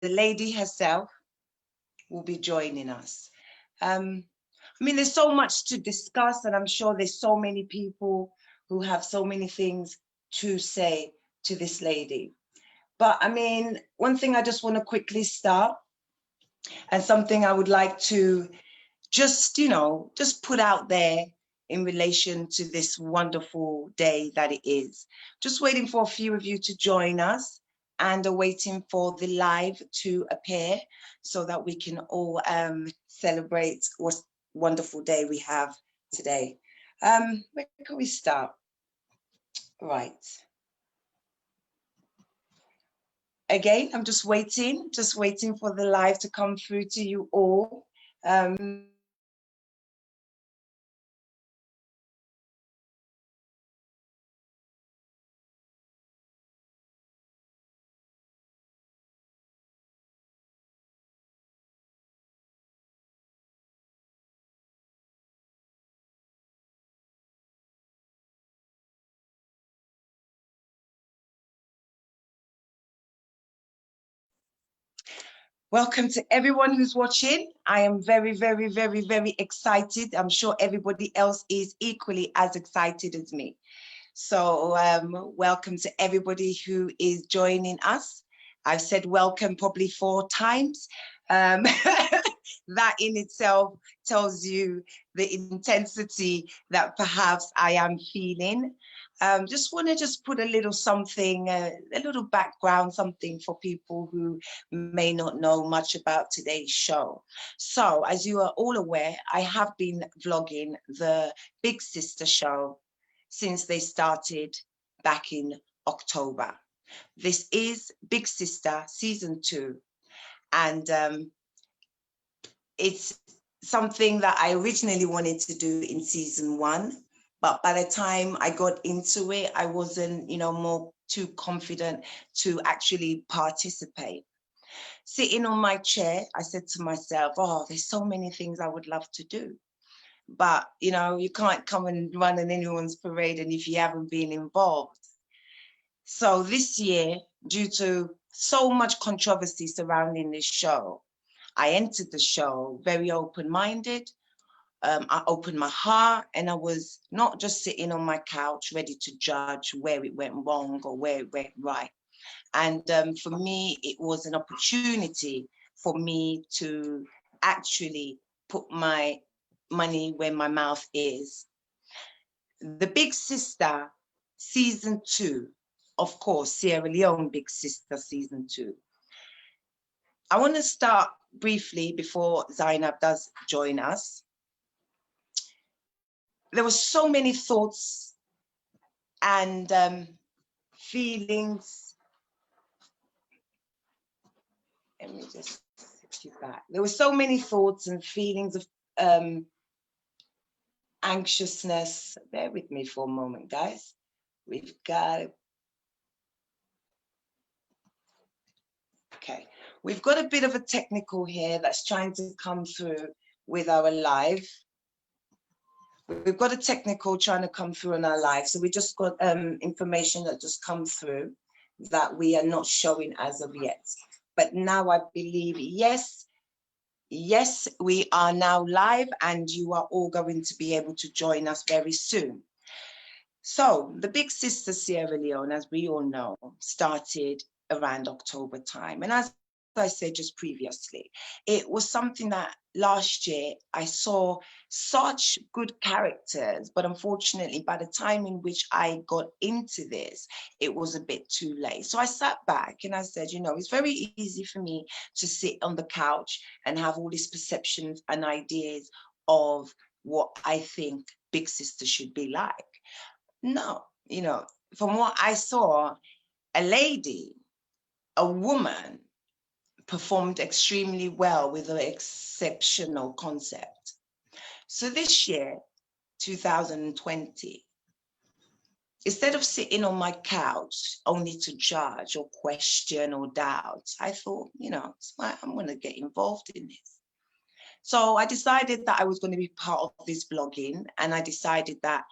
the lady herself will be joining us. I mean, there's so much to discuss, and I'm sure there's so many people who have so many things to say to this lady. But I mean, one thing I just want to quickly start, and something I would like to just, just put out there in relation to this wonderful day that it is. Just waiting for a few of you to join us and are waiting for the live to appear so that we can all celebrate what wonderful day we have today. Where can we start? Right. Again, I'm just waiting for the live to come through to you all. Welcome to everyone who's watching. I am very, very, very, very excited. I'm sure everybody else is equally as excited as me. So welcome to everybody who is joining us. I've said welcome probably 4 times. That in itself tells you the intensity that perhaps I am feeling. Just want to put a little something, a little background, something for people who may not know much about today's show. So as you are all aware, I have been vlogging the Big Sister show since they started back in October. This is Big Sister season 2, and it's something that I originally wanted to do in season 1, but by the time I got into it, I wasn't, more too confident to actually participate. Sitting on my chair, I said to myself, oh, there's so many things I would love to do. But, you can't come and run in anyone's parade and if you haven't been involved. So this year, due to so much controversy surrounding this show, I entered the show very open-minded. I opened my heart, and I was not just sitting on my couch ready to judge where it went wrong or where it went right. And for me, it was an opportunity for me to actually put my money where my mouth is. The Big Sister season 2, of course, Sierra Leone Big Sister season 2. I want to start briefly before Zainab does join us. There were so many thoughts and feelings. Let me just keep that. There were so many thoughts and feelings of anxiousness. Bear with me for a moment, guys. We've got We've got a bit of a technical here that's trying to come through with our live. We've got a technical trying to come through on our live. So we just got information that just come through that we are not showing as of yet. But now I believe, yes, we are now live and you are all going to be able to join us very soon. So the Big Sister Sierra Leone, as we all know, started around October time. And as I said just previously, it was something that last year I saw such good characters, but unfortunately by the time in which I got into this, it was a bit too late. So I sat back and I said, it's very easy for me to sit on the couch and have all these perceptions and ideas of what I think Big Sister should be like. No, from what I saw, a lady, a woman, performed extremely well with an exceptional concept. So this year, 2020, instead of sitting on my couch only to judge or question or doubt, I thought, I'm going to get involved in this. So I decided that I was going to be part of this blogging, and I decided that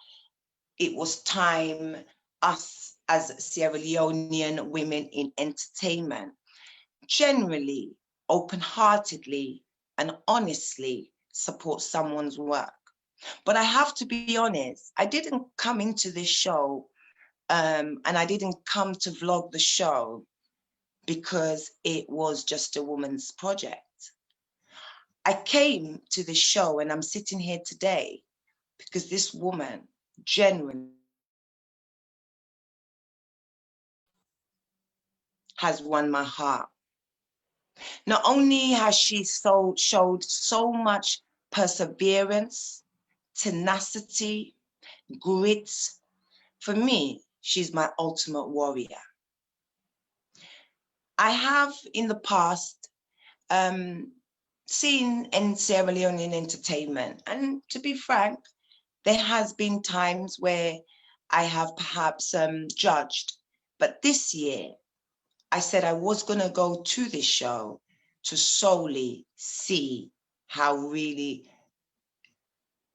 it was time us as Sierra Leonean women in entertainment generally, open-heartedly and honestly support someone's work. But I have to be honest, I didn't come into this show and I didn't come to vlog the show because it was just a woman's project. I came to the show and I'm sitting here today because this woman genuinely has won my heart. Not only has she showed so much perseverance, tenacity, grit, for me, she's my ultimate warrior. I have in the past seen in Sierra Leonean entertainment, and to be frank, there has been times where I have perhaps judged, but this year I said I was going to go to this show to solely see how really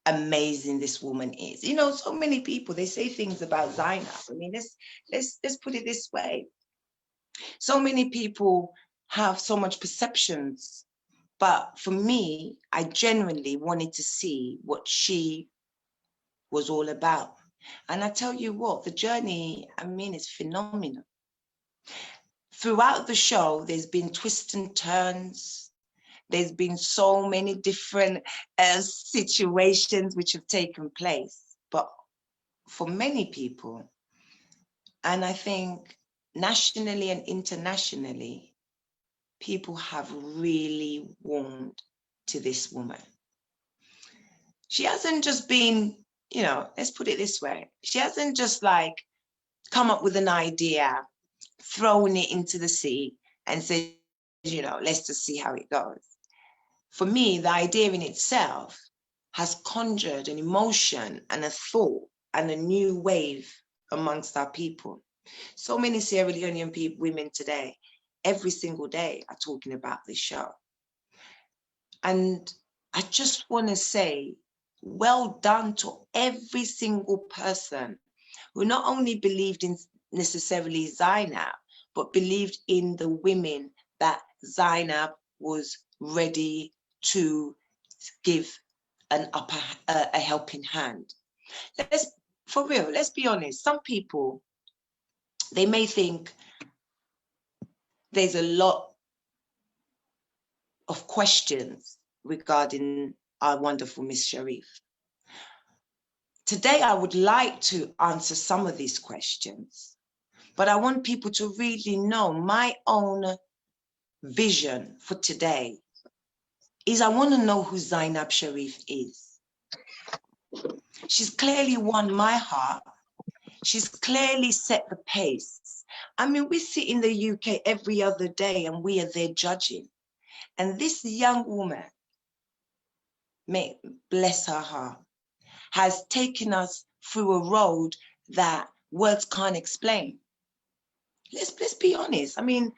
amazing this woman is. You know, so many people, they say things about Zainab. I mean, let's put it this way. So many people have so much perceptions, but for me, I genuinely wanted to see what she was all about. And I tell you what, the journey, I mean, it's phenomenal. Throughout the show, there's been twists and turns. There's been so many different situations which have taken place. But for many people, and I think nationally and internationally, people have really warmed to this woman. She hasn't just been, you know, let's put it this way. She hasn't just like come up with an idea, thrown it into the sea and said, you know, let's just see how it goes. For me, the idea in itself has conjured an emotion and a thought and a new wave amongst our people. So many Sierra Leonean women today, every single day, are talking about this show. And I just want to say, well done to every single person who not only believed in necessarily Zainab, but believed in the women that Zainab was ready to give a helping hand. For real, let's be honest. Some people, they may think there's a lot of questions regarding our wonderful Miss Sharif. Today, I would like to answer some of these questions, but I want people to really know my own vision for today is I want to know who Zainab Sharif is. She's clearly won my heart. She's clearly set the pace. I mean, we sit in the UK every other day and we are there judging. And this young woman, may bless her heart, has taken us through a road that words can't explain. Let's be honest. I mean,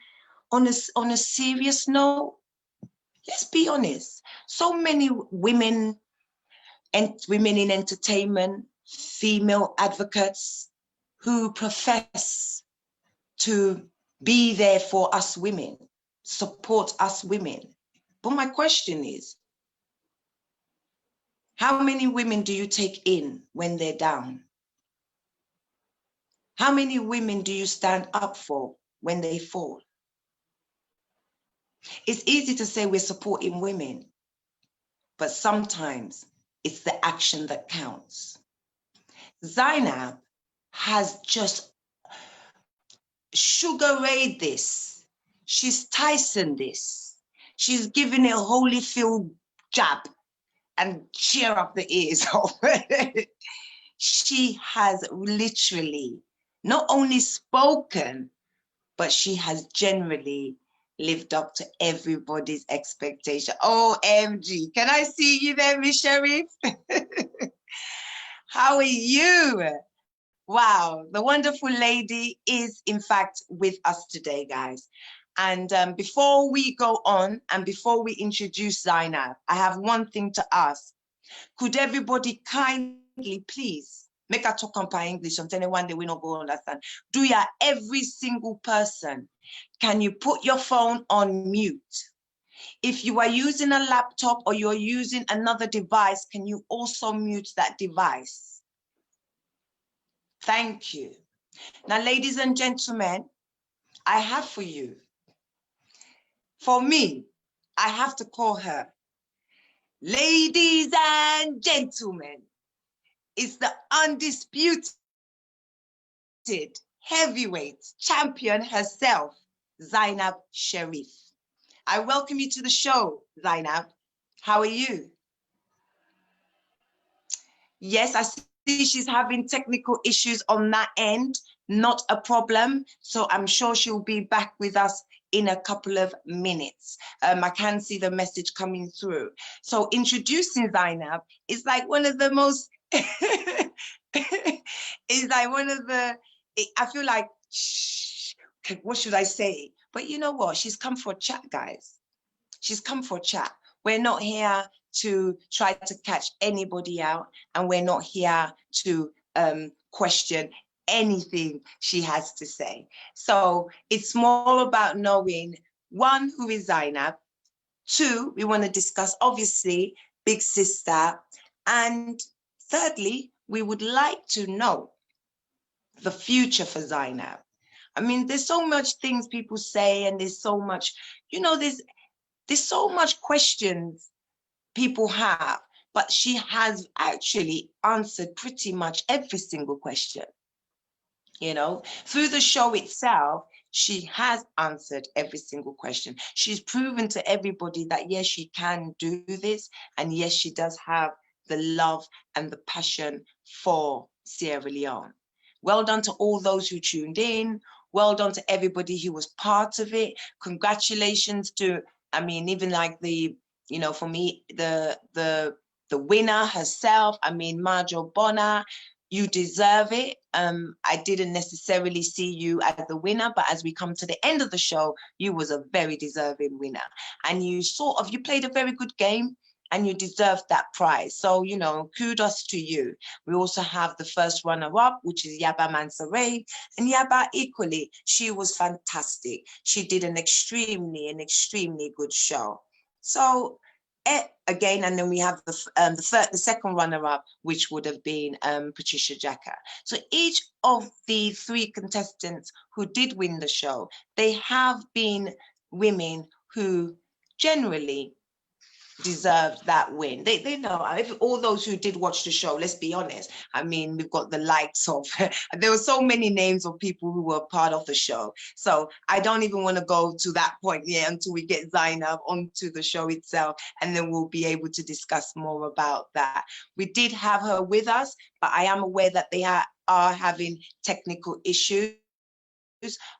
on a serious note, let's be honest. So many women and women in entertainment, female advocates who profess to be there for us women, support us women. But my question is, how many women do you take in when they're down? How many women do you stand up for when they fall? It's easy to say we're supporting women, but sometimes it's the action that counts. Zainab has just sugar-rayed this. She's Tyson this. She's giving it a Holyfield jab and cheer up the ears. She has literally not only spoken, but she has generally lived up to everybody's expectation. OMG, can I see you there, Miss Sharif? How are you? Wow, the wonderful lady is in fact with us today, guys. And before we go on and before we introduce Zainab, I have one thing to ask. Could everybody kindly please Make a talk on English and tell one day we not go understand. Do ya every single person? Can you put your phone on mute? If you are using a laptop or you're using another device, can you also mute that device? Thank you. Now, ladies and gentlemen, I have for you. For me, I have to call her. Ladies and gentlemen, it's the undisputed heavyweight champion herself, Zainab Sharif. I welcome you to the show, Zainab. How are you? Yes, I see she's having technical issues on that end. Not a problem. So I'm sure she'll be back with us in a couple of minutes. I can see the message coming through. So introducing Zainab is like one of the most, it's like one of the, I feel like, shh, what should I say? But you know what? She's come for a chat, guys. She's come for a chat. We're not here to try to catch anybody out, and we're not here to question anything she has to say. So it's more about knowing, one, who is Zainab, two, we want to discuss, obviously, Big Sister, and thirdly, we would like to know the future for Zainab. I mean, there's so much things people say, and there's so much, you know, there's so much questions people have, but she has actually answered pretty much every single question. You know, through the show itself, she has answered every single question. She's proven to everybody that yes, she can do this, and yes, she does have the love and the passion for Sierra Leone. Well done to all those who tuned in. Well done to everybody who was part of it. Congratulations to, I mean, even like the, you know, for me, the winner herself, I mean, Marjo Bonner, you deserve it. I didn't necessarily see you as the winner, but as we come to the end of the show, you was a very deserving winner. And you played a very good game, and you deserved that prize. So, you know, kudos to you. We also have the first runner-up, which is Yaba Mansaray. And Yaba, equally, she was fantastic. She did an extremely good show. So, again, and then we have the second runner-up, which would have been Patricia Jacka. So each of the three contestants who did win the show, they have been women who generally deserved that win. They know, if all those who did watch the show, let's be honest, I mean, we've got the likes of, there were so many names of people who were part of the show. So I don't even want to go to that point yet until we get Zainab onto the show itself, and then we'll be able to discuss more about that. We did have her with us, but I am aware that they are having technical issues.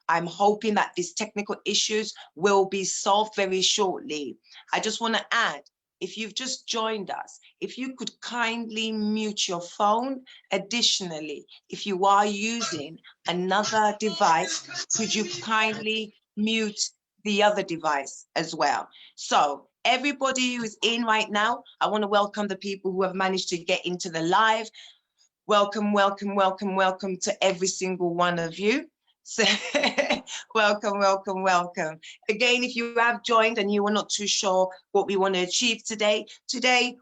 I'm hoping that these technical issues will be solved very shortly. I just want to add, if you've just joined us, if you could kindly mute your phone. Additionally, if you are using another device, could you kindly mute the other device as well? So everybody who is in right now, I want to welcome the people who have managed to get into the live. Welcome, welcome, welcome, welcome to every single one of you. So welcome, welcome, welcome. Again, if you have joined and you were not too sure what we want to achieve today,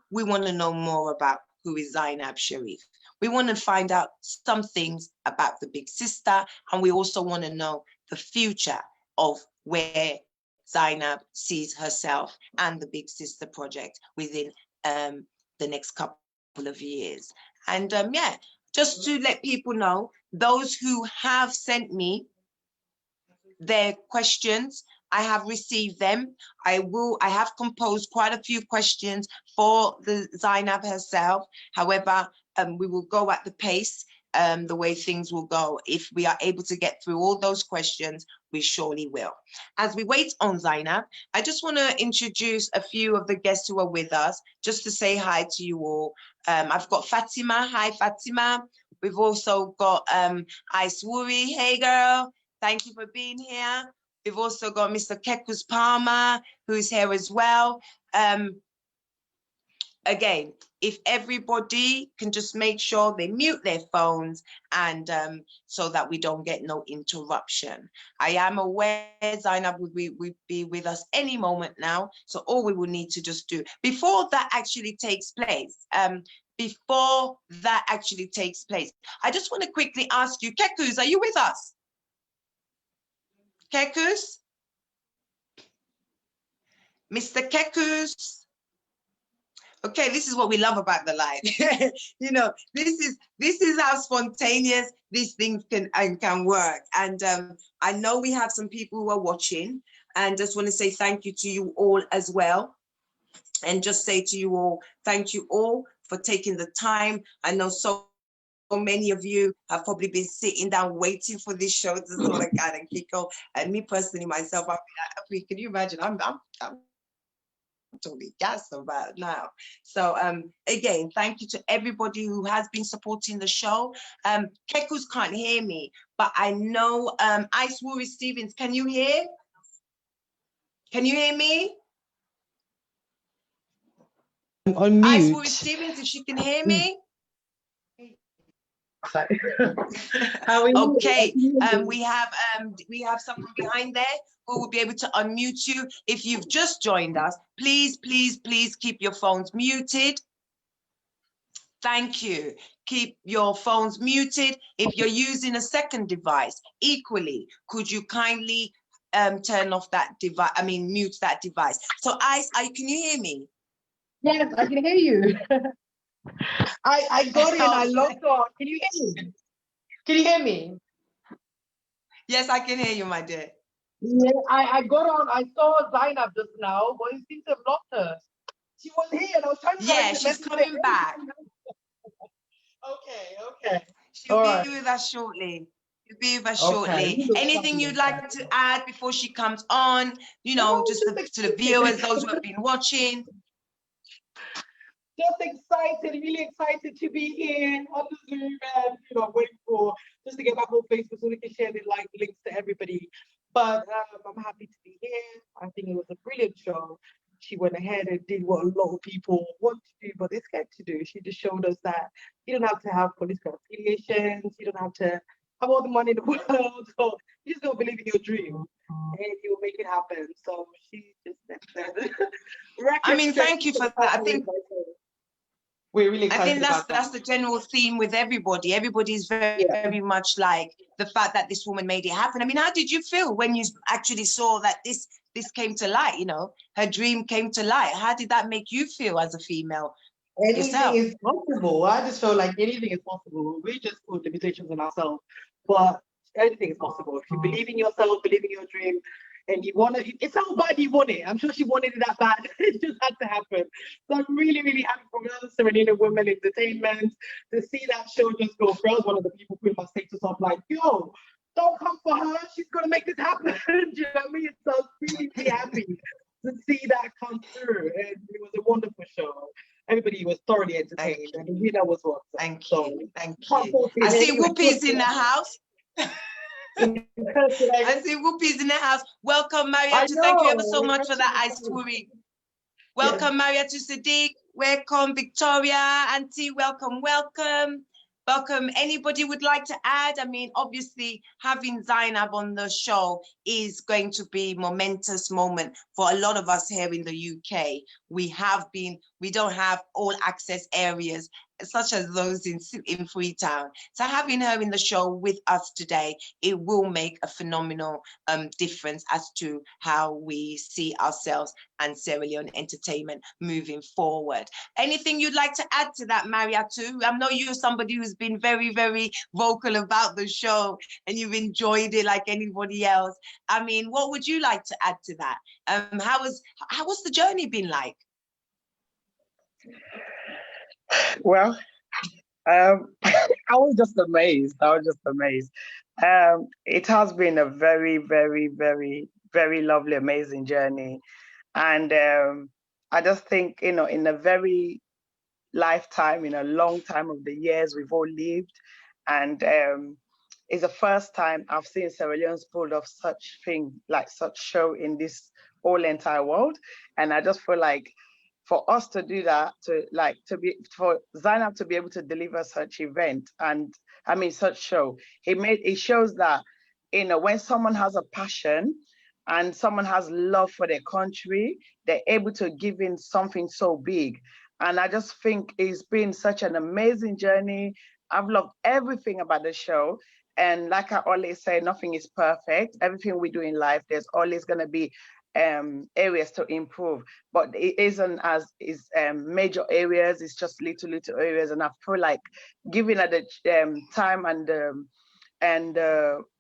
we want to know more about who is Zainab Sharif. We want to find out some things about the Big Sister, and we also want to know the future of where Zainab sees herself and the Big Sister project within the next couple of years. And yeah, just to let people know, those who have sent me their questions, I have received them. I have composed quite a few questions for the Zainab herself. However, we will go at the pace, the way things will go. If we are able to get through all those questions, we surely will. As we wait on Zainab, I just want to introduce a few of the guests who are with us, just to say hi to you all. I've got Fatima. Hi, Fatima. We've also got Ice Wuri. Hey, girl. Thank you for being here. We've also got Mr. Kekus Palmer, who's here as well. again, if everybody can just make sure they mute their phones and so that we don't get no interruption. I am aware Zainab will be with us any moment now. So all we will need to just do before that actually takes place, I just want to quickly ask you, Kekus, are you with us? Kekus? Mr. Kekus? Okay, this is what we love about the live. You know, this is how spontaneous these things can work. And I know we have some people who are watching, and just want to say thank you to you all as well. And just say to you all, thank you all for taking the time. I know so many of you have probably been sitting down waiting for this show to sort of kind of kick off. And me personally, myself, can you imagine? I'm totally gassed about now. So again, thank you to everybody who has been supporting the show. Kekus can't hear me, but I know Ice Worry Stevens, can you hear? Can you hear me? On mute. Ice Worry Stevens, if she can hear me. Okay, we have someone behind there who will be able to unmute you. If you've just joined us, please keep your phones muted. Thank you. Keep your phones muted. If you're using a second device, equally, could you kindly turn off that device? I mean, mute that device. So, Ice, can you hear me? Yes, I can hear you. I got in, I logged on. Can you hear me? Can you hear me? Yes, I can hear you, my dear. Yeah, I got on, I saw Zainab just now, but it seems to have lost her. She was here and I was trying to Yeah, she's coming back. Okay. She'll be with us shortly. She'll be with us shortly. Anything you'd like to add before she comes on? You know, just to the viewers, those who have been watching. Just excited, really excited to be here on the Zoom and, you know, waiting for just to get back on Facebook so we can share the links to everybody. But I'm happy to be here. I think it was a brilliant show. She went ahead and did what a lot of people want to do, but they're scared to do. She just showed us that you don't have to have political affiliations. You don't have to have all the money in the world. So you just don't believe in your dream and you'll make it happen. So she just I mean, thank you for that. I think we're really excited. I think that's the general theme with everybody. Everybody's very much like the fact that this woman made it happen. I mean, how did you feel when you actually saw that this came to light? You know, her dream came to light. How did that make you feel as a female? Anything is possible. I just feel like anything is possible. We just put limitations on ourselves, but anything is possible. If you believe in yourself, believe in your dream, and you want it, it's how bad you want it. I'm sure she wanted it that bad. It just had to happen. So I'm really, really happy for her, Serena Women Entertainment, to see that show just go through. I was one of the people putting my status up like, yo, don't come for her. She's going to make this happen. Do you know what I mean? So I was really, really happy to see that come through. And it was a wonderful show. Everybody was thoroughly entertained. And the winner was what? Thank you. Thank you. I see Whoopi's in the house. I see Whoopi's in the house. Welcome, Mariatu. Thank you ever so much for that Ice Worry. Welcome, Mariatu Sadiq. Welcome, Victoria. Auntie, welcome. Welcome. Anybody would like to add? I mean, obviously, having Zainab on the show is going to be a momentous moment for a lot of us here in the UK. We don't have all access areas such as those in Freetown. So having her in the show with us today, it will make a phenomenal difference as to how we see ourselves and Sierra Leone entertainment moving forward. Anything you'd like to add to that, Mariatu? I know you're somebody who's been very, very vocal about the show and you've enjoyed it like anybody else. I mean, what would you like to add to that? How was the journey been like? Well, I was just amazed. It has been a very, very, very, very lovely, amazing journey. And I just think, you know, in a very lifetime, in a long time of the years we've all lived, and it's the first time I've seen Sierra Leone's pulled off such thing, like such show in this whole entire world. And I just feel like for us to do that, for Zainab to be able to deliver such event, and I mean such show, it shows that, you know, when someone has a passion and someone has love for their country, they're able to give in something so big. And I just think it's been such an amazing journey. I've loved everything about the show. And like I always say, nothing is perfect. Everything we do in life, there's always going to be areas to improve, but it isn't as is major areas. It's just little areas, and I feel like giving at the time and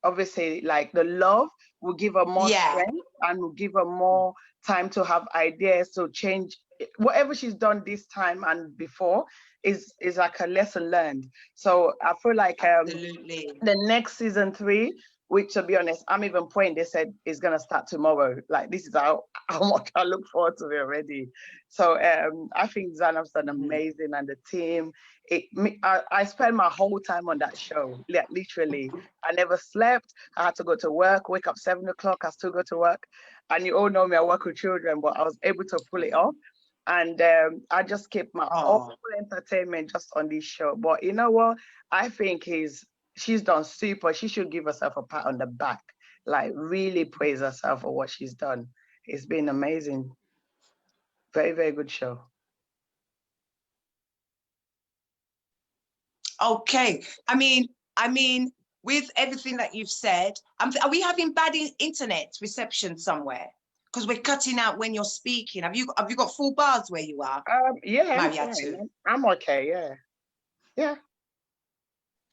obviously like the love will give her more strength and will give her more time to have ideas to change whatever she's done this time and before is like a lesson learned. So I feel like the next season 3, which to be honest, I'm even praying, they said is gonna start tomorrow. Like this is how much I look forward to it already. So I think Zainab's done amazing, and the team. I spent my whole time on that show. Like literally, I never slept. I had to go to work, wake up 7 o'clock. I still go to work, and you all know me. I work with children, but I was able to pull it off. And I just keep my whole entertainment just on this show. But you know what? I think she's done super. She should give herself a pat on the back. Like really praise herself for what she's done. It's been amazing. Very, very good show. Okay. I mean, with everything that you've said, are we having bad internet reception somewhere? Because we're cutting out when you're speaking. Have you got full bars where you are? Yeah, I'm okay. Yeah.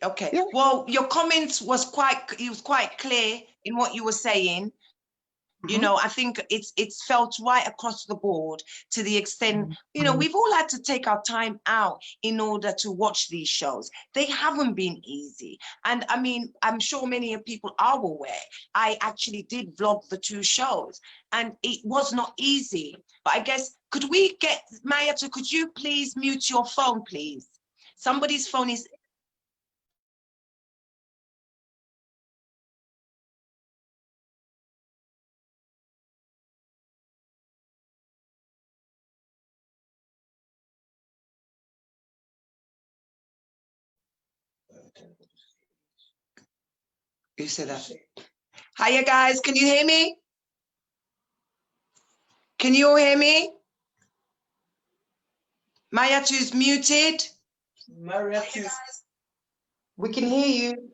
Okay. Yeah. Well, your comments was quite clear in what you were saying. You know, I think it's felt right across the board, to the extent, you know, we've all had to take our time out in order to watch these shows. They haven't been easy. And I mean, I'm sure many people are aware. I actually did vlog the 2 shows, and it was not easy. But I guess, could we get Maya could you please mute your phone, please? Somebody's phone is... Who said that? Hiya guys, can you hear me? Can you all hear me? Mayatu's muted. We can hear you.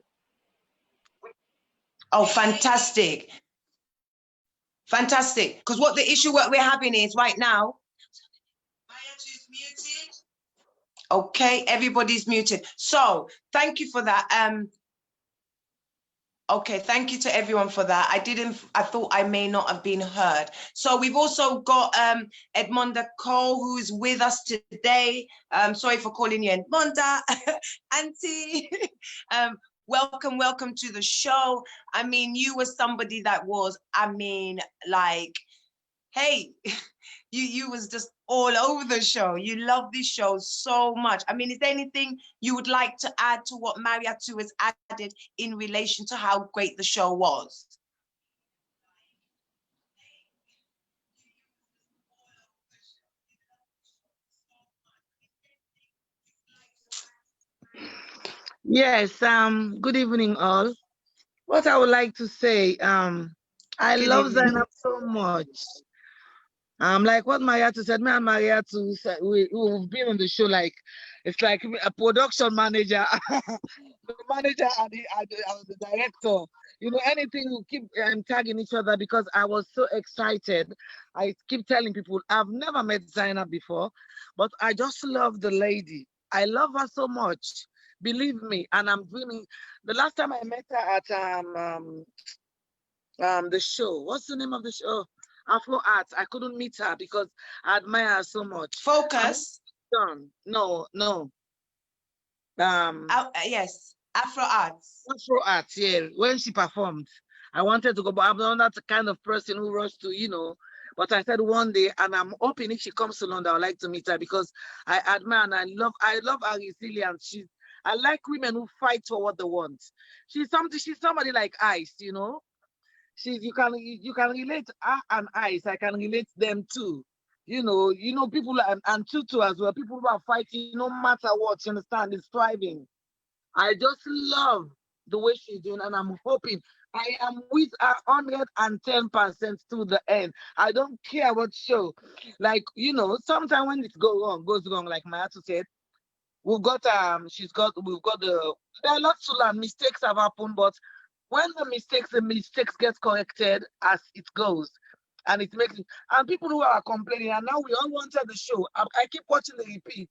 Oh, fantastic. Fantastic. Because what the issue what we're having is right now, Mayatu's muted. Okay, everybody's muted. So thank you for that. Okay, thank you to everyone for that. I thought I may not have been heard. So we've also got Edmonda Cole, who's with us today. Sorry for calling you Edmonda, Auntie. Welcome to the show. I mean, you were somebody that was, I mean, like, hey, you was just all over the show. You love this show so much. I mean, is there anything you would like to add to what Mariatu has added in relation to how great the show was? Yes, good evening all. What I would like to say, I love Zainab so much. Like what Mariatu said, me and Mariatu said, we've been on the show like, it's like a production manager, the manager and the director. You know, anything we keep tagging each other because I was so excited. I keep telling people, I've never met Zainab before, but I just love the lady. I love her so much. Believe me, and I'm dreaming. The last time I met her at the show, what's the name of the show? Afro Arts. I couldn't meet her because I admire her so much. Focus. No. Yes, Afro Arts. Afro Arts, yeah. When she performed, I wanted to go, but I'm not that kind of person who rushed to, you know. But I said one day, and I'm hoping if she comes to London, I would like to meet her because I admire and I love her resilience. I like women who fight for what they want. She's somebody like Ice, you know. You can relate her and Ice. I can relate them too. People and Tutu as well, people who are fighting no matter what, you understand, is thriving. I just love the way she's doing, and I'm hoping I am with her 110% to the end. I don't care what show. Like, sometimes when it goes wrong, like Mayatu said, we've got there are lots to learn. Mistakes have happened, but when the mistakes get corrected as it goes, and it makes it, and people who are complaining, and now we all wanted the show. I keep watching the repeat,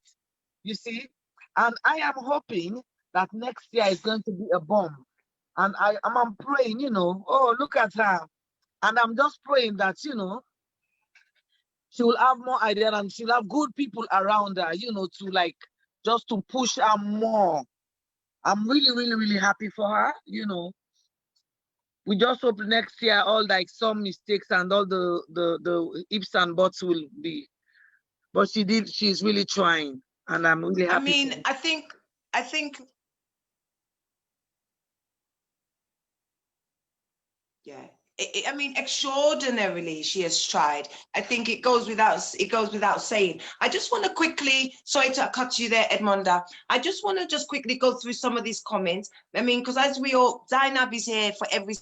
you see, and I am hoping that next year is going to be a bomb. And I'm praying, oh, look at her. And I'm just praying that, she will have more idea and she'll have good people around her, to like, just to push her more. I'm really, really, really happy for her. We just hope next year all like some mistakes and all the ifs and buts will be. But she's really trying. And I'm really happy. I mean, I think yeah. I mean, extraordinarily, she has tried. I think it goes without saying. I just want to quickly, sorry to cut you there, Edmonda. I just want to quickly go through some of these comments. I mean, because as Zainab is here for every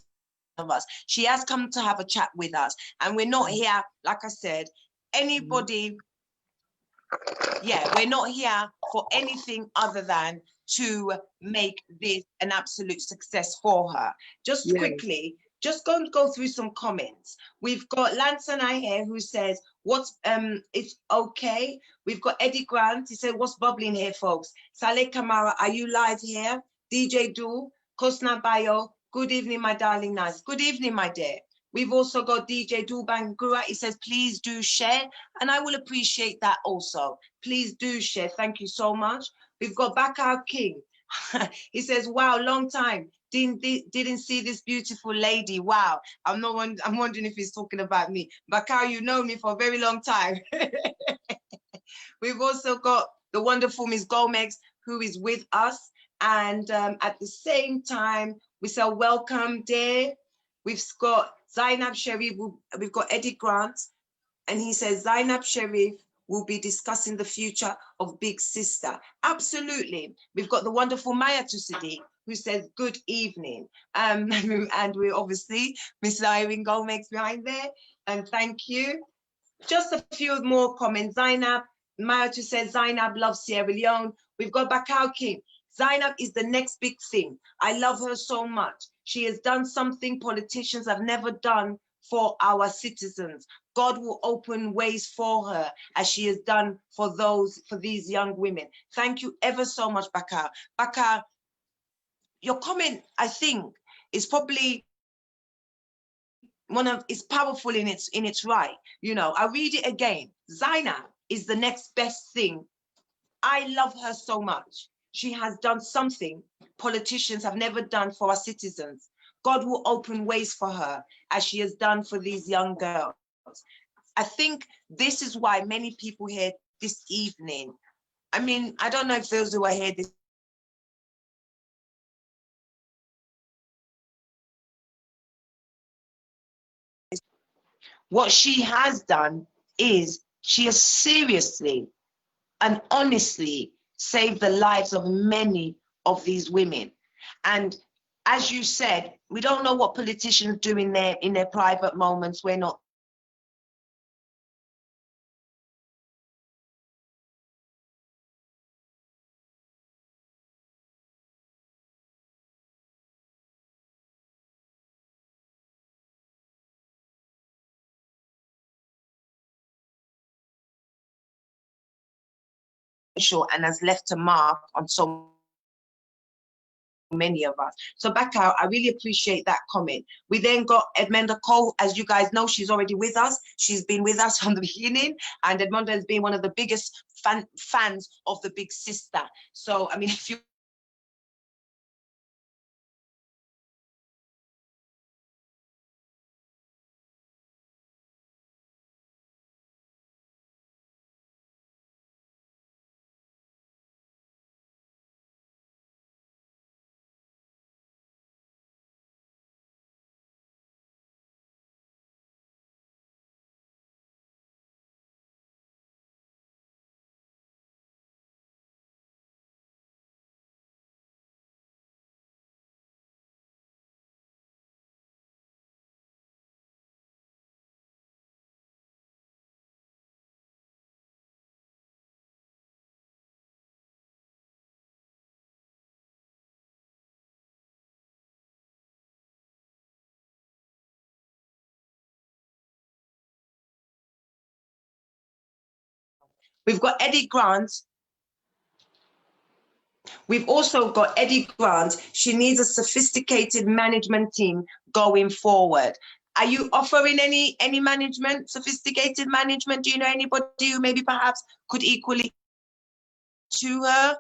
of us. She has come to have a chat with us, and we're not here, like I said, anybody. Yeah, we're not here for anything other than to make this an absolute success for her. Just quickly, just go through some comments. We've got Lance and I here who says, it's okay. We've got Eddie Grant, he said, what's bubbling here, folks? Saleh Kamara, are you live here? DJ Du, Kosna Bayo, good evening, my darling nice. Good evening, my dear. We've also got DJ Dubangura. He says, please do share. And I will appreciate that also. Please do share. Thank you so much. We've got Bakar King. He says, wow, long time. Didn't see this beautiful lady. Wow. I'm wondering if he's talking about me. Bakar, you know me for a very long time. We've also got the wonderful Miss Gomez, who is with us. And at the same time, we say welcome, dear. We've got Zainab Sharif, we've got Eddie Grant, and he says Zainab Sharif will be discussing the future of Big Sister. Absolutely. We've got the wonderful Maya Tusidi, who says good evening. And we obviously, Miss Irene Gomez behind there, and thank you. Just a few more comments. Zainab, Maya says Zainab loves Sierra Leone. We've got Bakau King. Zainab is the next big thing. I love her so much. She has done something politicians have never done for our citizens. God will open ways for her as she has done for these young women. Thank you ever so much, Bakar. Bakar, your comment, I think, is probably is powerful in its right. I read it again. Zainab is the next best thing. I love her so much. She has done something politicians have never done for our citizens. God will open ways for her as she has done for these young girls. I think this is why many people here this evening, I mean, I don't know if those who are here this what she has done is she has seriously and honestly saved the lives of many of these women. And as you said, we don't know what politicians do in their private moments. We're not sure, and has left a mark on so many of us. So back out, I really appreciate that comment. We then got Edmonda Cole. As you guys know, she's already with us. She's been with us from the beginning, and Edmonda has been one of the biggest fans of the Big Sister. So, I mean, if you We've got Eddie Grant. We've also got Eddie Grant. She needs a sophisticated management team going forward. Are you offering any management, sophisticated management? Do you know anybody who maybe perhaps could equally to her?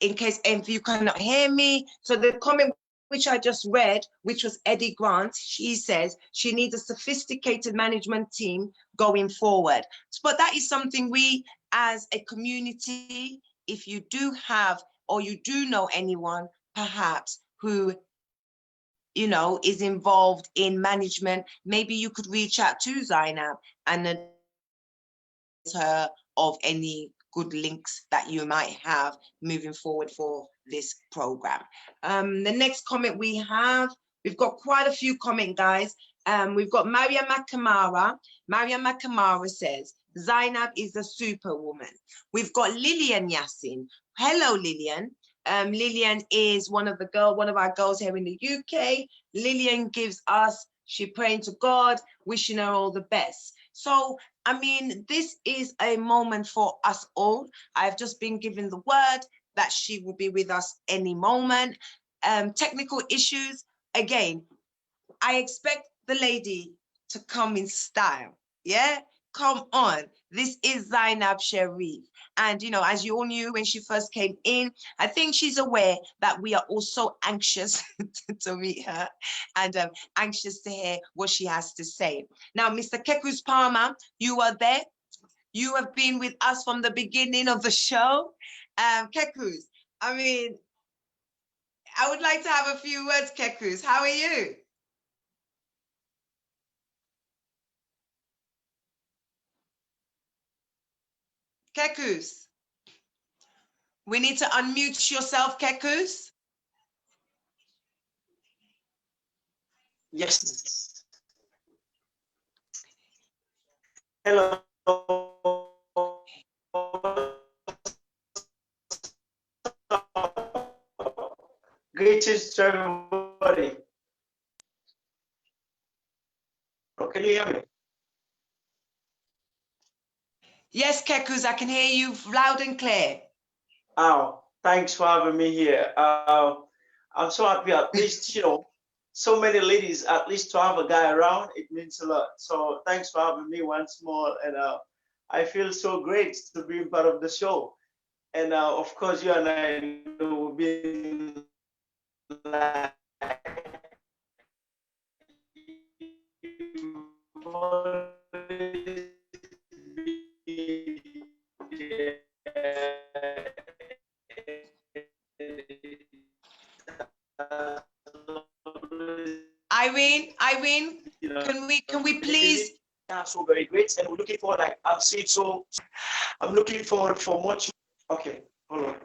In case if you cannot hear me, so the comment which I just read, which was Eddie Grant, she says she needs a sophisticated management team going forward. But that is something we as a community, if you do have or you do know anyone perhaps who, you know, is involved in management, maybe you could reach out to Zainab and advise her of any good links that you might have moving forward for this program. The next comment we've got quite a few comments, guys. We've got Maria Makamara. Maria Makamara says, Zainab is a superwoman. We've got Lillian Yassin. Hello, Lillian. Lillian is one of our girls here in the UK. Lillian gives us, she praying to God, wishing her all the best. So, I mean, this is a moment for us all. I've just been given the word that she will be with us any moment. Technical issues, again, I expect the lady to come in style, yeah? Come on, this is Zainab Sharif. And, you know, as you all knew when she first came in, I think she's aware that we are also anxious to meet her and anxious to hear what she has to say. Now, Mr. Kekus Palmer, you are there. You have been with us from the beginning of the show. Kekus, I mean, I would like to have a few words, Kekus. How are you? Kekus, we need to unmute yourself, Kekus. Yes. Hello. Greetings to everybody. Oh, can you hear me? Yes, Kekus, I can hear you loud and clear. Oh, thanks for having me here. I'm so happy, at least, you know, so many ladies, at least to have a guy around, it means a lot. So thanks for having me once more. And I feel so great to be part of the show. And of course, you and I will be Irene, can we please? So very great, and we're looking for, like I've said, so I'm looking forward for much. Okay, hold on.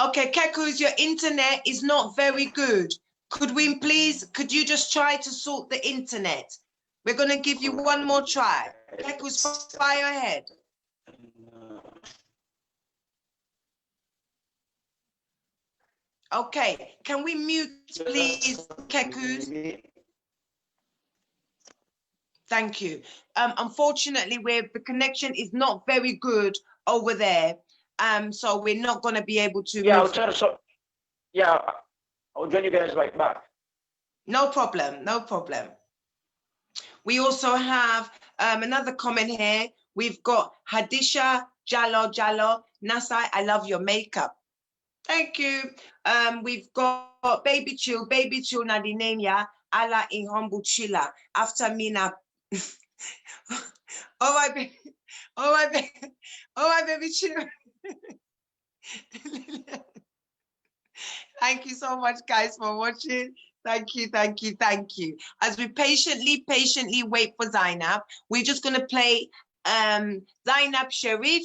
Okay, Kekus, your internet is not very good. Could you just try to sort the internet? We're going to give you one more try. Kekus, fire ahead. Okay, can we mute, please, Kekus? Thank you. Unfortunately, the connection is not very good over there. So we're not going to be able to. Yeah, I'll try to. Yeah, I'll join you guys right back. No problem. No problem. We also have another comment here. We've got Hadisha Jallo. Nasai, I love your makeup. Thank you. We've got Baby Chill Nadinenya, Allah in humble chiller. After Mina. Oh my baby. Oh my baby. Oh my baby Chill. Thank you so much, guys, for watching. Thank you. As we patiently wait for Zainab, we're just going to play Zainab Sharif,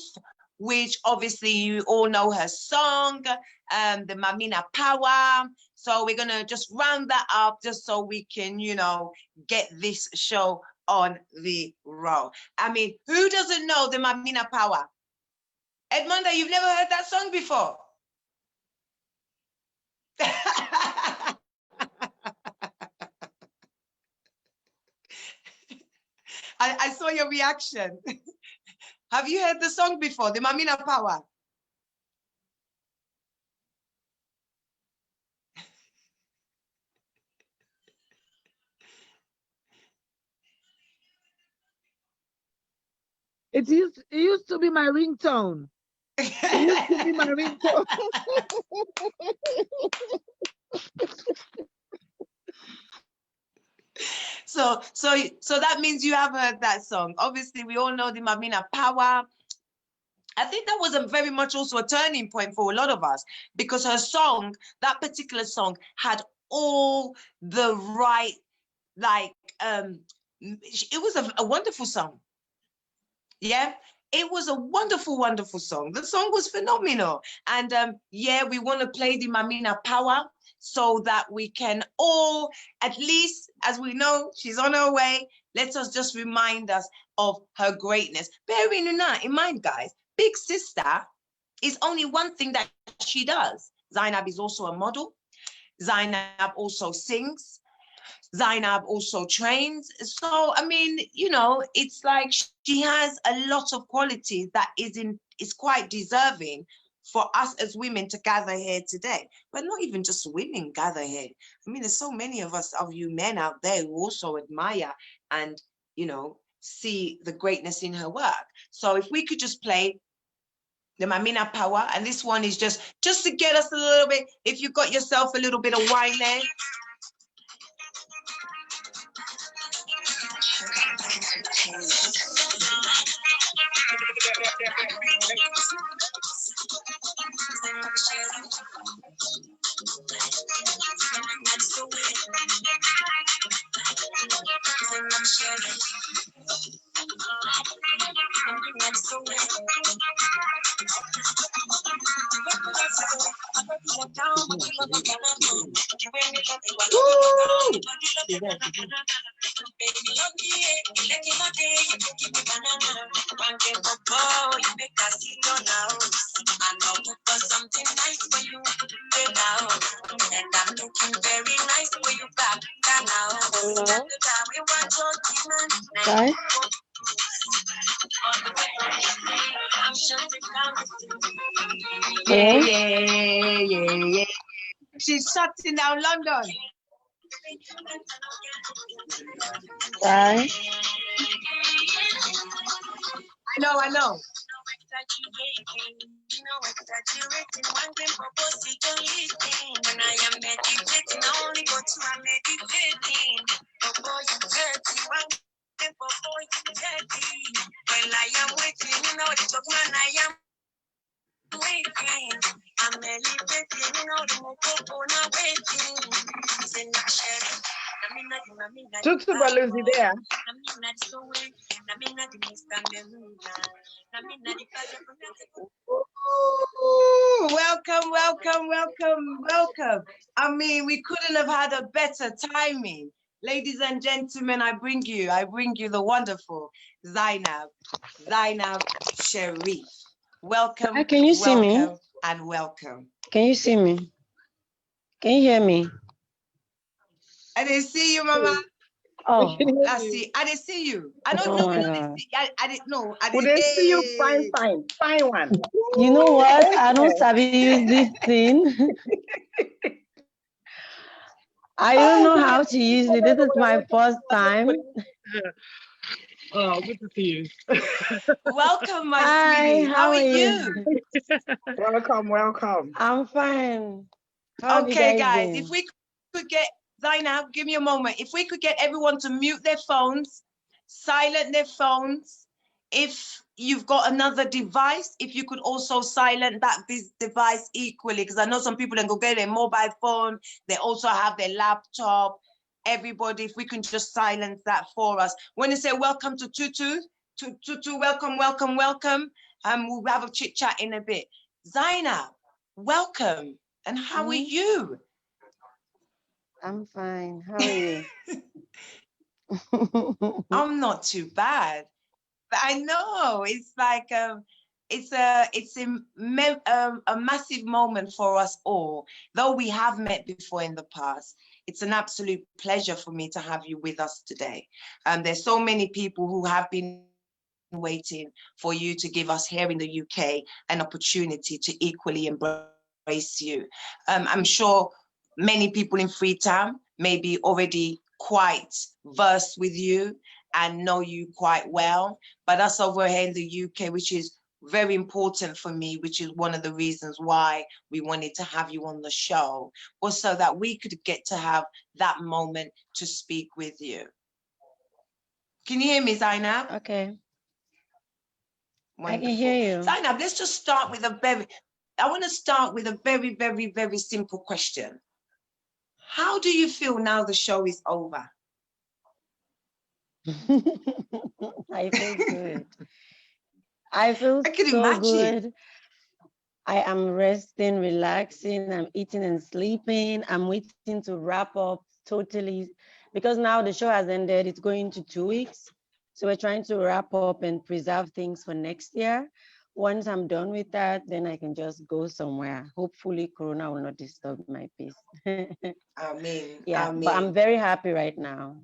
which obviously you all know her song, the Mamina Power. So we're going to just round that up just so we can, you know, get this show on the roll. I mean, who doesn't know the Mamina Power? Edmonda, you've never heard that song before? I saw your reaction. Have you heard the song before, the Mamina Power? It used to be my ringtone. It used to be my ringtone. So that means you have heard that song. Obviously, we all know the Mamina Power. I think that was very much also a turning point for a lot of us, because her song, that particular song, had all the right, like, it was a wonderful song. Yeah, it was a wonderful, wonderful song. The song was phenomenal. And yeah, we want to play the Mamina Power so that we can all, at least, as we know, she's on her way. Let us just remind us of her greatness. Bearing in mind, guys, Big Sister is only one thing that she does. Zainab is also a model. Zainab also sings. Zainab also trains. So, I mean, you know, it's like she has a lot of qualities that is quite deserving for us as women to gather here today. But not even just women gather here. I mean, there's so many of us, of you men out there who also admire and, you know, see the greatness in her work. So if we could just play the Mamina Power, and this one is just to get us a little bit, if you got yourself a little bit of wine there. Something nice for you now, and I'm looking very nice for you back now. Guys? Yeah. She's shutting down London. Guys? I know. When I am meditating, I only go to my meditating. When I am waiting, you know the man I am waiting. I'm meditating, you know the mokopona waiting. Tutu Baluzi there. Ooh, welcome. I mean, we couldn't have had a better timing. Ladies and gentlemen, I bring you the wonderful Zainab Sharif. Welcome. Hi, can you see me? And welcome. Can you see me? Can you hear me? I didn't see you, Mama. Oh, I didn't see you. I don't know. I didn't know. I Would didn't they see you fine one? you know what? I don't sabi use this thing. I don't know how to use it. This is my first time. Oh, good to see you. Welcome, my Hi, sweetie. How are you? Welcome. I'm fine. How have you Okay, guys, been? if we could get, Zainab, give me a moment. If we could get everyone to mute their phones, silent their phones. If you've got another device, if you could also silent that device equally, because I know some people then go get their mobile phone, they also have their laptop. Everybody, if we can just silence that for us. When they say welcome to Tutu, welcome. We'll have a chit chat in a bit. Zainab, welcome. And how are you? I'm fine. How are you? I'm not too bad. But I know it's like it's a massive moment for us all. Though we have met before in the past, it's an absolute pleasure for me to have you with us today. There's so many people who have been waiting for you to give us here in the UK an opportunity to equally embrace you. I'm sure many people in Freetown may be already quite versed with you and know you quite well, but us over here in the UK, which is very important for me, which is one of the reasons why we wanted to have you on the show, was so that we could get to have that moment to speak with you. Can you hear me, Zainab? Okay. Wonderful. I can hear you. Zainab, let's just start with I want to start with a very, very, very simple question. How do you feel now the show is over? I feel good. I feel I can so imagine. good. I am resting, relaxing, I'm eating and sleeping. I'm waiting to wrap up totally because now the show has ended. It's going to 2 weeks. So we're trying to wrap up and preserve things for next year. Once I'm done with that, then I can just go somewhere. Hopefully Corona will not disturb my peace. Amen. Yeah, Amen. but I'm very happy right now.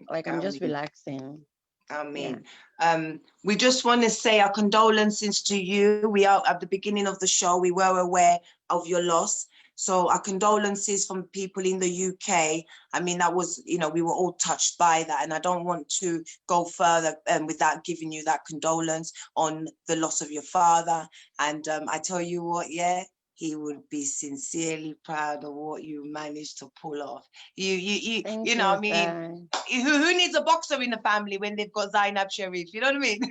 Like I'm just Amen. relaxing. Amen. Yeah. We just want to say our condolences to you. We are at the beginning of the show. We were aware of your loss. So our condolences from people in the UK. I mean, that was, we were all touched by that. And I don't want to go further without giving you that condolence on the loss of your father. And I tell you what, yeah, he would be sincerely proud of what you managed to pull off. You know, I mean, who needs a boxer in the family when they've got Zainab Sharif? You know what I mean?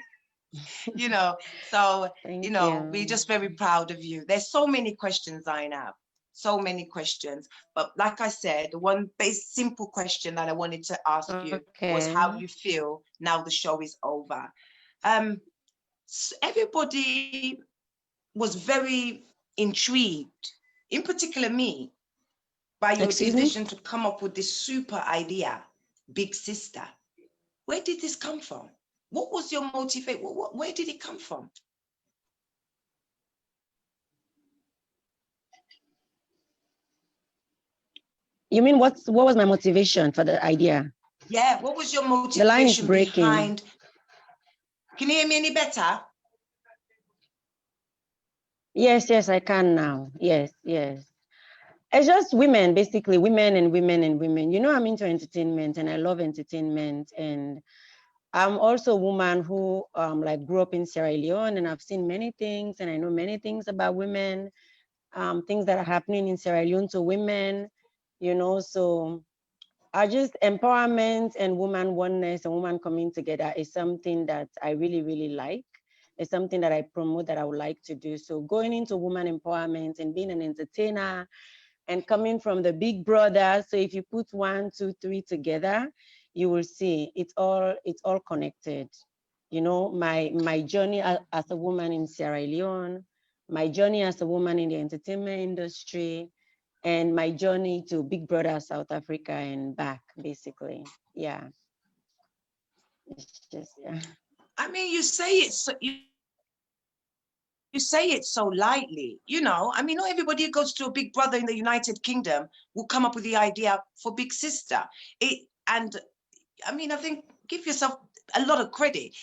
So, we're just very proud of you. There's so many questions, Zainab, so many questions. But like I said, the one simple question that I wanted to ask you was how you feel now the show is over. Everybody was very intrigued, in particular me, by your decision to come up with this super idea, Big Sister. Where did this come from? What was your motivation? Where did it come from? You mean what was my motivation for the idea? Yeah, what was your motivation? The line is breaking. Behind? Can you hear me any better? Yes, I can now. Yes. It's just women, basically, women and women and women. You know, I'm into entertainment and I love entertainment. And I'm also a woman who like grew up in Sierra Leone, and I've seen many things and I know many things about women, things that are happening in Sierra Leone to women, so I just empowerment and woman oneness and woman coming together is something that I really, really like. It's something that I promote, that I would like to do. So going into woman empowerment and being an entertainer and coming from the big brother. So if you put 1, 2, 3 together, you will see it's all connected. My journey as a woman in Sierra Leone, my journey as a woman in the entertainment industry, and my journey to Big Brother South Africa and back, basically. Yeah. It's just, yeah. I mean, you say it so lightly, I mean, not everybody who goes to a Big Brother in the United Kingdom will come up with the idea for Big Sister. And I mean, I think give yourself a lot of credit.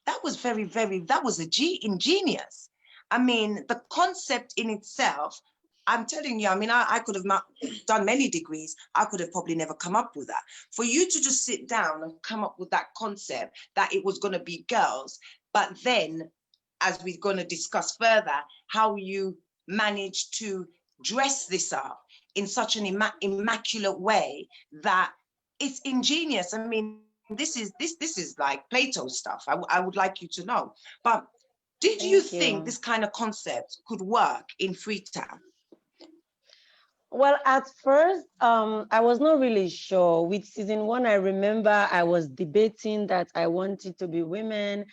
That was that was ingenious. I mean, the concept in itself, I'm telling you, I mean, I could have not done many degrees. I could have probably never come up with that. For you to just sit down and come up with that concept that it was going to be girls, but then, as we're going to discuss further, how you managed to dress this up in such an immaculate way that it's ingenious. I mean, this is like Plato stuff. I would like you to know. But did you think this kind of concept could work in Freetown? Well, at first, I was not really sure. With season 1, I remember I was debating that I wanted to be women,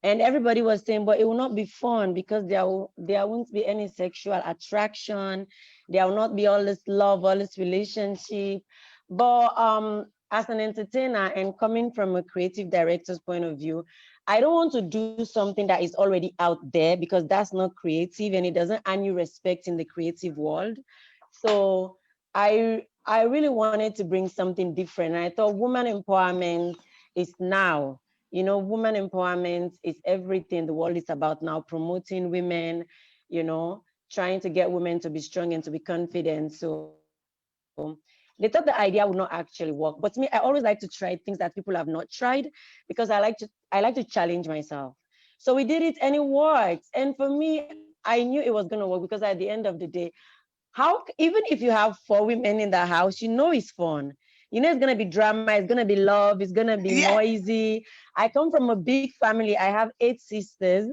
and everybody was saying, but it will not be fun because there won't be any sexual attraction. There will not be all this love, all this relationship. But as an entertainer and coming from a creative director's point of view, I don't want to do something that is already out there because that's not creative and it doesn't earn you respect in the creative world. So I really wanted to bring something different. And I thought woman empowerment is now. You know, woman empowerment is everything the world is about now, promoting women, you know, trying to get women to be strong and to be confident. So they thought the idea would not actually work. But to me, I always like to try things that people have not tried because I like to challenge myself. So we did it and it worked. And for me, I knew it was gonna work because at the end of the day, even if you have 4 women in the house, you know it's fun. You know it's gonna be drama, it's gonna be love, it's gonna be Yeah. noisy. I come from a big family. I have 8 sisters.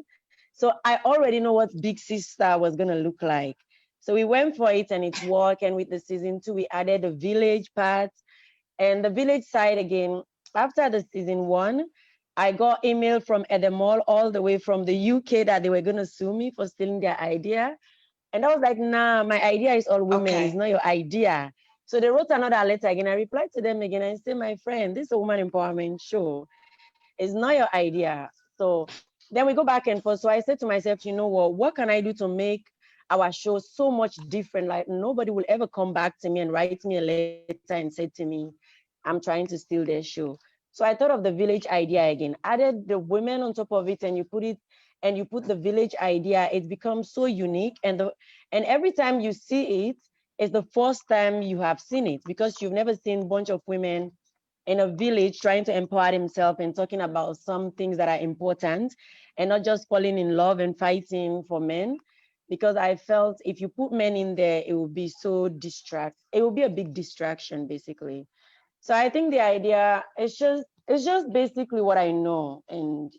So I already know what big sister was gonna look like. So we went for it and it worked. And with the season 2, we added the village part. And the village side again, after the season 1, I got email from Edemol all the way from the UK that they were gonna sue me for stealing their idea. And I was like, nah, my idea is all women. Okay. It's not your idea. So they wrote another letter again. I replied to them again and said, my friend, this is a woman empowerment show. It's not your idea. So then we go back and forth. So I said to myself, you know what can I do to make our show so much different? Like nobody will ever come back to me and write me a letter and say to me, I'm trying to steal their show. So I thought of the village idea again, added the women on top of it, and you put the village idea, it becomes so unique. And every time you see it, it's the first time you have seen it because you've never seen a bunch of women in a village trying to empower themselves and talking about some things that are important and not just falling in love and fighting for men. Because I felt if you put men in there, it will be it will be a big distraction basically. So I think the idea is just basically what I know and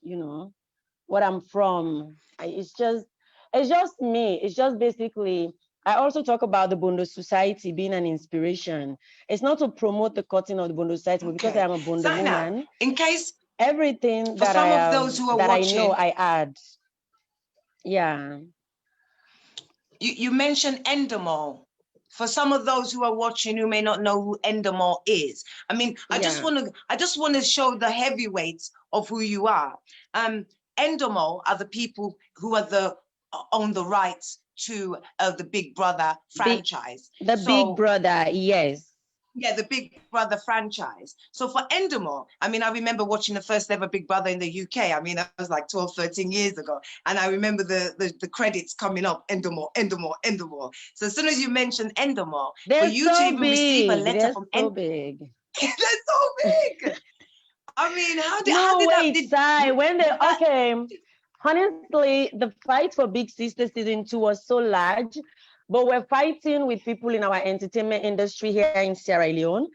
what I'm from. It's just me. It's just basically, I also talk about the Bondo Society being an inspiration. It's not to promote the cutting of the Bondo Society, but because I am a Bondo Zainab, woman, in case everything for that some of those who are that I watching, know, I add. Yeah. you mentioned Endemol. For some of those who are watching who may not know who Endemol is, I mean, I just want to show the heavyweights of who you are. Endemol are the people who are own the rights to the Big Brother franchise. Big Brother, yes. Yeah, the Big Brother franchise. So for Endemol, I mean, I remember watching the first ever Big Brother in the UK. I mean, that was like 12, 13 years ago. And I remember the credits coming up, Endemol, Endemol, Endemol. So as soon as you mentioned Endemol, for you to even receive a letter from Endemol, big. They're so big. I mean, how did honestly, the fight for Big Sister season 2 was so large, but we're fighting with people in our entertainment industry here in Sierra Leone.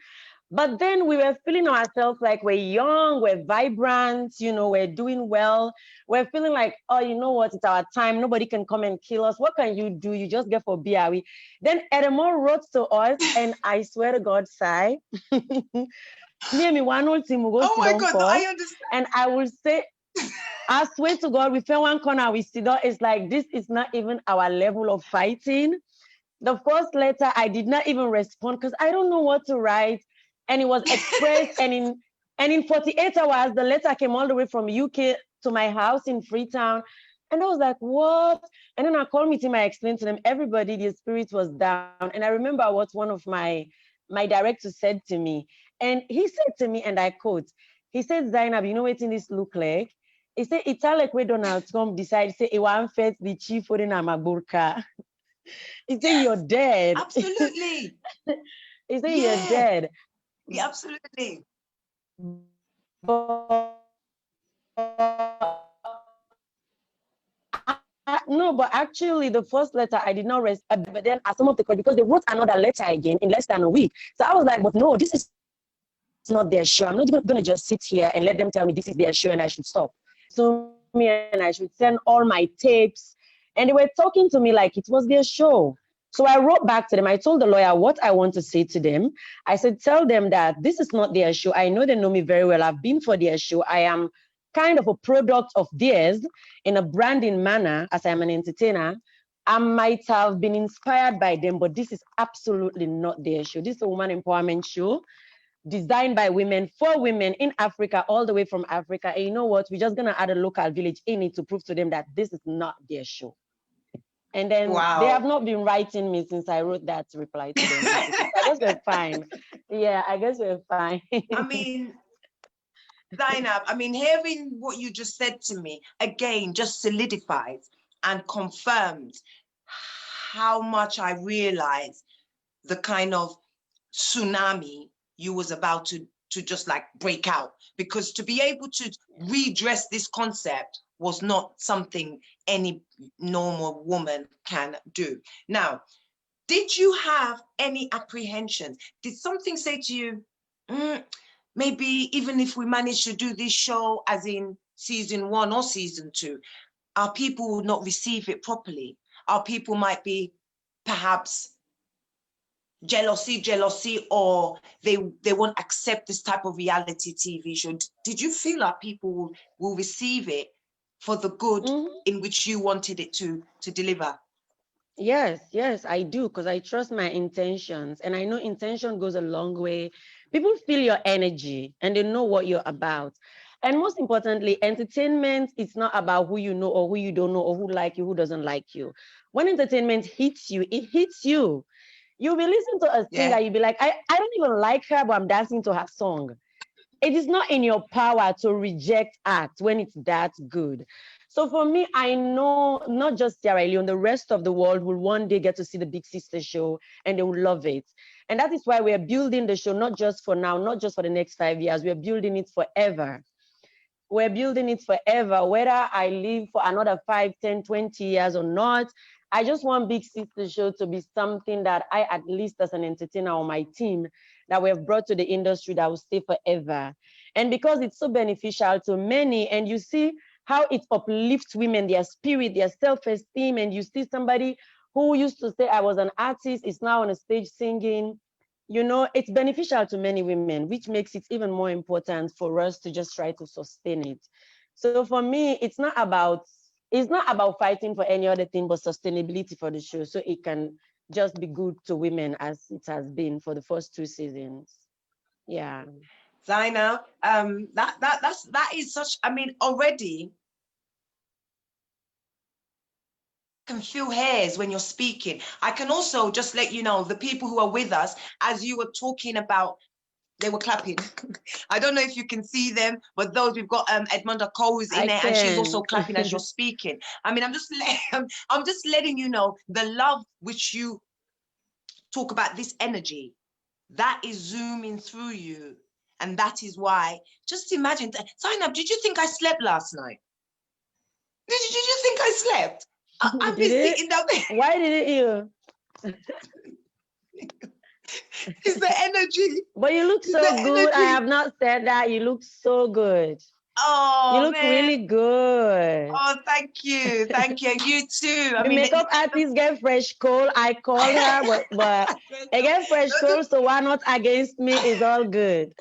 But then we were feeling ourselves like we're young, we're vibrant, we're doing well. We're feeling like, oh, you know what, it's our time. Nobody can come and kill us. What can you do? You just get for BRE. Then Edemol wrote to us, and I swear to God, Sai, me and me one whole team will go oh sit my down God, first, I understand. and I will say, I swear to God, we found one corner, we sit down. It's like, this is not even our level of fighting. The first letter, I did not even respond because I don't know what to write. And it was expressed, and in 48 hours, the letter came all the way from UK to my house in Freetown. And I was like, what? And then I called my team, I explained to them, everybody, the spirit was down. And I remember what one of my directors said to me. And he said to me, and I quote, he said, Zainab, you know what this look like? He said, it's like where Donald Trump decided, say, he want first the chief for the Namaburka. He said, you're dead. Absolutely. He said, you're dead. Yeah, absolutely. No, but actually, the first letter I did not respond. But then, as some of the because they wrote another letter again in less than a week. So I was like, but no, this is not their show. I'm not going to just sit here and let them tell me this is their show and I should stop. So me and I should send all my tapes, and they were talking to me like it was their show. So I wrote back to them. I told the lawyer what I want to say to them. I said, tell them that this is not their show. I know they know me very well. I've been for their show. I am kind of a product of theirs in a branding manner as I'm an entertainer. I might have been inspired by them, but this is absolutely not their show. This is a woman empowerment show. designed by women for women in Africa, all the way from Africa. And you know what? We're just gonna add a local village in it to prove to them that this is not their show. And then they have Wow. not been writing me since I wrote that reply to them. Basically. So I guess we're fine. Yeah, I guess we're fine. I mean, Zainab, I mean, hearing what you just said to me again just solidifies and confirms how much I realize the kind of tsunami you was about to just like break out, because to be able to redress this concept was not something any normal woman can do. Now, did you have any apprehensions? Did something say to you, maybe even if we manage to do this show as in season 1 or season 2, our people will not receive it properly? Our people might be perhaps jealousy, or they won't accept this type of reality TV show. Did you feel like people will receive it for the good in which you wanted it to deliver? Yes, I do, because I trust my intentions, and I know intention goes a long way. People feel your energy and they know what you're about. And most importantly, entertainment is not about who you know or who you don't know or who like you, who doesn't like you. When entertainment hits you, it hits you. You'll be listening to a singer, you'll be like, I don't even like her, but I'm dancing to her song. It is not in your power to reject art when it's that good. So for me, I know not just Sierra Leone, the rest of the world will one day get to see the Big Sister show and they will love it. And that is why we're building the show, not just for now, not just for the next 5 years, we're building it forever. We're building it forever, whether I live for another 5, 10, 20 years or not. I just want Big Sister Show to be something that I, at least as an entertainer on my team, that we have brought to the industry that will stay forever. And because it's so beneficial to many, and you see how it uplifts women, their spirit, their self-esteem, and you see somebody who used to say I was an artist is now on a stage singing. You know, it's beneficial to many women, which makes it even more important for us to just try to sustain it. So for me, it's not about fighting for any other thing but sustainability for the show, so it can just be good to women as it has been for the first 2 seasons. Yeah. Zainab, that is such, I mean, already I can feel hairs when you're speaking. I can also just let you know, the people who are with us, as you were talking about, they were clapping. I don't know if you can see them, but those, we've got Edmonda Cole who's in there, and she's also clapping as you're speaking. I mean, I'm just letting you know the love which you talk about, this energy that is zooming through you, and that is why. Just imagine that. Zainab, did you think I slept last night? Did you think I slept? I've been sitting down there. Why didn't you? It's the energy. But you look so good. I have not said that. You look so good. Oh, you look man. really good. Oh, thank you. Thank you. You too. The makeup artist get fresh coal. I called her, but I get fresh coal, so why not against me? It's all good.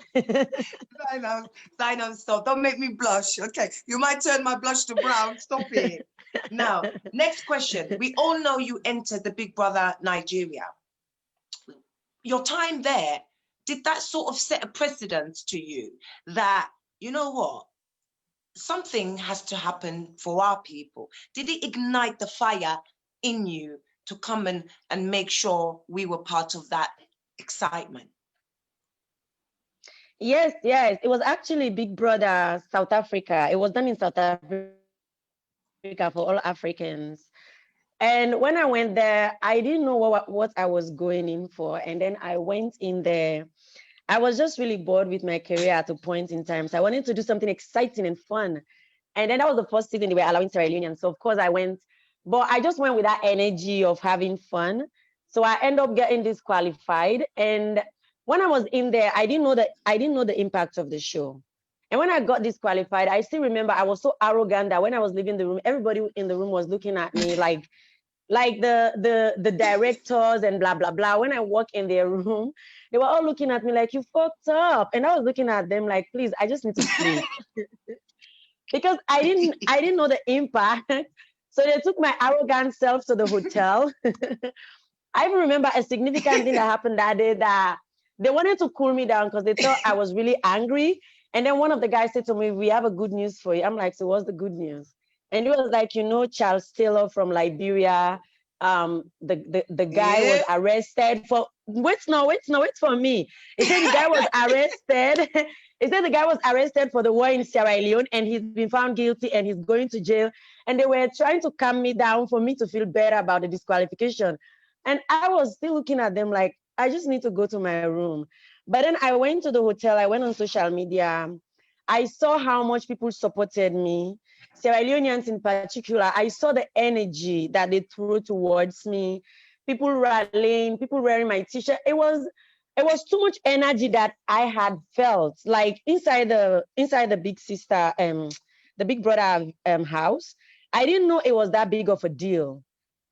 Zainab, stop. Don't make me blush. Okay. You might turn my blush to brown. Stop it. Now, next question. We all know you entered the Big Brother Nigeria. Your time there, did that sort of set a precedent to you that, you know what, something has to happen for our people? Did it ignite the fire in you to come and make sure we were part of that excitement? Yes. It was actually Big Brother South Africa. It was done in South Africa for all Africans. And when I went there, I didn't know what I was going in for. And then I went in there. I was just really bored with my career at a point in time. So I wanted to do something exciting and fun. And then that was the first season they were allowing Sierra Leoneans. So of course I went, but I just went with that energy of having fun. So I ended up getting disqualified. And when I was in there, I didn't know the impact of the show. And when I got disqualified, I still remember I was so arrogant that when I was leaving the room, everybody in the room was looking at me like the directors and blah, blah, blah. When I walk in their room, they were all looking at me like, you fucked up. And I was looking at them like, please, I just need to sleep. Because I didn't know the impact. So they took my arrogant self to the hotel. I even remember a significant thing that happened that day, that They wanted to cool me down because they thought I was really angry. And then one of the guys said to me, "We have a good news for you." I'm like, "So what's the good news?" And it was like, Charles Taylor from Liberia. The guy was Yeah. arrested for wait for me. He said the guy was arrested. He said the guy was arrested for the war in Sierra Leone, and he's been found guilty and he's going to jail. And they were trying to calm me down for me to feel better about the disqualification. And I was still looking at them like, I just need to go to my room. But then I went to the hotel, I went on social media. I saw how much people supported me, Sierra Leoneans in particular. I saw the energy that they threw towards me, people rallying, people wearing my t-shirt. It was too much energy that I had felt like inside the big sister, the big brother house. I didn't know it was that big of a deal.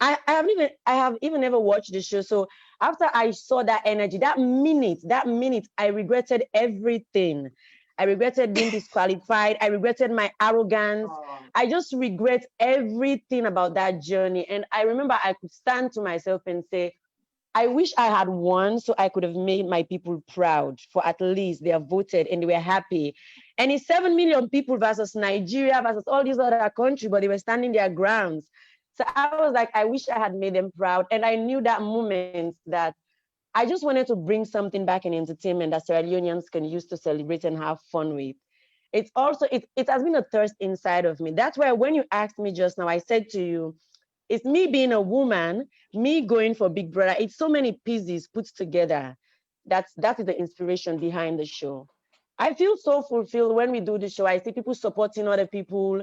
I have even never watched the show. So after I saw that energy, that minute, I regretted everything. I regretted being disqualified. I regretted my arrogance. I just regret everything about that journey. And I remember I could stand to myself and say, I wish I had won so I could have made my people proud. For at least they have voted and they were happy. And it's 7 million people versus Nigeria versus all these other countries, but they were standing their grounds. So I was like, I wish I had made them proud. And I knew that moment that I just wanted to bring something back in entertainment that Sierra Leoneans can use to celebrate and have fun with. It's also, it has been a thirst inside of me. That's why when you asked me just now, I said to you, it's me being a woman, me going for Big Brother. It's so many pieces put together. That is the inspiration behind the show. I feel so fulfilled when we do the show. I see people supporting other people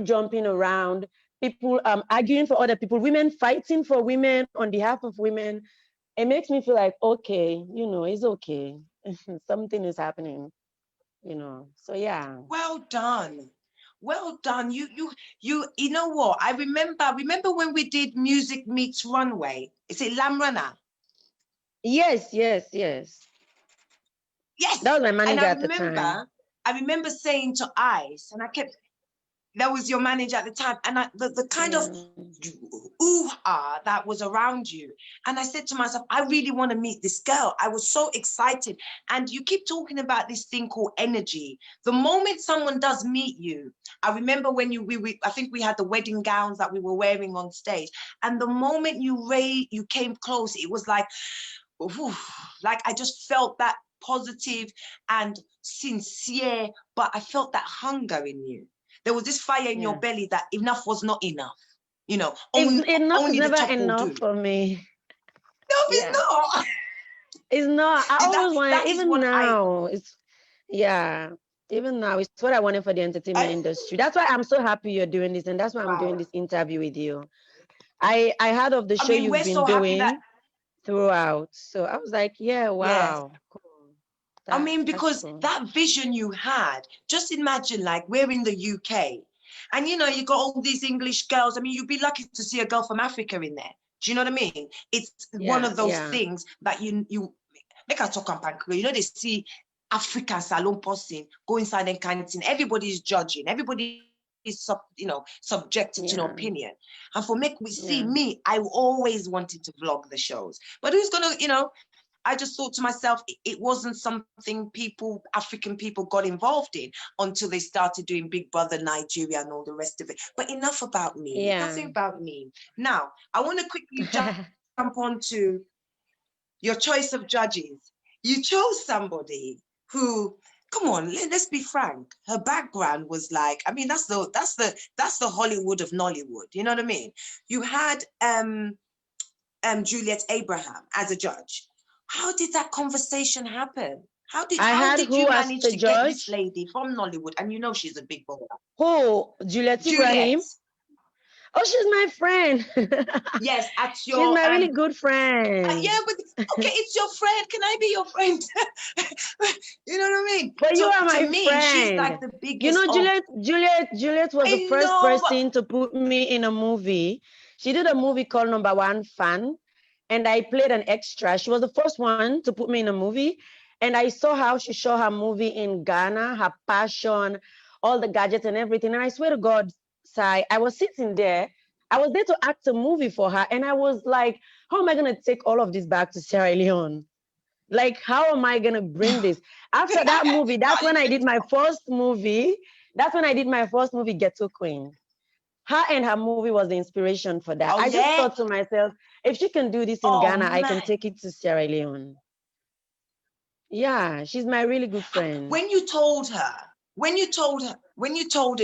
jumping around, people arguing for other people, women fighting for women on behalf of women. It makes me feel like, okay, it's okay. Something is happening, So yeah. Well done. Well done. You know what? I remember when we did Music Meets Runway. Is it Lam Runner? Yes. Yes. That was my manager And at the time. I remember saying to Ice, and I kept, that was your manager at the time, and the kind of ooh-ah that was around you. And I said to myself, I really want to meet this girl. I was so excited. And you keep talking about this thing called energy. The moment someone does meet you, I remember when I think we had the wedding gowns that we were wearing on stage. And the moment you came close, it was like, ooh, like I just felt that positive and sincere, but I felt that hunger in you. There was this fire in your belly that enough was not enough. Only Enough is the never top will enough do. for me. No, it's not. It's not. I always wanted, that is even what now, even now, it's what I wanted for the entertainment industry. That's why I'm so happy you're doing this, and that's why I'm doing this interview with you. I heard of the show you've been so doing throughout. So I was like, yeah, wow. Yes. Cool. Because cool. that vision you had, just imagine like we're in the UK and you got all these English girls. You'd be lucky to see a girl from Africa in there. Do you know what I mean? It's one of those things that you make us talk about. They see African Salone posting, go inside and canteen. Everybody's judging. Everybody is subjected to an opinion. And for me, I always wanted to vlog the shows. But who's gonna, I just thought to myself, it wasn't something African people got involved in until they started doing Big Brother Nigeria and all the rest of it. But enough about me. Nothing about me. Now, I want to quickly jump on to your choice of judges. You chose somebody who, come on, let's be frank. Her background was like, that's the Hollywood of Nollywood. You know what I mean? You had Juliet Abraham as a judge. How did that conversation happen? How did you manage to get this lady from Nollywood? And she's a big baller. Who? Juliet Ibrahim? Oh, she's my friend. Yes, she's my really good friend. Yeah, but okay, it's your friend. Can I be your friend? You know what I mean? But you are my friend. She's like the biggest. Juliet was the first person to put me in a movie. She did a movie called Number One Fan, and I played an extra. She was the first one to put me in a movie, and I saw how she showed her movie in Ghana, her passion, all the gadgets and everything. And I swear to God, Sai, I was sitting there. I was there to act a movie for her, and I was like, how am I going to take all of this back to Sierra Leone? Like, how am I gonna bring this? After that movie, that's when I did my first movie. That's when I did my first movie, Ghetto Queen. Her and her movie was the inspiration for that. Oh, I just yeah? thought to myself, if she can do this in Oh, Ghana, I can man. take it to Sierra Leone. Yeah, she's my really good friend. When you told her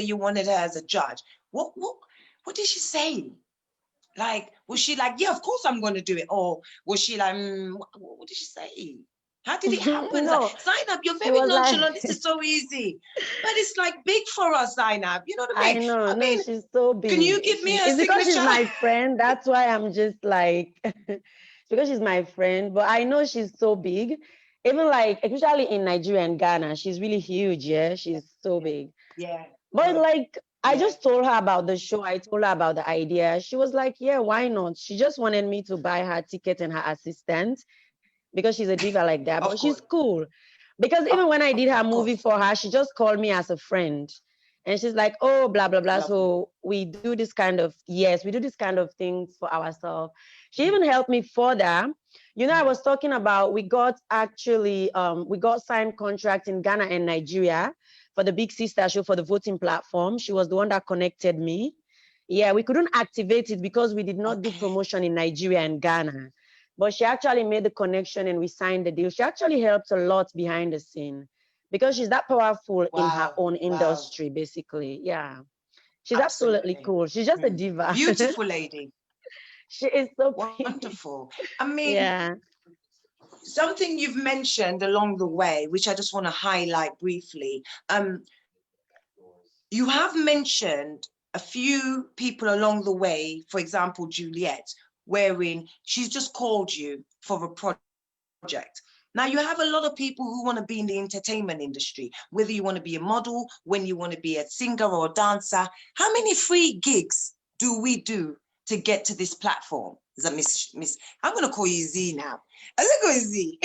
you wanted her as a judge, what did she say? Like, was she like, yeah, of course I'm going to do it? Or was she like, what did she say? How did it happen? No, Zainab, you're she very was like, nonchalant. This is so easy. But it's like big for us, Zainab. You know what I I mean? know, I no, mean, she's so big. can you give me her It's because she's signature? my friend. That's why I'm just like, because she's my friend. But I know she's so big. Even like, especially in Nigeria and Ghana, she's really huge. Yeah, she's so big. Yeah. But Yeah. like, I Yeah. just told her about the show. I told her about the idea. She was like, yeah, why not? She just wanted me to buy her ticket and her assistant because she's a diva like that. Of But she's course. cool. Because even when I did her Of movie course. for her, she just called me as a friend. And she's like, oh, blah, blah, blah. Lovely. So we do this kind of, yes, we do this kind of things for ourselves. She even helped me further. You know, I was talking about, we got signed contract in Ghana and Nigeria for the Big Sister show for the voting platform. She was the one that connected me. Yeah, we couldn't activate it because we did not do Okay. promotion in Nigeria and Ghana. But she actually made the connection and we signed the deal. She actually helped a lot behind the scene because she's that powerful in her Wow. own Wow. industry, basically. Yeah. She's absolutely Absolutely. cool. She's just a diva. Beautiful lady. She is so pretty. Wonderful. I mean, Yeah. something you've mentioned along the way, which I just want to highlight briefly. You have mentioned a few people along the way, for example, Juliet, wherein she's just called you for a project. Now, you have a lot of people who want to be in the entertainment industry, whether you want to be a model, when you want to be a singer or a dancer. How many free gigs do we do to get to this platform? Is that Miss? I'm going to call you Z now. I'm going to call you Z.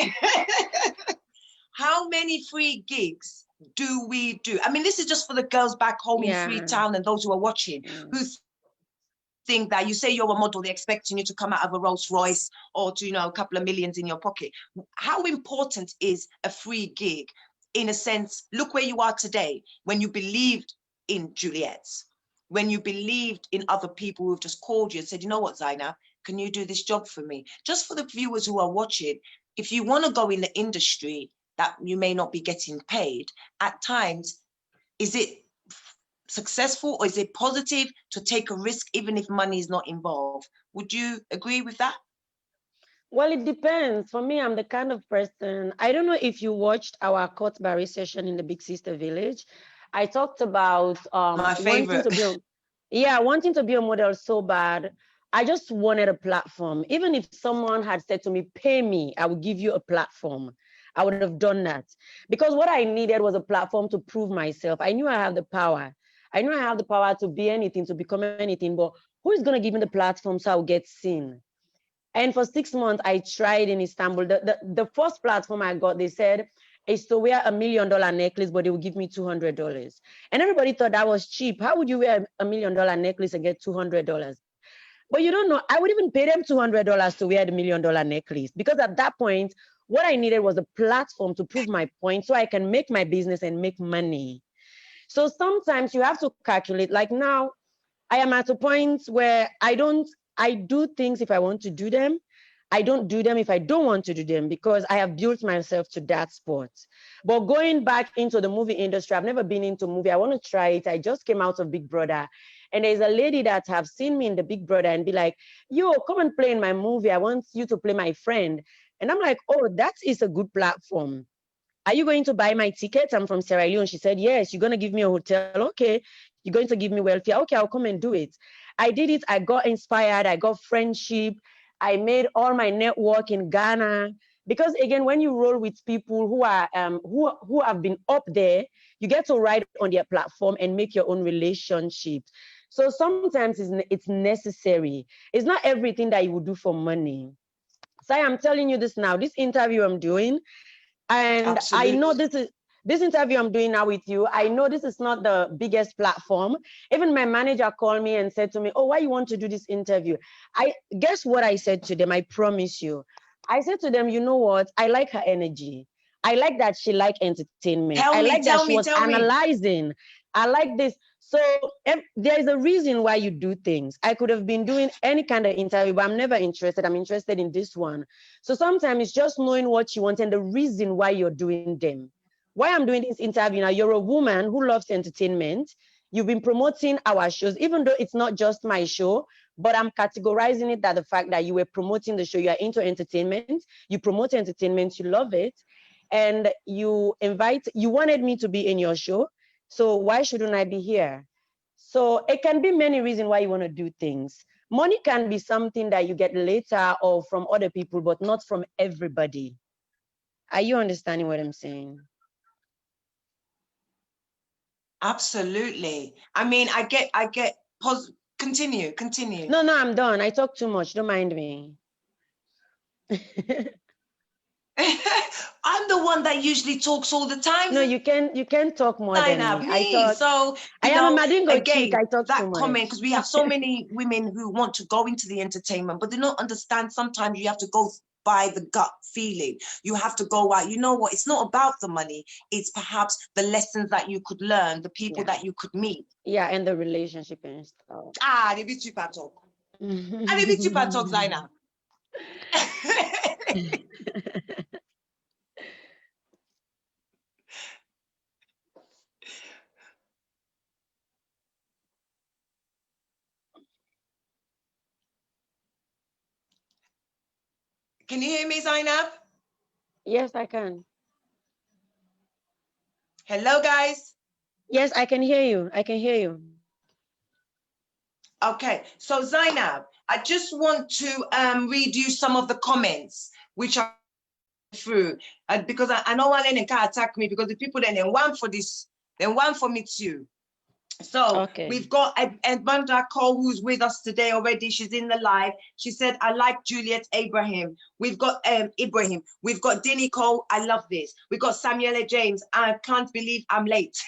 How many free gigs do we do? I mean, this is just for the girls back home in Freetown and those who are watching, who think that you say you're a model, they're expecting you to come out of a Rolls Royce or to, a couple of millions in your pocket. How important is a free gig? In a sense, look where you are today, when you believed in Juliet's, when you believed in other people who've just called you and said, you know what, Zainab, can you do this job for me? Just for the viewers who are watching, if you want to go in the industry that you may not be getting paid, at times, is it successful or is it positive to take a risk even if money is not involved? Would you agree with that? Well, it depends. For me, I'm the kind of person, I don't know if you watched our court barry session in the Big Sister Village. I talked about My favorite. wanting to be a model so bad. I just wanted a platform. Even if someone had said to me, pay me, I will give you a platform, I would have done that. Because what I needed was a platform to prove myself. I knew I have the power. I know I have the power to be anything, to become anything, but who is going to give me the platform so I'll get seen? And for 6 months, I tried in Istanbul. The first platform I got, they said, is to wear $1 million necklace, but they will give me $200. And everybody thought that was cheap. How would you wear $1 million necklace and get $200? But you don't know, I would even pay them $200 to wear the $1 million necklace, because at that point, what I needed was a platform to prove my point so I can make my business and make money. So sometimes you have to calculate, like now, I am at a point where I do things if I want to do them. I don't do them if I don't want to do them, because I have built myself to that spot. But going back into the movie industry, I've never been into movie. I want to try it. I just came out of Big Brother. And there's a lady that have seen me in the Big Brother and be like, yo, come and play in my movie. I want you to play my friend. And I'm like, oh, that is a good platform. Are you going to buy my ticket? I'm from Sierra Leone. She said, yes. You're going to give me a hotel. Okay. You're going to give me welfare. Okay, I'll come and do it. I did it. I got inspired. I got friendship. I made all my network in Ghana. Because again, when you roll with people who are who have been up there, you get to ride on their platform and make your own relationships. So sometimes it's necessary. It's not everything that you would do for money. So I'm telling you this now. This interview I'm doing, and Absolutely. I know this interview I'm doing now with you, I know this is not the biggest platform. Even my manager called me and said to me, oh, why you want to do this interview? I guess what I said to them, I promise you, I said to them, you know what? I like her energy. I like that she like entertainment. I like that she was analyzing. I like this. So there is a reason why you do things. I could have been doing any kind of interview, but I'm never interested. I'm interested in this one. So sometimes it's just knowing what you want and the reason why you're doing them. Why I'm doing this interview now, you're a woman who loves entertainment. You've been promoting our shows, even though it's not just my show, but I'm categorizing it that the fact that you were promoting the show, you are into entertainment, you promote entertainment, you love it, and you wanted me to be in your show. So why shouldn't I be here? So it can be many reasons why you want to do things. Money can be something that you get later or from other people, but not from everybody. Are you understanding what I'm saying? Absolutely. I mean, I get continue. No, I'm done. I talk too much. Don't mind me. I'm the one that usually talks all the time. No, you can talk more than me. I am a Madingo chick. I talk that too much. Comment, because we have so many women who want to go into the entertainment, but they don't understand. Sometimes you have to go by the gut feeling. You have to go out. You know what? It's not about the money. It's perhaps the lessons that you could learn, the people that you could meet. Yeah, and the relationship and stuff. They be too bad talk. And they be too bad talk, Zainab. Can you hear me, Zainab? Yes, I can. Hello, guys. Yes, I can hear you. I can hear you. Okay, so Zainab, I just want to read you some of the comments which are through, because I know one can attack me, because the people then want for this, then want for me too. So we've got Edmunda Cole, who's with us today already. She's in the live. She said, I like Juliet Abraham. We've got Ibrahim. We've got Dinny Cole. I love this. We've got Samuela James. I can't believe I'm late.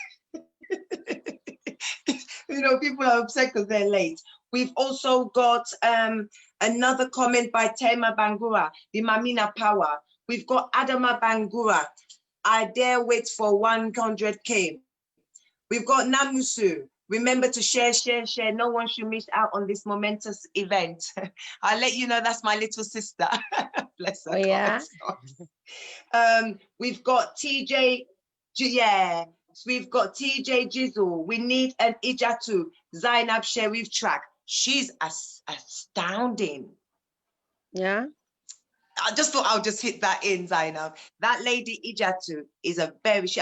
You know, people are upset because they're late. We've also got another comment by Tema Bangura, the Mamina Power. We've got Adama Bangura. I dare wait for 100K. We've got Namusu. Remember to share. No one should miss out on this momentous event. I'll let you know that's my little sister. Bless her. Oh, yeah. We've got TJ. Yeah. We've got TJ Jizzle. We need an Ijatu. Zainab Sharif track. She's astounding. Yeah. I just thought I'll just hit that in, Zainab. That lady Ijatu is I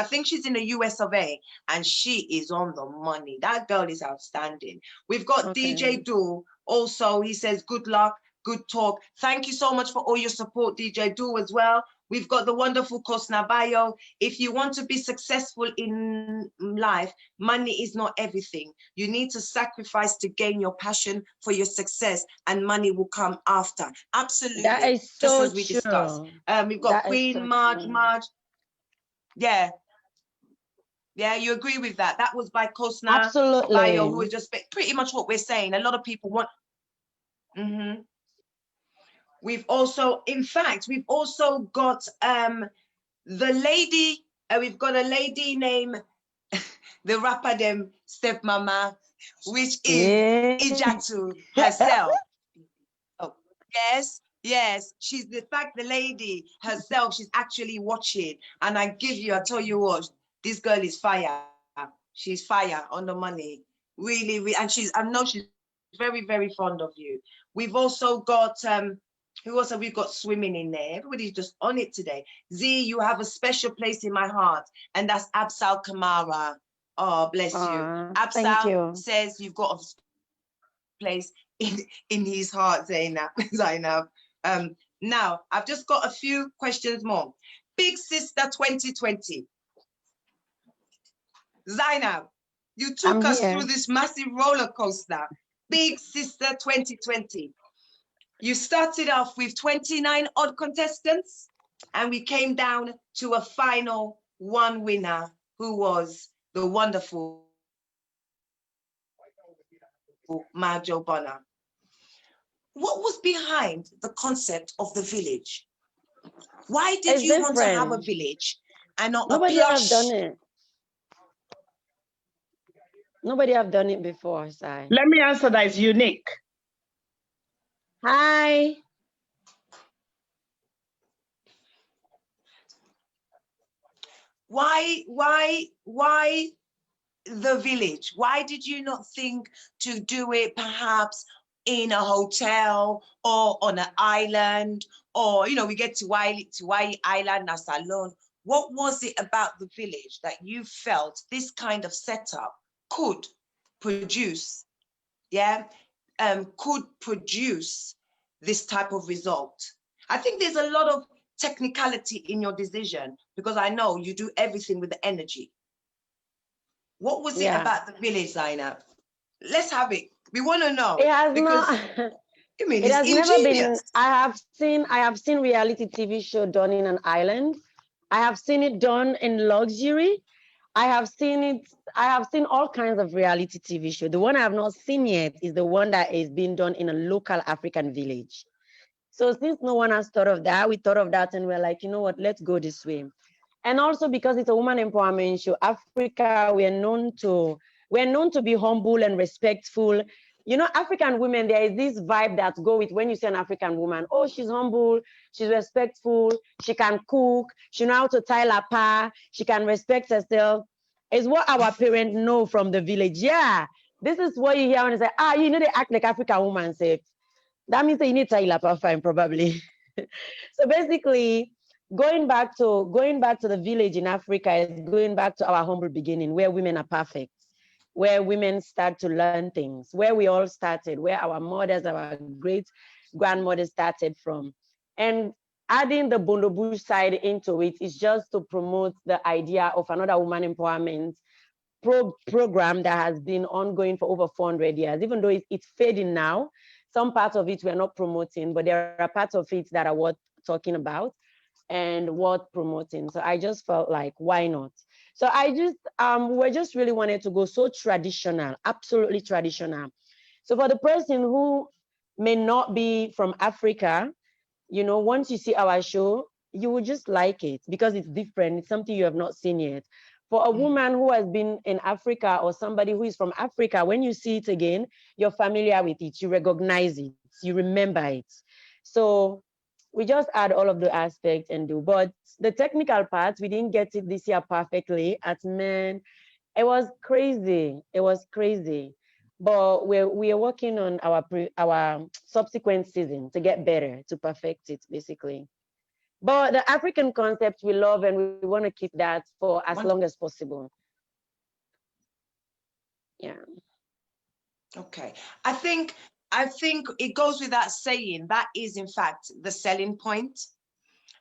think she's in the US of A, and she is on the money. That girl is outstanding. We've got DJ Dool. Also, he says, good luck, good talk. Thank you so much for all your support, DJ Dool, as well. We've got the wonderful Kosnabayo. If you want to be successful in life, money is not everything. You need to sacrifice to gain your passion for your success, and money will come after. Absolutely. That is so just as we discussed. We've got Queen Marge. Yeah. Yeah, you agree with that? That was by Kosna. Absolutely. Bayo, who is just pretty much what we're saying. A lot of people want. We've also, in fact, we've also got the lady, we've got a lady named the rapper them Stepmama, which is Ijatu herself. Oh, yes, she's the lady herself, she's actually watching. And I tell you what, this girl is fire. She's fire on the money. Really, and I know she's very, very fond of you. We've also got who else have we got swimming in there? Everybody's just on it today. Z, you have a special place in my heart, and that's Absal Kamara. Oh, bless you. Absal says you've got a place in his heart, Zainab. Now, I've just got a few questions more. Big Sister 2020. Zainab, you took us through this massive roller coaster. Big Sister 2020. You started off with 29 odd contestants, and we came down to a final one winner, who was the wonderful Majo Bonner. What was behind the concept of the village? Why did It's you want to have a different. village and not Nobody a have done plush? it. Nobody have done it before, Sai. Let me answer that. It's unique. Hi. Why the village? Why did you not think to do it perhaps in a hotel or on an island, or we get to Hawaii Island or Salone? What was it about the village that you felt this kind of setup could produce? Could produce this type of result? I think there's a lot of technicality in your decision, because I know you do everything with the energy. What was it about the village, Zainab? Let's have it. We want to know. It has because not. I mean, It it's has never been. ingenious. I have seen reality TV show done in an island. I have seen it done in luxury. I have seen all kinds of reality TV show. The one I have not seen yet is the one that is being done in a local African village. So since no one has thought of that, we thought of that and we're like, you know what, let's go this way. And also because it's a woman empowerment show, Africa, we're known to be humble and respectful. African women, there is this vibe that go with when you see an African woman. Oh, she's humble, she's respectful, she can cook, she knows how to tie lapa, she can respect herself. It's what our parents know from the village. Yeah, this is what you hear when they say, they act like African woman. Say, that means that you need to tie lapa fine, probably. So basically, going back to the village in Africa is going back to our humble beginning, where women are perfect, where women start to learn things, where we all started, where our mothers, our great grandmothers started from. And adding the Bondo Bush side into it is just to promote the idea of another woman empowerment program that has been ongoing for over 400 years. Even though it's fading now, some parts of it we're not promoting, but there are parts of it that are worth talking about and worth promoting. So I just felt like, why not? So I just, we just really wanted to go so traditional, absolutely traditional. So for the person who may not be from Africa, once you see our show, you will just like it because it's different. It's something you have not seen yet. For a woman who has been in Africa or somebody who is from Africa, when you see it again, you're familiar with it, you recognize it, you remember it. So we just add all of the aspects and do. But the technical parts, we didn't get it this year perfectly. Man, it was crazy. It was crazy. But we are working on our subsequent season to get better, to perfect it, basically. But the African concept we love, and we want to keep that for as long as possible. Yeah. Okay. I think it goes without saying that is in fact the selling point.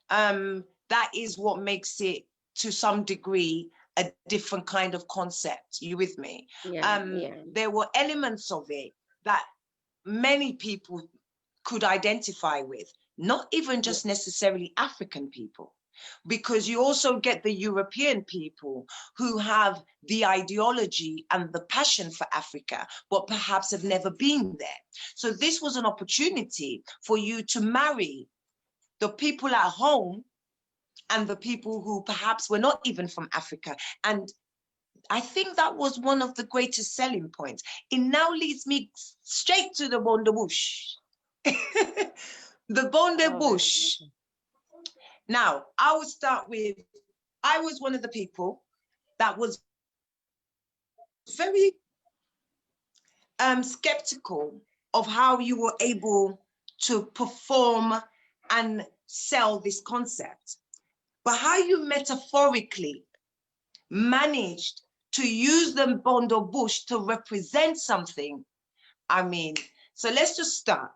That is what makes it to some degree a different kind of concept. You with me? Yeah, there were elements of it that many people could identify with, not even just necessarily African people, because you also get the European people who have the ideology and the passion for Africa, but perhaps have never been there. So this was an opportunity for you to marry the people at home and the people who perhaps were not even from Africa. And I think that was one of the greatest selling points. It now leads me straight to the Bondo Bush. The Bondo Bush. Now, I would start with, I was one of the people that was very skeptical of how you were able to perform and sell this concept. But how you metaphorically managed to use the Bondo Bush to represent something, I mean, so let's just start.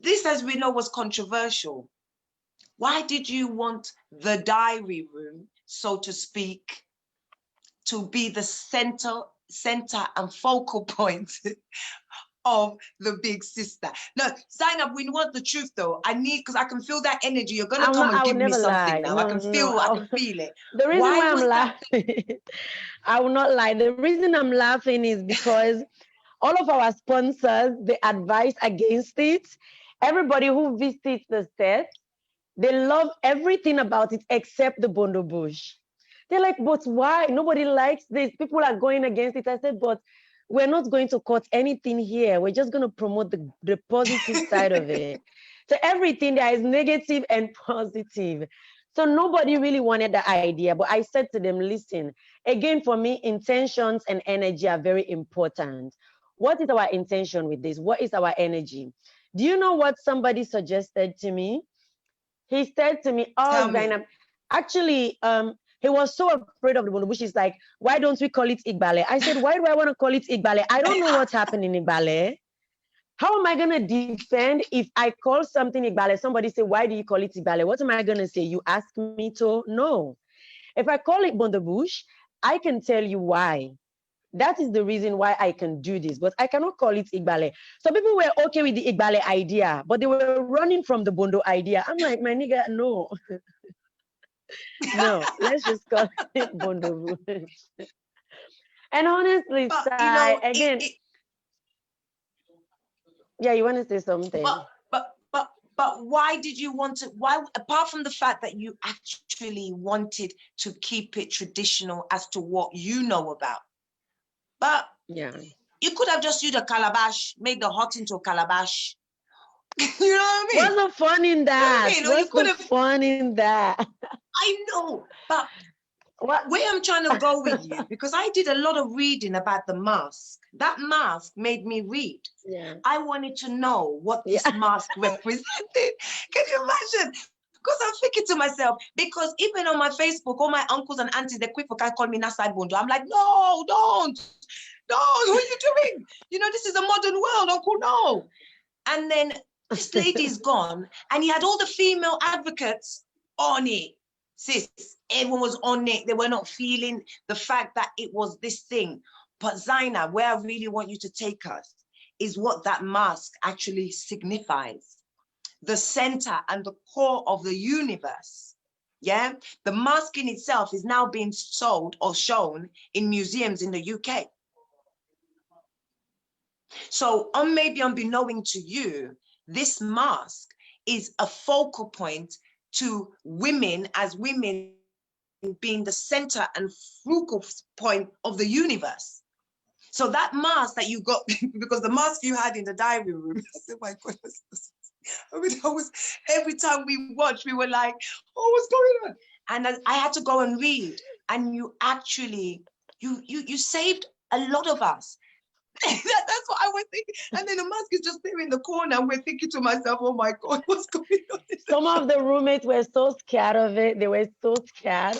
This, as we know, was controversial. Why did you want the diary room, so to speak, to be the center and focal point of the big sister? No, Zainab, we want the truth though. Because I can feel that energy. You're gonna come and give me something now. I can feel it. The reason why I'm laughing, I will not lie. The reason I'm laughing is because all of our sponsors, they advise against it. Everybody who visits the set, They love everything about it except the Bondo Bush. They're like, but why? Nobody likes this. People are going against it. I said, but we're not going to cut anything here. We're just going to promote the positive side of it. So everything there is negative and positive. So nobody really wanted the idea, but I said to them, listen, again, for me, intentions and energy are very important. What is our intention with this? What is our energy? Do you know what somebody suggested to me? He said to me, oh, Zainab, actually, he was so afraid of the Bonobush. He's like, why don't we call it Igbale? I said, why do I want to call it Igbale? I don't know what's happening in Igbale. How am I going to defend if I call something Igbale? Somebody say, why do you call it Igbale? What am I going to say? You ask me to? No. If I call it Bondobush, I can tell you why. That is the reason why I can do this, but I cannot call it Igbale. So people were okay with the Igbale idea, but they were running from the Bondo idea. I'm like, my nigga, no. No, let's just call it Bondo. And honestly, But, Sai, again, yeah, you want to say something? But why did you want to, why, apart from the fact that you actually wanted to keep it traditional as to what you know about, but yeah, you could have just used a calabash, made the hot into a calabash. You know what I mean? What's the fun in that? You know what I mean? What's the fun in that? I know, but where I'm trying to go with you, because I did a lot of reading about the mask. That mask made me read. Yeah. I wanted to know what this mask represented. Can you imagine? Because I'm thinking to myself, because even on my Facebook, all my uncles and aunties, they're quick for guys call me Nasai Bondo. I'm like, no, don't, what are you doing? You know, this is a modern world, uncle, no. And then this lady's gone, and he had all the female advocates on it. Sis, everyone was on it. They were not feeling the fact that it was this thing. But Zainab, where I really want you to take us is what that mask actually signifies. The center and the core of the universe. Yeah, the mask in itself is now being sold or shown in museums in the UK. So maybe unbeknown to you, this mask is a focal point to women, as women being the center and focal point of the universe. So that mask that you got, because the mask you had in the diary room, I said, my goodness. I mean, that was, every time we watched, we were like, oh, what's going on? And I had to go and read. And you actually, you saved a lot of us. That's what I was thinking. And then the mask is just there in the corner. And we're thinking to myself, oh my God, what's going on? Some of the roommates were so scared of it. They were so scared.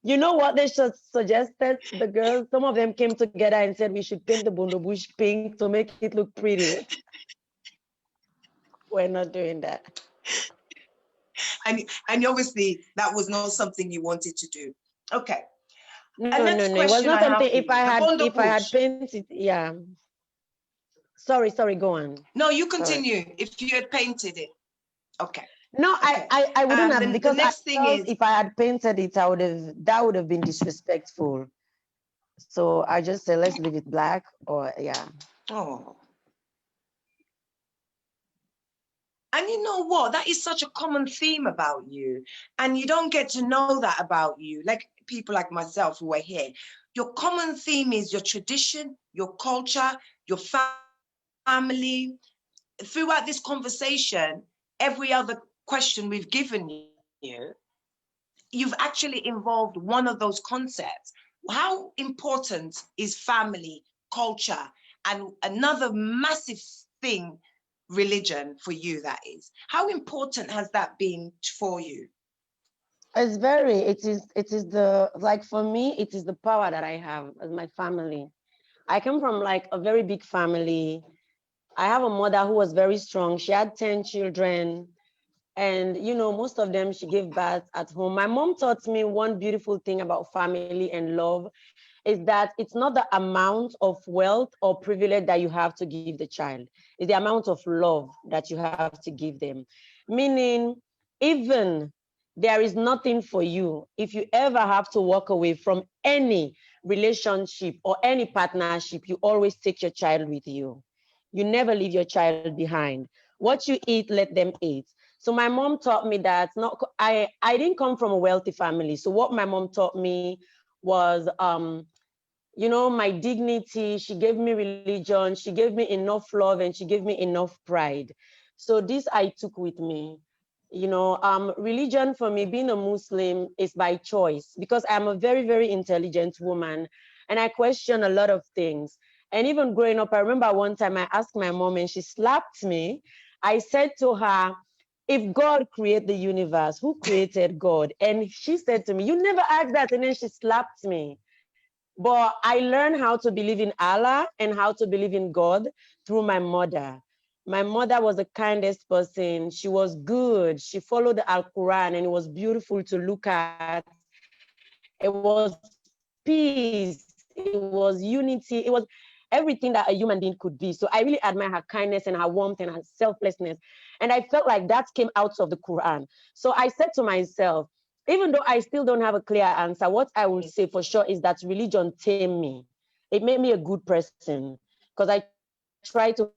You know what they suggested, the girls? Some of them came together and said we should paint the Bondo Bush pink to make it look pretty. We're not doing that. And obviously that was not something you wanted to do. Okay. No. It was not something. If I had painted, yeah. Sorry. Go on. No, you continue. Sorry. If you had painted it, okay. No, okay. I wouldn't have, because the next thing is, if I had painted it, that would have been disrespectful. So I just said, let's leave it black, or yeah. Oh. And you know what? That is such a common theme about you. And you don't get to know that about you. Like people like myself who are here. Your common theme is your tradition, your culture, your family. Throughout this conversation, every other question we've given you, you've actually involved one of those concepts. How important is family, culture, and another massive thing, religion, for you? That is, how important has that been for you? It's very, it is the, like for me, it is the power that I have as my family. I come from like a very big family. I have a mother who was very strong. She had 10 children, and you know, most of them she gave birth at home. My mom taught me one beautiful thing about family and love is that it's not the amount of wealth or privilege that you have to give the child. It's the amount of love that you have to give them. Meaning, even there is nothing for you if you ever have to walk away from any relationship or any partnership, you always take your child with you. You never leave your child behind. What you eat, let them eat. So my mom taught me that I didn't come from a wealthy family. So what my mom taught me was, you know, my dignity. She gave me religion. She gave me enough love, and she gave me enough pride. So this I took with me. You know, religion for me, being a Muslim, is by choice, because I'm a very, very intelligent woman, and I question a lot of things. And even growing up, I remember one time I asked my mom and she slapped me. I said to her, if God created the universe, who created God? And she said to me, you never asked that. And then she slapped me. But I learned how to believe in Allah and how to believe in God through my mother. My mother was the kindest person. She was good. She followed the Al-Quran, and it was beautiful to look at. It was peace. It was unity. It was everything that a human being could be. So I really admire her kindness and her warmth and her selflessness. And I felt like that came out of the Quran. So I said to myself, even though I still don't have a clear answer, what I will say for sure is that religion tamed me. It made me a good person, because I try to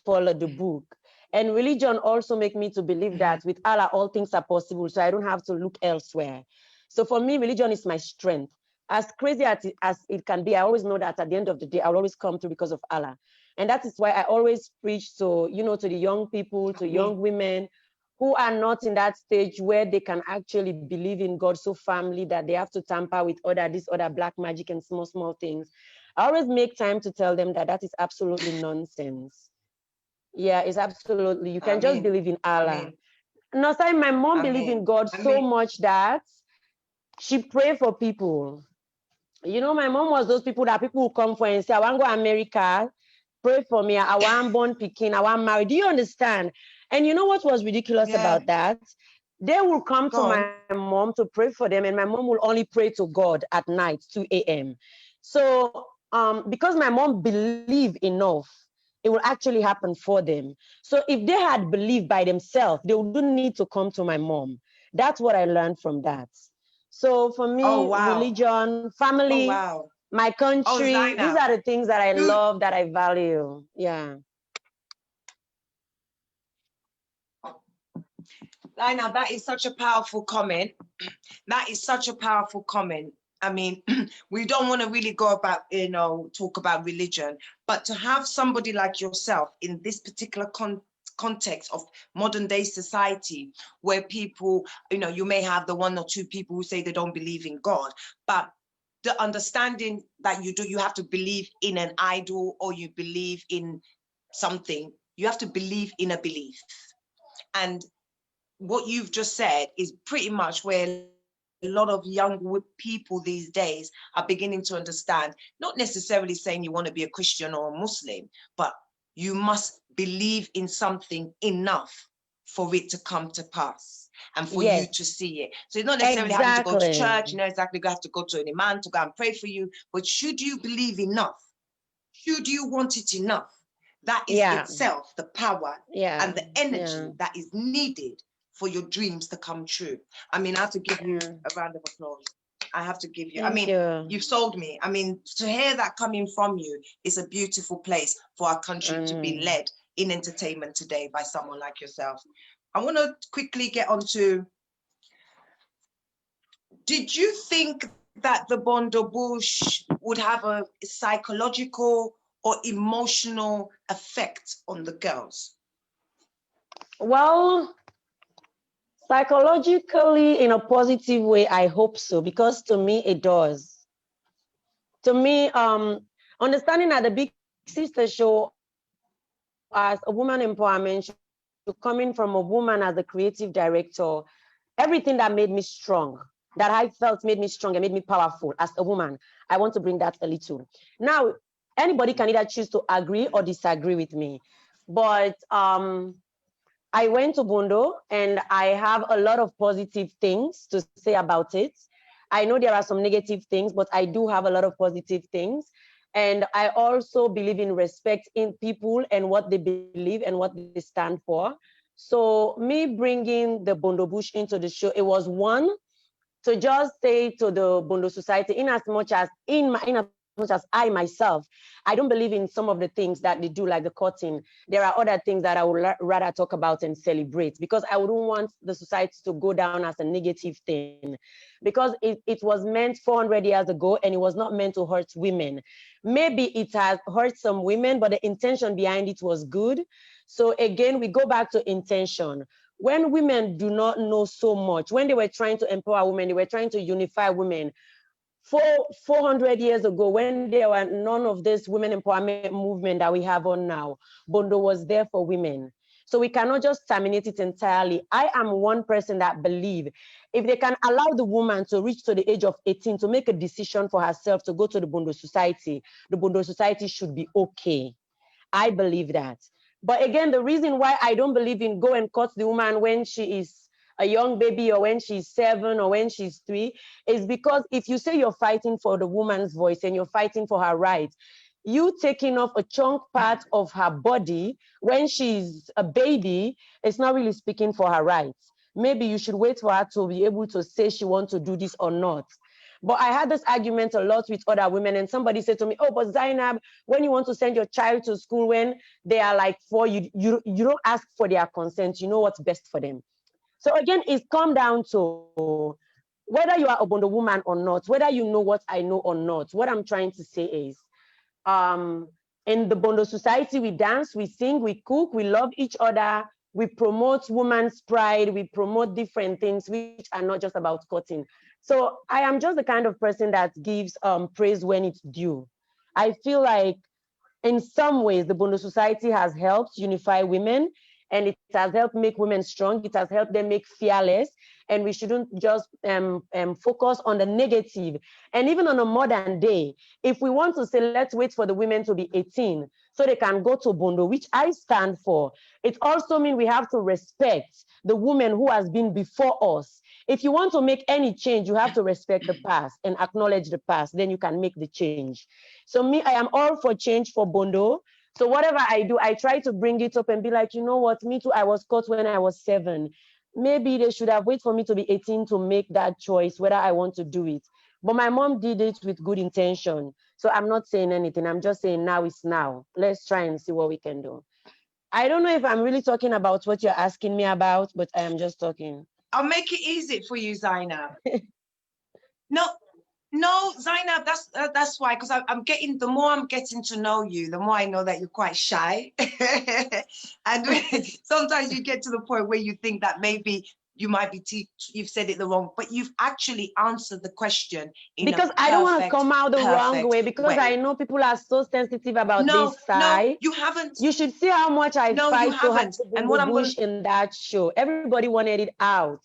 follow the book. And religion also make me to believe that with Allah, all things are possible. So I don't have to look elsewhere. So for me, religion is my strength. As crazy as it can be, I always know that at the end of the day, I'll always come through because of Allah. And that is why I always preach to, you know, to the young people, to young women who are not in that stage where they can actually believe in God so firmly that they have to tamper with this other black magic and small things. I always make time to tell them that that is absolutely nonsense. Yeah, it's absolutely, you can just believe in Allah. No, sorry, my mom believed in God so much that she prayed for people. You know, my mom was those people that people will come for and say, I want to go to America, pray for me, I want born Peking, I want married. Do you understand? And you know what was ridiculous about that? They will come to my mom to pray for them, and my mom will only pray to God at night, 2 a.m. So because my mom believed enough, it will actually happen for them. So if they had believed by themselves, they wouldn't need to come to my mom. That's what I learned from that. So for me, religion, family, my country, these are the things that I love, that I value. Yeah. Zainab, that is such a powerful comment. That is such a powerful comment. I mean, we don't want to really go about, you know, talk about religion, but to have somebody like yourself in this particular context of modern day society, where people, you know, you may have the one or two people who say they don't believe in God, but the understanding that you have to believe in an idol, or you believe in something, you have to believe in a belief. And what you've just said is pretty much where a lot of young people these days are beginning to understand, not necessarily saying you want to be a Christian or a Muslim, but you must believe in something enough for it to come to pass and for you to see it. So it's not necessarily having to go to church, you know, exactly, you have to go to an imam to go and pray for you, but should you believe enough, should you want it enough, that is itself the power and the energy that is needed for your dreams to come true. I mean, I have to give you a round of applause. I have to give you, you've sold me. I mean, to hear that coming from you is a beautiful place for our country to be led in entertainment today by someone like yourself. I want to quickly get on to, did you think that the Bondo Bush would have a psychological or emotional effect on the girls? Well, psychologically, in a positive way, I hope so, because to me, it does. To me, understanding that the Big Sister show as a woman empowerment show, coming from a woman as a creative director, everything that made me strong, that I felt made me strong and made me powerful as a woman, I want to bring that a little. Now, anybody can either choose to agree or disagree with me, but I went to Bondo and I have a lot of positive things to say about it. I know there are some negative things, but I do have a lot of positive things. And I also believe in respect in people and what they believe and what they stand for. So me bringing the Bondo Bush into the show, it was one, to just say to the Bondo society, in as much as in a much as I myself, I don't believe in some of the things that they do, like the cutting. There are other things that I would rather talk about and celebrate, because I wouldn't want the society to go down as a negative thing, because it was meant 400 years ago and it was not meant to hurt women. Maybe it has hurt some women, but the intention behind it was good. So again, we go back to intention. When women do not know so much, when they were trying to empower women, they were trying to unify women. 400 years ago, when there were none of this women empowerment movement that we have on now, Bondo was there for women. So we cannot just terminate it entirely. I am one person that believe if they can allow the woman to reach to the age of 18 to make a decision for herself to go to the Bondo Society should be okay. I believe that. But again, the reason why I don't believe in go and cut the woman when she is a young baby or when she's 7 or when she's 3 is because if you say you're fighting for the woman's voice and you're fighting for her rights, you taking off a chunk part of her body when she's a baby, it's not really speaking for her rights. Maybe you should wait for her to be able to say she wants to do this or not. But I had this argument a lot with other women, and somebody said to me, oh, but Zainab, when you want to send your child to school when they are like 4, you don't ask for their consent. You know what's best for them. So again, it's come down to whether you are a Bondo woman or not, whether you know what I know or not. What I'm trying to say is, in the Bondo society, we dance, we sing, we cook, we love each other, we promote women's pride, we promote different things which are not just about cutting. So I am just the kind of person that gives praise when it's due. I feel like in some ways, the Bondo Society has helped unify women, and it has helped make women strong. It has helped them make fearless, and we shouldn't just focus on the negative. And even on a modern day, if we want to say, let's wait for the women to be 18 so they can go to Bondo, which I stand for, it also means we have to respect the woman who has been before us. If you want to make any change, you have to respect the past and acknowledge the past, then you can make the change. So me, I am all for change for Bondo. So whatever I do, I try to bring it up and be like, you know what, me too, I was caught when I was 7. Maybe they should have waited for me to be 18 to make that choice, whether I want to do it. But my mom did it with good intention. So I'm not saying anything. I'm just saying now is now. Let's try and see what we can do. I don't know if I'm really talking about what you're asking me about, but I am just talking. I'll make it easy for you, Zainab. No, Zainab, that's why, because I'm getting, the more I'm getting to know you, the more I know that you're quite shy. And sometimes you get to the point where you think that maybe you might be, you've said it the wrong, but you've actually answered the question in because I don't want to come out the wrong way, because I know people are so sensitive about this side. No, you haven't. You should see how much I fight to have and what I'm bush in that show. Everybody wanted it out.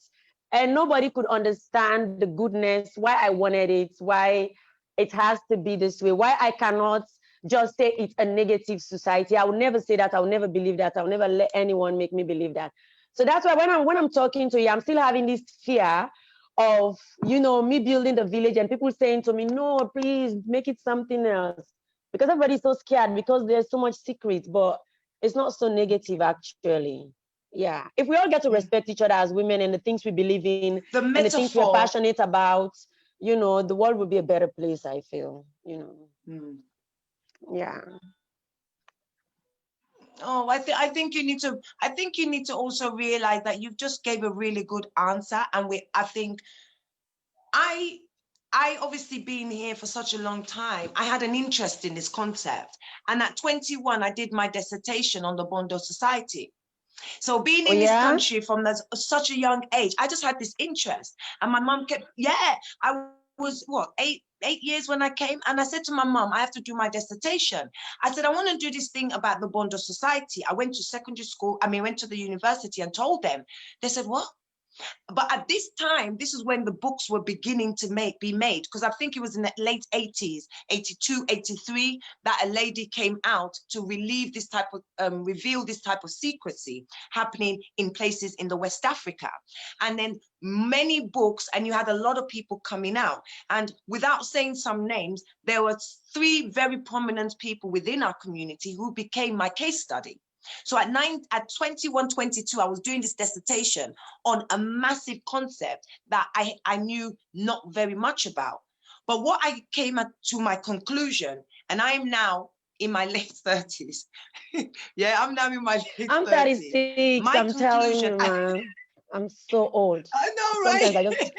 And nobody could understand the goodness, why I wanted it, why it has to be this way, why I cannot just say it's a negative society. I will never say that. I will never believe that. I will never let anyone make me believe that. So that's why when I'm talking to you, I'm still having this fear of, you know, me building the village and people saying to me, no, please make it something else. Because everybody's so scared because there's so much secret, but it's not so negative actually. Yeah, if we all get to respect each other as women and the things we believe in and the things we're passionate about, you know, the world will be a better place, I feel, you know. Yeah. Oh, I think you need to also realize that you've just gave a really good answer. And I think I obviously been here for such a long time, I had an interest in this concept. And at 21, I did my dissertation on the Bondo Society. So being in this country from such a young age, I just had this interest. And my mom kept, I was, what, eight years when I came. And I said to my mom, I have to do my dissertation. I said, I want to do this thing about the Bondo Society. I went to secondary school, went to the university and told them. They said, what? But at this time, this is when the books were beginning to be made, because I think it was in the late 80s, 82, 83, that a lady came out to reveal this type of secrecy happening in places in the West Africa. And then many books, and you had a lot of people coming out. And without saying some names, there were 3 very prominent people within our community who became my case study. So at 21, 22, I was doing this dissertation on a massive concept that I knew not very much about. But what I came to my conclusion, and I am now in my late 30s. Yeah, I'm now in my late 30s. I'm 36. My I'm telling you, conclusion, man. I'm so old. I know, Sometimes right? I just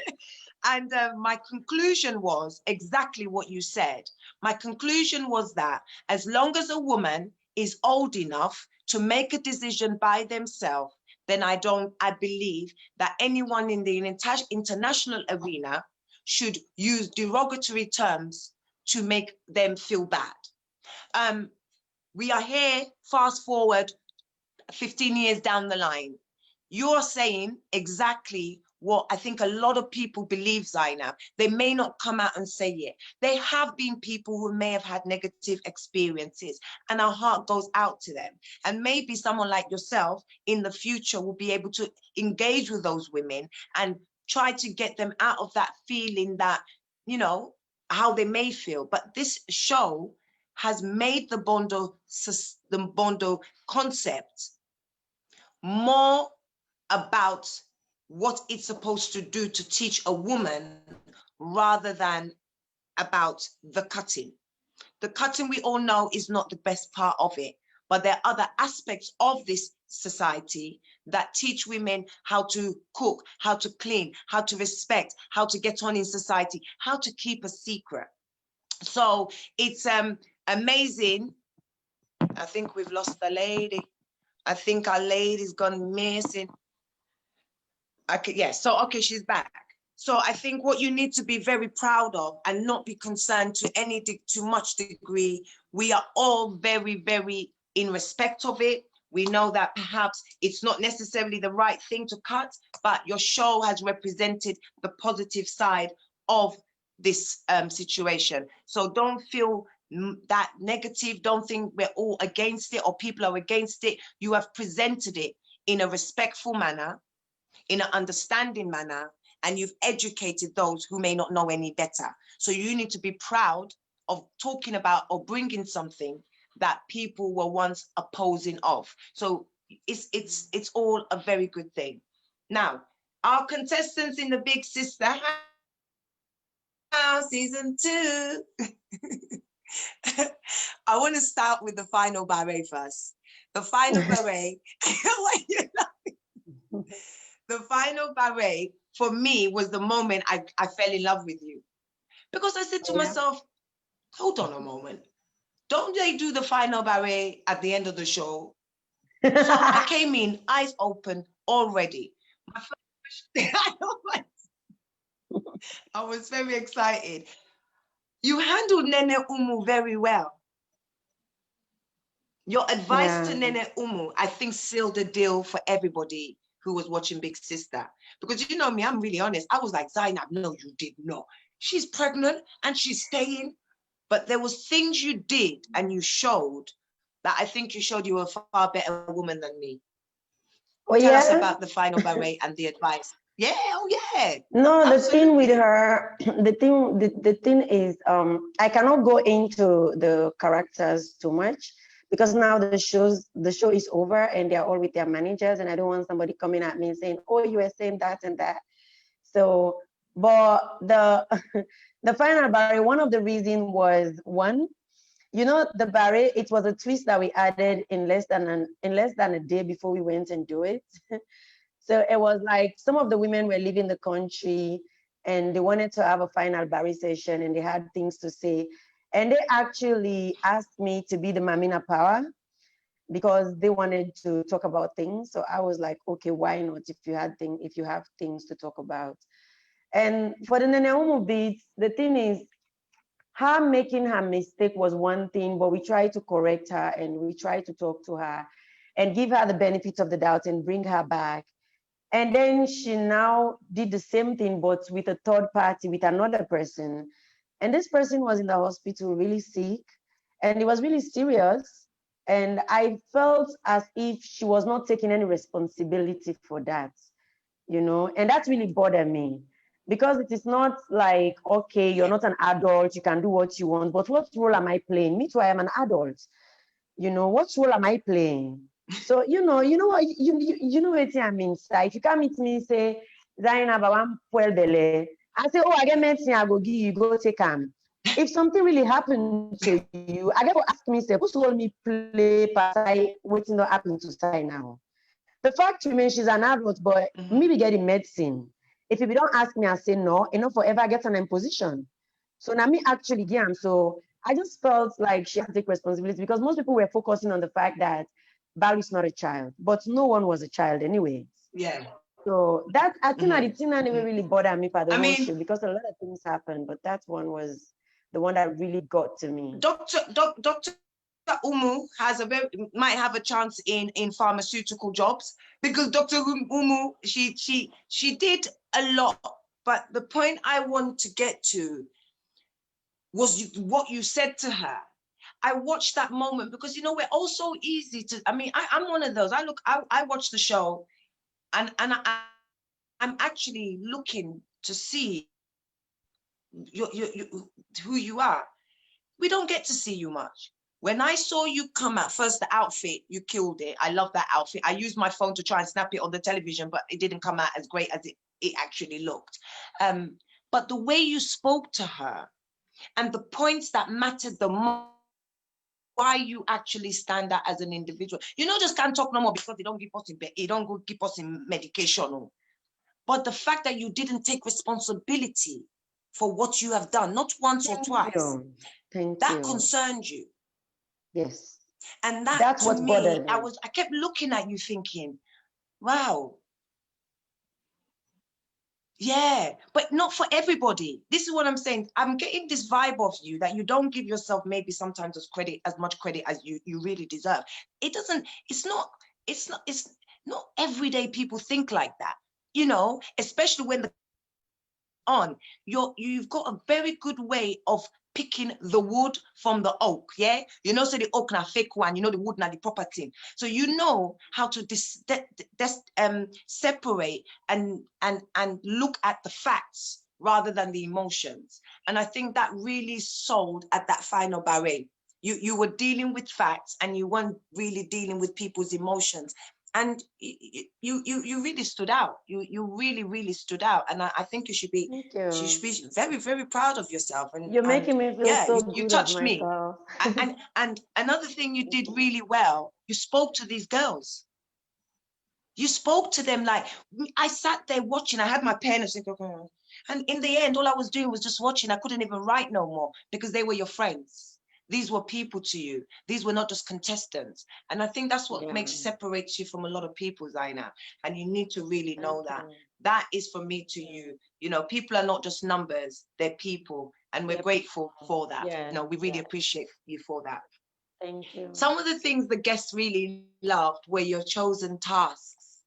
And my conclusion was exactly what you said. My conclusion was that as long as a woman is old enough to make a decision by themselves, then I believe that anyone in the international arena should use derogatory terms to make them feel bad. We are here, fast forward 15 years down the line. You're saying exactly what I think a lot of people believe, Zainab. They may not come out and say it. There have been people who may have had negative experiences, and our heart goes out to them. And maybe someone like yourself in the future will be able to engage with those women and try to get them out of that feeling that, you know, how they may feel. But this show has made the Bondo concept more about what it's supposed to do to teach a woman rather than about the cutting. The cutting, we all know, is not the best part of it, but there are other aspects of this society that teach women how to cook, how to clean, how to respect, how to get on in society, how to keep a secret. So it's amazing. I think we've lost the lady. I think our lady's gone missing. Okay, yeah, so okay, she's back. So I think what you need to be very proud of and not be concerned to too much degree, we are all very, very in respect of it. We know that perhaps it's not necessarily the right thing to cut, but your show has represented the positive side of this situation. So don't feel that negative. Don't think we're all against it or people are against it. You have presented it in a respectful manner, in an understanding manner, and you've educated those who may not know any better. So you need to be proud of talking about or bringing something that people were once opposing of. So it's all a very good thing. Now, our contestants in the Big Sister House season 2. I want to start with the final barret first. The final barret, the final barret for me was the moment I fell in love with you. Because I said to myself, hold on a moment. Don't they do the final barret at the end of the show? So I came in, eyes open already. My first I was very excited. You handled Nene Umu very well. Your advice to Nene Umu, I think, sealed the deal for everybody who was watching Big Sister. Because you know me, I'm really honest. I was like, Zainab, no, you did not. She's pregnant and she's staying. But there was things you did and you showed that I think you showed you were a far better woman than me. Oh, Tell us about the final barret and the advice. Yeah, oh yeah. No, absolutely. The thing with her, the thing is, I cannot go into the characters too much because now the show is over and they're all with their managers, and I don't want somebody coming at me and saying, oh, you were saying that and that. So, but the the final barret, one of the reasons was, one, you know, the barret, it was a twist that we added in less than a day before we went and do it. So it was like some of the women were leaving the country and they wanted to have a final barret session and they had things to say. And they actually asked me to be the Mamina Power because they wanted to talk about things. So I was like, okay, why not if you have things to talk about. And for the Neneumu beats, the thing is, her making her mistake was one thing, but we tried to correct her and we tried to talk to her and give her the benefit of the doubt and bring her back. And then she now did the same thing, but with a third party, with another person. And this person was in the hospital really sick and it was really serious. And I felt as if she was not taking any responsibility for that, you know, and that really bothered me. Because it is not like, okay, you're not an adult, you can do what you want, but what role am I playing? Me too, I am an adult. You know, what role am I playing? So, you know what, you know what I mean, sir. If you come meet me, say, Zainab, I want puel bele, I say, oh, I get medicine, I go give you, go take them. If something really happened to you, I get to ask me, say, who's told me play pasai, waiting not happening to say now. The fact remains she's an adult, but me be getting medicine. If you don't ask me, I say no, you know, forever get an imposition. So now me actually game. So I just felt like she had to take responsibility because most people were focusing on the fact that Barry's not a child, but no one was a child anyway. Yeah. So that I think that the thing that didn't really bother me for the whole mean, show because a lot of things happened, but that one was the one that really got to me. Dr. Umu might have a chance in pharmaceutical jobs because Dr. Umu, she did a lot, but the point I want to get to was what you said to her. I watched that moment because, you know, we're all so easy to, I mean, I'm one of those. I watch the show and I'm actually looking to see who you are. We don't get to see you much. When I saw you come out, first the outfit, you killed it. I love that outfit. I used my phone to try and snap it on the television, but it didn't come out as great as it actually looked. But the way you spoke to her and the points that mattered the most, why you actually stand out as an individual. You know, just can't talk no more because they don't give us in medication. But the fact that you didn't take responsibility for what you have done, not once or twice, that concerned you. Yes. And that's what bothered me. I kept looking at you thinking, wow. Yeah, but not for everybody. This is what I'm saying. I'm getting this vibe of you that you don't give yourself maybe sometimes as much credit as you really deserve. It's not everyday people think like that, you know, especially when you've got a very good way of picking the wood from the oak, yeah? You know, so the oak na fake one, you know, the wood na the proper thing. So you know how to separate and look at the facts rather than the emotions. And I think that really sold at that final barre. You were dealing with facts and you weren't really dealing with people's emotions. And you really stood out. You really stood out. And I think you should be very, very proud of yourself. And you're making me feel so good. You touched me. And another thing you did really well, you spoke to these girls. You spoke to them like, I sat there watching, I had my pen and in the end, all I was doing was just watching. I couldn't even write no more because they were your friends. These were people to you. These were not just contestants. And I think that's what separates you from a lot of people, Zainab. And you need to really know that. That is for me to you. You know, people are not just numbers, they're people. And we're grateful for that. You know, we really appreciate you for that. Thank you. Some of the things the guests really loved were your chosen tasks.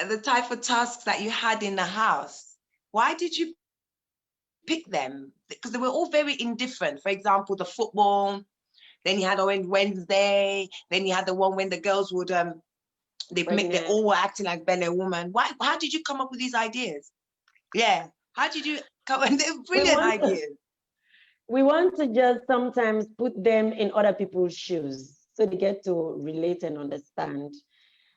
And the type of tasks that you had in the house. Why did you pick them? Because they were all very indifferent. For example, the football, then you had on Wednesday, then you had the one when the girls would they all were acting like Ben a woman. Why? How did you come up with these ideas? Yeah, how did you come? And they're brilliant ideas. We want to just sometimes put them in other people's shoes so they get to relate and understand.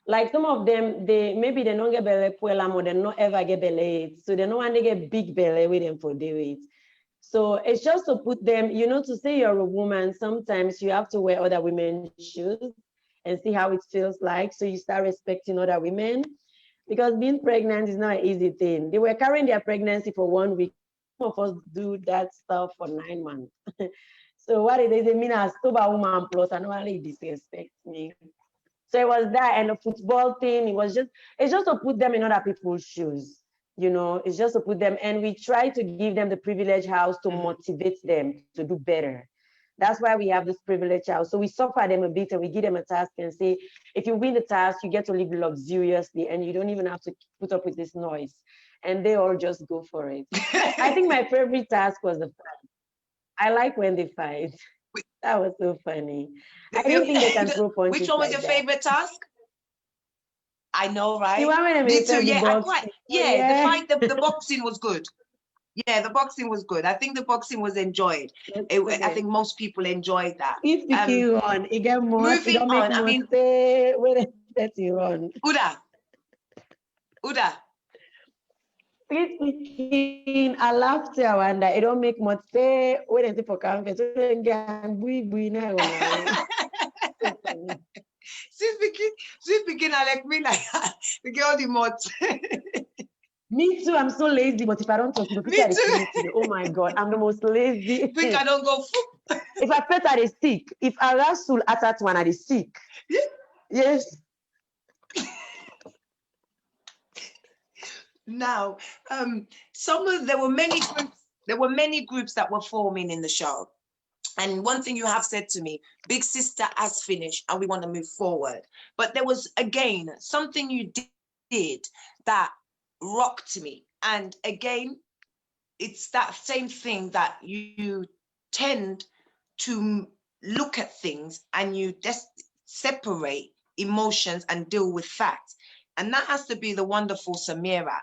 Like some of them, maybe they don't get belly puelam or they don't ever get belly, so they don't want to get big belly with them for day weight. So it's just to put them, you know, to say you're a woman, sometimes you have to wear other women's shoes and see how it feels like. So you start respecting other women because being pregnant is not an easy thing. They were carrying their pregnancy for 1 week. Some of us do that stuff for 9 months. So what it is, I mean, as a woman plus, I know they disrespect me. So it was that, and the football thing, it's just to put them in other people's shoes. You know, it's just to put them, and we try to give them the privileged house to motivate them to do better. That's why we have this privileged house. So we suffer them a bit and we give them a task and say, if you win the task, you get to live luxuriously and you don't even have to put up with this noise. And they all just go for it. I think my favorite task was the fight. I like when they fight. That was so funny. I didn't think they can throw punches. Which one was like your favorite task? I know, right? Me too. Yeah, the boxing was good. Yeah, the boxing was good. I think the boxing was enjoyed. I think most people enjoyed that. If you run, you get more. Moving on, I mean, when you run. Uda. speaking, I laughed and it don't make much say wait and see for conference. She's speaking like me, like the girl the mot. Me too. I'm so lazy, but if I don't talk, you Me too. today. Oh my god, I'm the most lazy. Think I don't go. If I pet at a sick, if I wrestle at that one at a sick, yes. Now, there were many groups. There were many groups that were forming in the show. And one thing you have said to me, Big Sister has finished and we want to move forward. But there was, again, something you did that rocked me. And again, it's that same thing that you tend to look at things and you just separate emotions and deal with facts. And that has to be the wonderful Samira.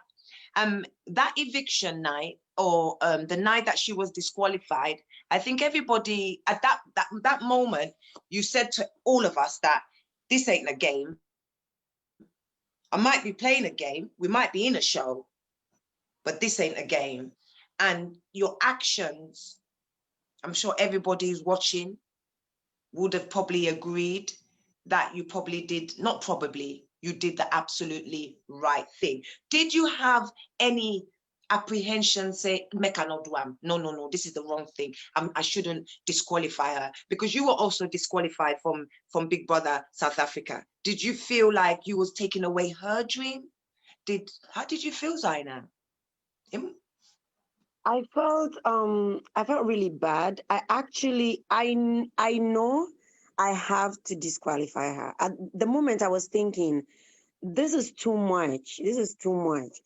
That eviction night, or the night that she was disqualified, I think everybody at that moment, you said to all of us that this ain't a game. I might be playing a game, we might be in a show, but this ain't a game. And your actions, I'm sure everybody who's watching would have probably agreed that you probably did, not probably, you did the absolutely right thing. Did you have any apprehension, say, make an odd one? No, this is the wrong thing. I shouldn't disqualify her, because you were also disqualified from Big Brother South Africa. Did you feel like you was taking away her dream? How did you feel, Zainab? I felt really bad. I know I have to disqualify her. At the moment I was thinking, this is too much. This is too much.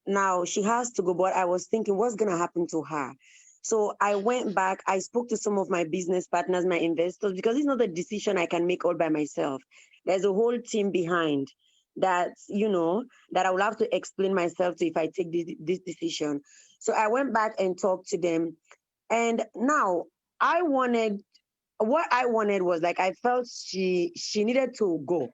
Now she has to go, but I was thinking, what's going to happen to her? So I went back, I spoke to some of my business partners, my investors, because it's not a decision I can make all by myself. There's a whole team behind that, that I will have to explain myself to if I take this decision. So I went back and talked to them. And now what I wanted was, like, I felt she needed to go.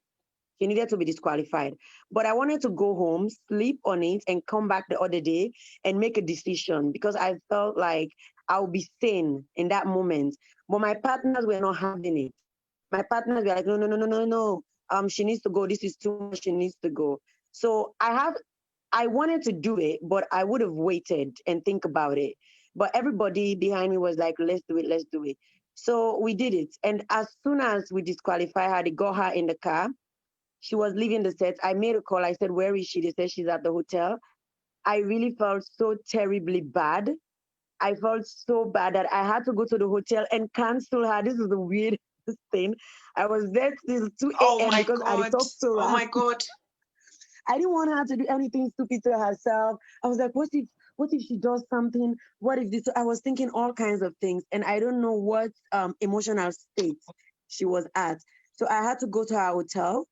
She needed to be disqualified. But I wanted to go home, sleep on it, and come back the other day and make a decision, because I felt like I'll be sane in that moment. But my partners were not having it. My partners were like, no. She needs to go. This is too much. She needs to go. So I wanted to do it, but I would have waited and think about it. But everybody behind me was like, let's do it. So we did it. And as soon as we disqualified her, they got her in the car. She was leaving the set. I made a call. I said, where is she? They said she's at the hotel. I really felt so terribly bad. I felt so bad that I had to go to the hotel and cancel her. This is the weirdest thing. I was there till 2 a.m. because I talked to her. Oh my God. I didn't want her to do anything stupid to herself. I was like, what if she does something? What if this? I was thinking all kinds of things, and I don't know what emotional state she was at. So I had to go to her hotel.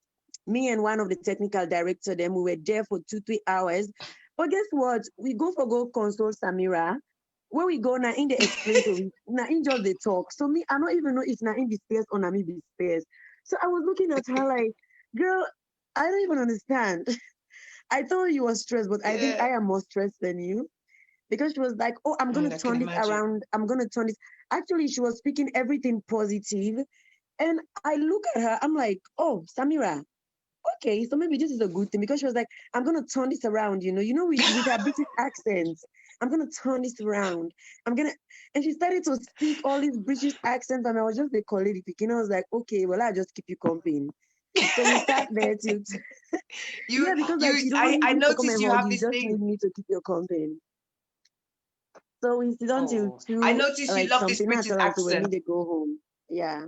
Me and one of the technical director, we were there for 2-3 hours. But guess what? We go console Samira. When we go now, in the explain to me, now in just the talk. So me, I don't even know if now in the space or not in the space. So I was looking at her like, girl, I don't even understand. I thought you were stressed, but I think I am more stressed than you. Because she was like, oh, I'm going to turn it around. I'm going to turn it. Actually, she was speaking everything positive. And I look at her, I'm like, oh, Samira, okay, so maybe this is a good thing, because she was like, I'm going to turn this around, with her British accent. I'm going to turn this around. And she started to speak all these British accents, and I was just the colleague picking. I was like, okay, well, I'll just keep you company. So we sat there till I noticed you have this just thing. need me to keep your company. So we sit until 2. I noticed you love this British accent. So we need to go home. Yeah.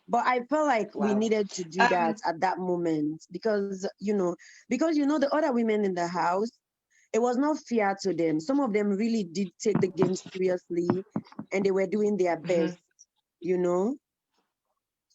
But I felt like we needed to do that at that moment, because the other women in the house, it was not fair to them. Some of them really did take the game seriously, and they were doing their best,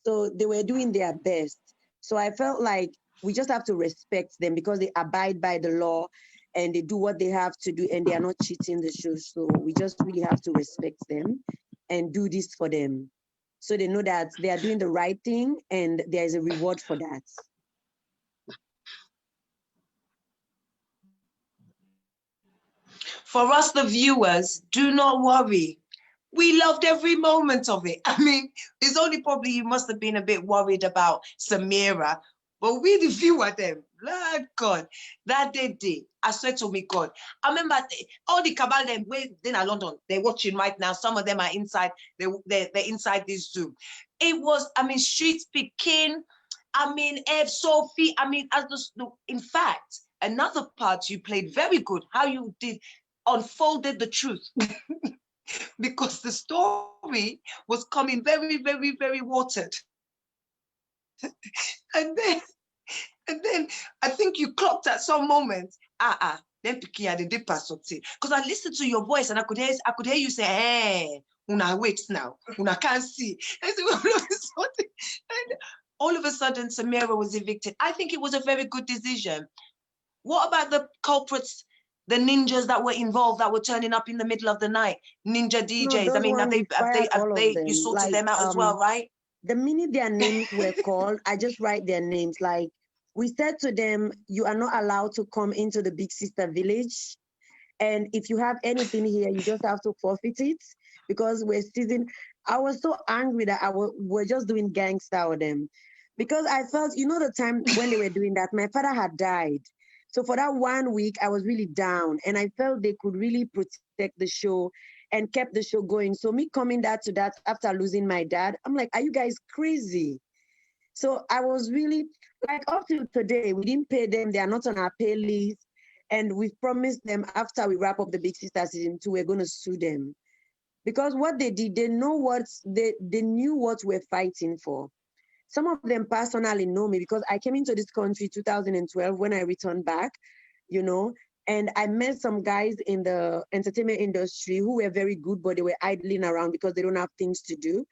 So they were doing their best. So I felt like we just have to respect them, because they abide by the law and they do what they have to do, and they are not cheating the show. So we just really have to respect them and do this for them, so they know that they are doing the right thing and there is a reward for that. for us, the viewers, do not worry. We loved every moment of it. I mean, it's only probably you must have been a bit worried about Samira, but we the viewer them, Lord God, that day, I swear to me, God. I remember all the cabal them in London, they're watching right now. Some of them are inside, they're inside this Zoom. It was, I mean, street speaking, I mean, Eve, Sophie, I mean, in fact, another part you played very good, how you did unfolded the truth. Because the story was coming very, very, very watered. and then I think you clocked at some moment, then picking at the deeper something. Because I listened to your voice and I could hear you say, hey, una wait now, una can't see. And all of a sudden, Samira was evicted. I think it was a very good decision. What about the culprits, the ninjas that were involved, that were turning up in the middle of the night? Ninja DJs. I mean, have they you sorted them out as well, right? The minute their names were called, I just write their names. Like, we said to them, you are not allowed to come into the Big Sister village. And if you have anything here, you just have to forfeit it, because we're seizing. I was so angry that we're just doing gangster with them, because I felt, you know, the time when they were doing that, my father had died. So for that 1 week, I was really down, and I felt they could really protect the show and kept the show going. So me coming to that after losing my dad, I'm like, are you guys crazy? So I was really, like, up till today, we didn't pay them. They are not on our pay list. And we've promised them after we wrap up the Big Sister season 2, we're going to sue them. Because what they did, they knew what we're fighting for. Some of them personally know me because I came into this country 2012 when I returned back, you know, and I met some guys in the entertainment industry who were very good, but they were idling around because they don't have things to do.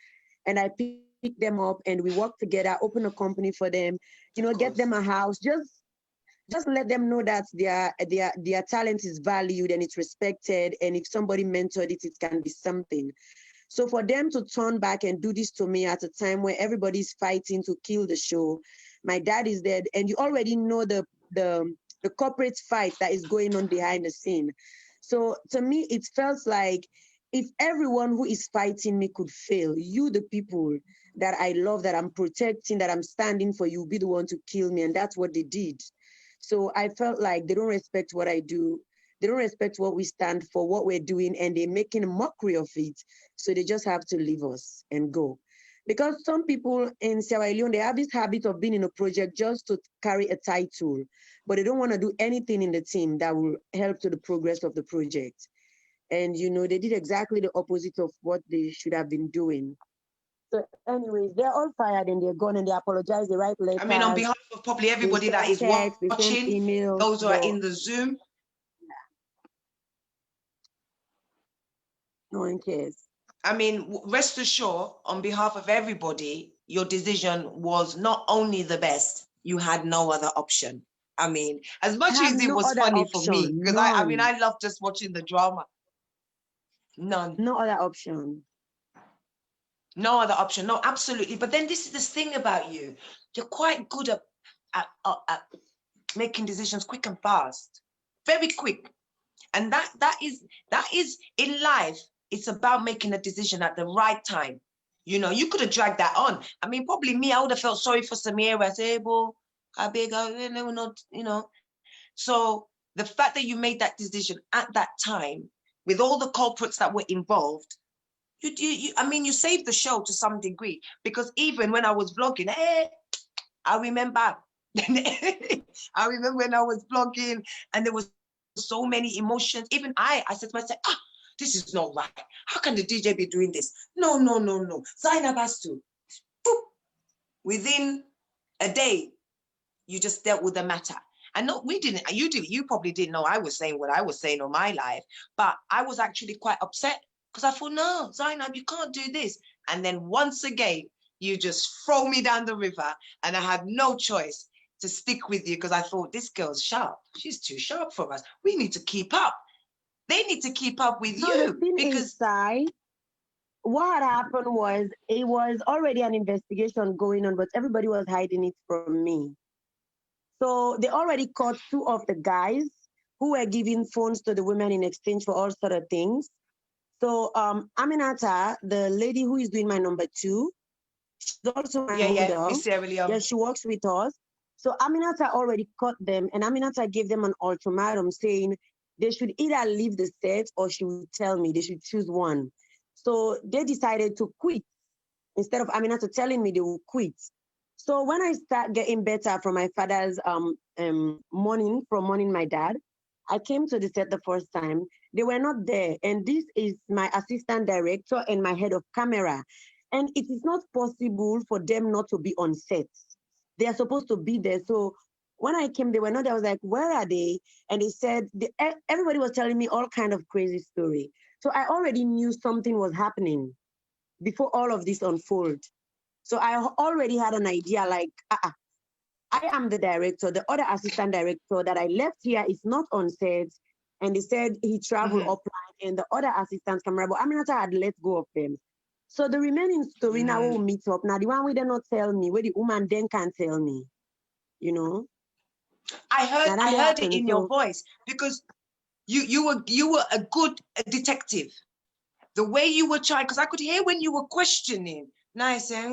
And I picked them up and we worked together, opened a company for them, you know, get them a house, just let them know that their talent is valued and it's respected. And if somebody mentored it, it can be something. So for them to turn back and do this to me at a time where everybody's fighting to kill the show, my dad is dead, and you already know the corporate fight that is going on behind the scene. So to me, it felt like if everyone who is fighting me could fail, you, the people that I love, that I'm protecting, that I'm standing for, you be the one to kill me. And that's what they did. So I felt like they don't respect what I do. They don't respect what we stand for, what we're doing, and they're making a mockery of it. So they just have to leave us and go. Because some people in Sierra Leone, they have this habit of being in a project just to carry a title, but they don't want to do anything in the team that will help to the progress of the project. And, you know, they did exactly the opposite of what they should have been doing. So anyways, they're all fired and they're gone, and they apologize, they write letters. I mean, on behalf of probably everybody that is watching, emails, those who are in the Zoom. No one cares. I mean, rest assured, on behalf of everybody, your decision was not only the best, you had no other option. I mean, as much as it was funny for me, because I mean, I love just watching the drama. None. No other option. No other option. No, absolutely. But then this is the thing about you. You're quite good at making decisions quick and fast. Very quick. And that is in life. It's about making a decision at the right time. You know, you could have dragged that on. I mean, probably me, I would have felt sorry for Samira. I say, well, I beg, not, you know. So the fact that you made that decision at that time, with all the culprits that were involved, I mean, you saved the show to some degree, because even when I was vlogging, I remember when I was vlogging and there was so many emotions. Even I said to myself, this is not right. How can the DJ be doing this? No. Zainab has to. Boop. Within a day, you just dealt with the matter. And no, you probably didn't know I was saying what I was saying on my live, but I was actually quite upset because I thought, no, Zainab, you can't do this. And then once again, you just throw me down the river, and I had no choice to stick with you because I thought, this girl's sharp. She's too sharp for us. We need to keep up. They need to keep up with you. Because inside, what had happened was, it was already an investigation going on, but everybody was hiding it from me. So they already caught 2 of the guys who were giving phones to the women in exchange for all sort of things. So Aminata, the lady who is doing my number 2, she's also my model. Miss Sierra Leone. Yeah, she works with us. So Aminata already caught them, and Aminata gave them an ultimatum saying they should either leave the set or she would tell me they should choose one. So they decided to quit. Instead of Aminata telling me they will quit. So when I start getting better from my father's mourning my dad, I came to the set the first time. They were not there. And this is my assistant director and my head of camera. And it is not possible for them not to be on set. They are supposed to be there. So when I came, they were not there. I was like, where are they? And they said, everybody was telling me all kind of crazy story. So I already knew something was happening before all of this unfold. So I already had an idea like, I am the director. The other assistant director that I left here is not on set. And they said he traveled upline and the other assistants camera, but Aminata had let go of them. So the remaining story now will meet up. Now the one we did not tell me, where the woman then can't tell me, you know? I heard it in your voice because you were a good detective. The way you were trying, because I could hear when you were questioning. Now I say,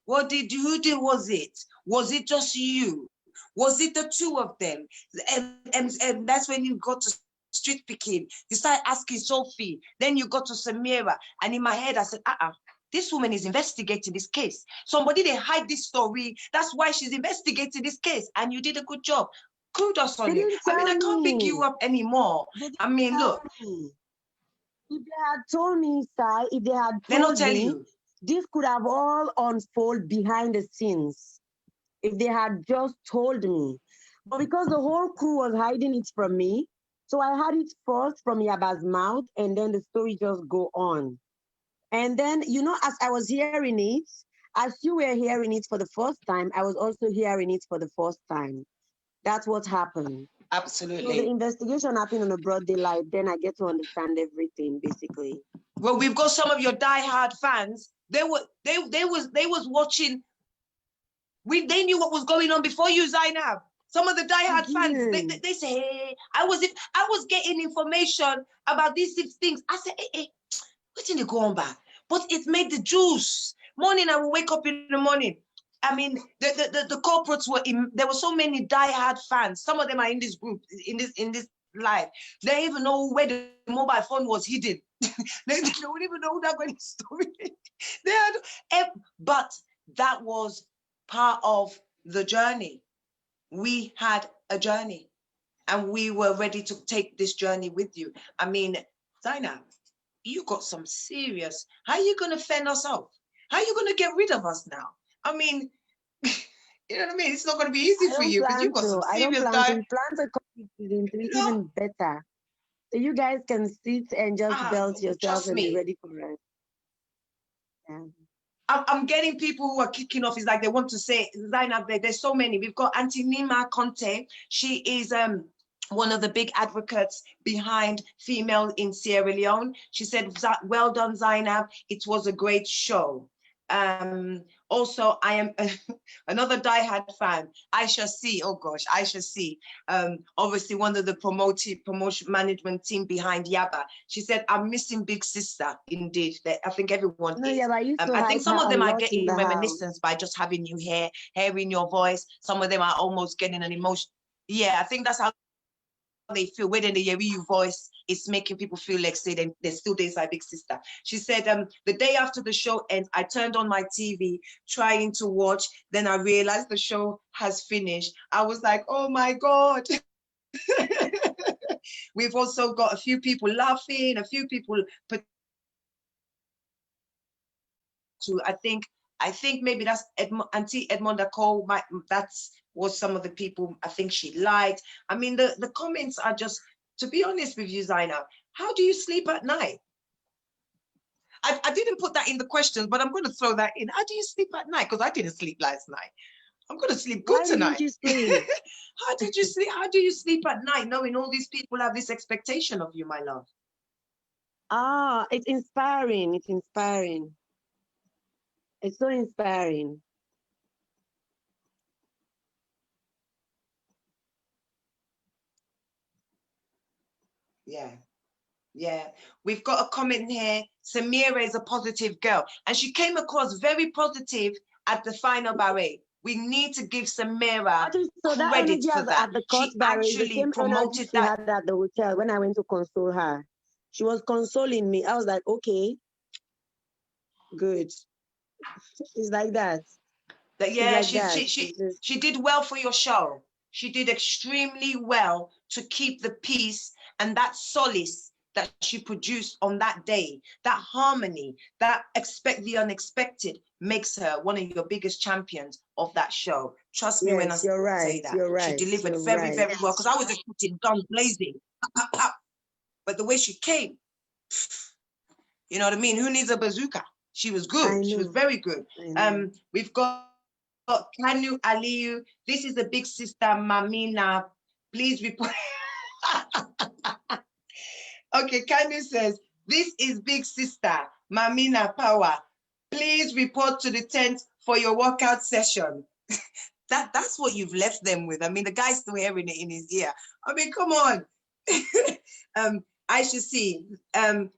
was it? Was it just you? Was it the two of them? And that's when you got to street picking. You started asking Sophie. Then you got to Samira. And in my head, I said, this woman is investigating this case. Somebody, they hide this story. That's why she's investigating this case. And you did a good job. Kudos on you. I mean, I can't pick you up anymore. I mean, look. If they had told me, Sai, if they had told me, this could have all unfolded behind the scenes. If they had just told me. But because the whole crew was hiding it from me, so I had it first from Yaba's mouth, and then the story just go on. And then, you know, as I was hearing it, as you were hearing it for the first time, I was also hearing it for the first time. That's what happened. Absolutely. So the investigation happened on a broad daylight. Then I get to understand everything, basically. Well, we've got some of your diehard fans. They was watching. They knew what was going on before you, Zainab. Some of the diehard fans, they say, hey, I was getting information about these things. I said, hey, what did they go on back? But it made the juice. Morning, I will wake up in the morning. I mean, the corporates were in, there were so many diehard fans. Some of them are in this group, in this live. They even know where the mobile phone was hidden. they don't even know that going story. But that was part of the journey. We had a journey and we were ready to take this journey with you. I mean, Zainab, you got some serious, how are you going to fend us off? How are you going to get rid of us now? I mean, you know what I mean? It's not going to be easy for you because you've got some serious I don't plan to come season 3 even better. So you guys can sit and just belt yourselves and be ready for it. Yeah. I'm getting people who are kicking off. It's like they want to say, Zainab, there's so many. We've got Auntie Nima Conte. She is one of the big advocates behind female in Sierra Leone. She said, well done, Zainab. It was a great show. Also, I am another diehard fan, Aisha C. Oh gosh, Aisha C. Obviously one of the promotion management team behind Yaba. She said, I'm missing Big Sister. Indeed, I think everyone is. Yeah, I think some of them are getting reminiscence by just having you hearing your voice. Some of them are almost getting an emotion. Yeah, I think that's how they feel when they hear your voice. It's making people feel like say they're still days like Big Sister. She said the day after the show ends, I turned on my TV trying to watch, then I realized the show has finished. I was like, oh my God. We've also got a few people laughing, a few people I think maybe that's Auntie Edmonda Cole. Was some of the people I think she liked. I mean, the comments are just, to be honest with you, Zainab, how do you sleep at night? I didn't put that in the questions, but I'm going to throw that in. How do you sleep at night? Because I didn't sleep last night. I'm going to sleep good tonight. Did you sleep? How did you sleep? How do you sleep at night knowing all these people have this expectation of you, my love? It's inspiring. It's inspiring. It's so inspiring. Yeah. Yeah, we've got a comment here. Samira is a positive girl, and she came across very positive at the final ballet. We need to give Samira So that credit energy for at that. the court She barre is the actually same energy promoted she that. had at the hotel when I went to console her. She was consoling me. I was like, okay, good. It's like that. She's Yeah, like that. she did well for your show. She did extremely well to keep the peace and that solace that she produced on that day. That harmony, that expect the unexpected makes her one of your biggest champions of that show. Trust me when I You're right. say that. You're right. She delivered You're very, right. very well because I was just putting guns blazing. Pop, pop, pop. But the way she came, you know what I mean? Who needs a bazooka? She was good. She was very good. We've got Kanu Aliyu. This is the big sister, Mamina. Please report. Okay, Kanu says, this is big sister, Mamina Power. Please report to the tent for your workout session. That's what you've left them with. I mean, the guy's still hearing it in his ear. I mean, come on. I should see.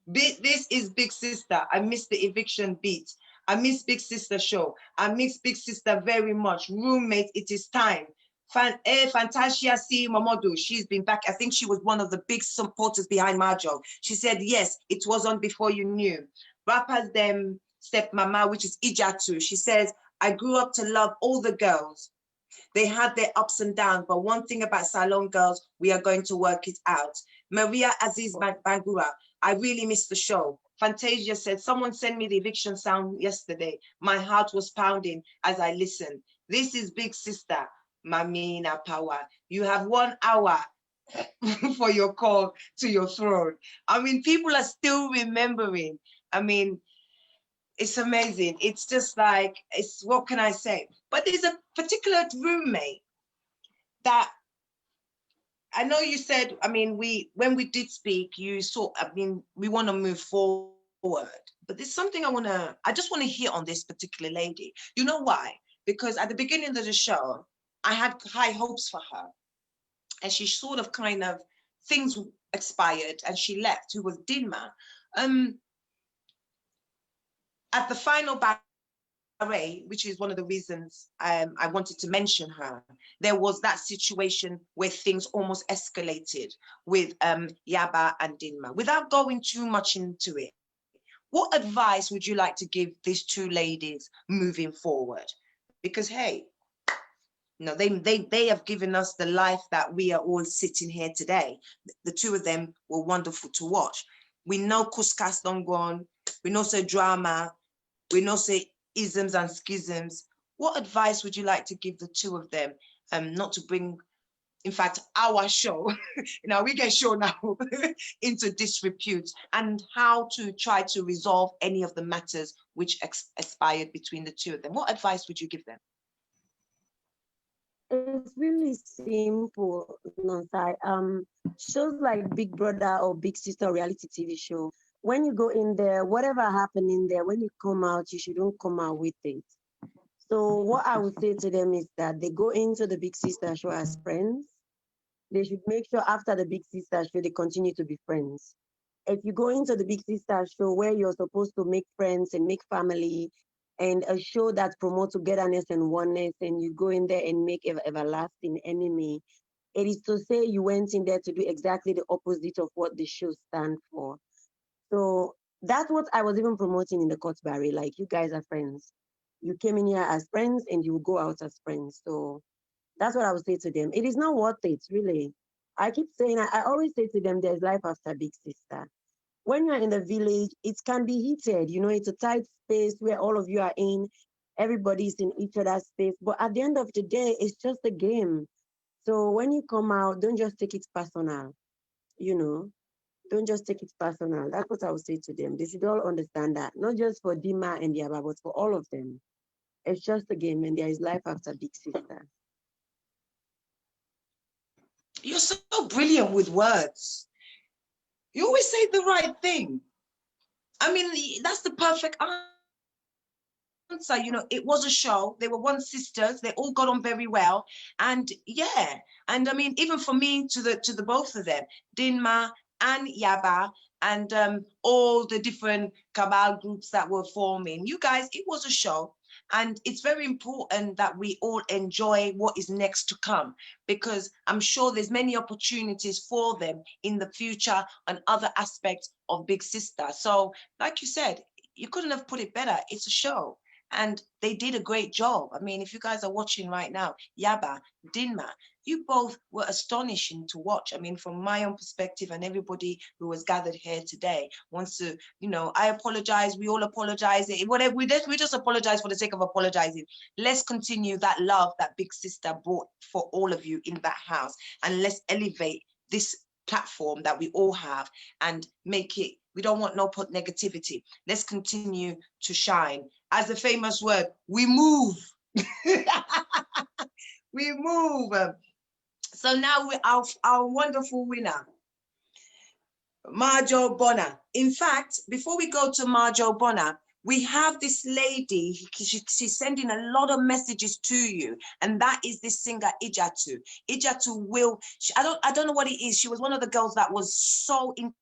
This is big sister. I missed the eviction beat. I miss big sister show. I miss big sister very much. Roommate, it is time. Fantasia C. Momodu, she's been back. I think she was one of the big supporters behind Majo. She said, yes, it was on before you knew. Rappers them stepmama, which is Ijatu. She says, I grew up to love all the girls. They had their ups and downs, but one thing about Salone girls, we are going to work it out. Maria Aziz Bangura, I really missed the show. Fantasia said, someone sent me the eviction sound yesterday. My heart was pounding as I listened. This is big sister, Mamina Power. You have 1 hour for your call to your throne. I mean, people are still remembering. I mean, it's amazing. It's just like, what can I say? But there's a particular roommate that I know you said, I mean, when we did speak, you saw, I mean, we want to move forward, but there's something I just want to hear on this particular lady. You know why? Because at the beginning of the show, I had high hopes for her, and she sort of kind of, things expired and she left, who was Dinma. At the final ballet, which is one of the reasons I wanted to mention her, there was that situation where things almost escalated with Yaba and Dinma. Without going too much into it, what advice would you like to give these two ladies moving forward? Because, hey, you know, they have given us the life that we are all sitting here today. The two of them were wonderful to watch. We know Kuskas Dongon, we know say drama, we know say isms and schisms. What advice would you like to give the two of them? Not to bring, in fact, our show, now we get show now into disrepute, and how to try to resolve any of the matters which expired between the two of them. What advice would you give them? It's really simple, Nonsai. Shows like Big Brother or Big Sister reality TV show, when you go in there, whatever happened in there, when you come out, you shouldn't come out with it. So what I would say to them is that they go into the Big Sister show as friends. They should make sure after the Big Sister show, they continue to be friends. If you go into the Big Sister show where you're supposed to make friends and make family, and a show that promotes togetherness and oneness, and you go in there and make an everlasting enemy, it is to say you went in there to do exactly the opposite of what the show stands for. So that's what I was even promoting in the court barre. Like, you guys are friends. You came in here as friends and you will go out as friends. So that's what I would say to them. It is not worth it, really. I keep saying, I always say to them, there's life after Big Sister. When you're in the village, it can be heated. You know, it's a tight space where all of you are in. Everybody's in each other's space. But at the end of the day, it's just a game. So when you come out, don't just take it personal. You know, don't just take it personal. That's what I would say to them. They should all understand that. Not just for Dima and Yaba, but for all of them. It's just a game, and there is life after Big Sister. You're so brilliant with words. You always say the right thing. I mean, that's the perfect answer. You know, it was a show. They were one sisters. They all got on very well. And yeah, and I mean, even for me, to the both of them, Dinma and Yaba and all the different cabal groups that were forming. You guys, it was a show. And it's very important that we all enjoy what is next to come, because I'm sure there's many opportunities for them in the future and other aspects of Big Sister. So like you said, you couldn't have put it better. It's a show. And they did a great job. I mean, if you guys are watching right now, Yaba, Dinma, you both were astonishing to watch. I mean, from my own perspective, and everybody who was gathered here today wants to, you know, I apologize, we all apologize. Whatever, we just apologize for the sake of apologizing. Let's continue that love that Big Sister brought for all of you in that house. And let's elevate this platform that we all have and make it, we don't want no negativity. Let's continue to shine. As the famous word, we move. We move. So now our wonderful winner, Marjo Bonner. In fact, before we go to Marjo Bonner, we have this lady, she's sending a lot of messages to you, and that is this singer Ijatu. Ijatu will, I don't know what it is. She was one of the girls that was so into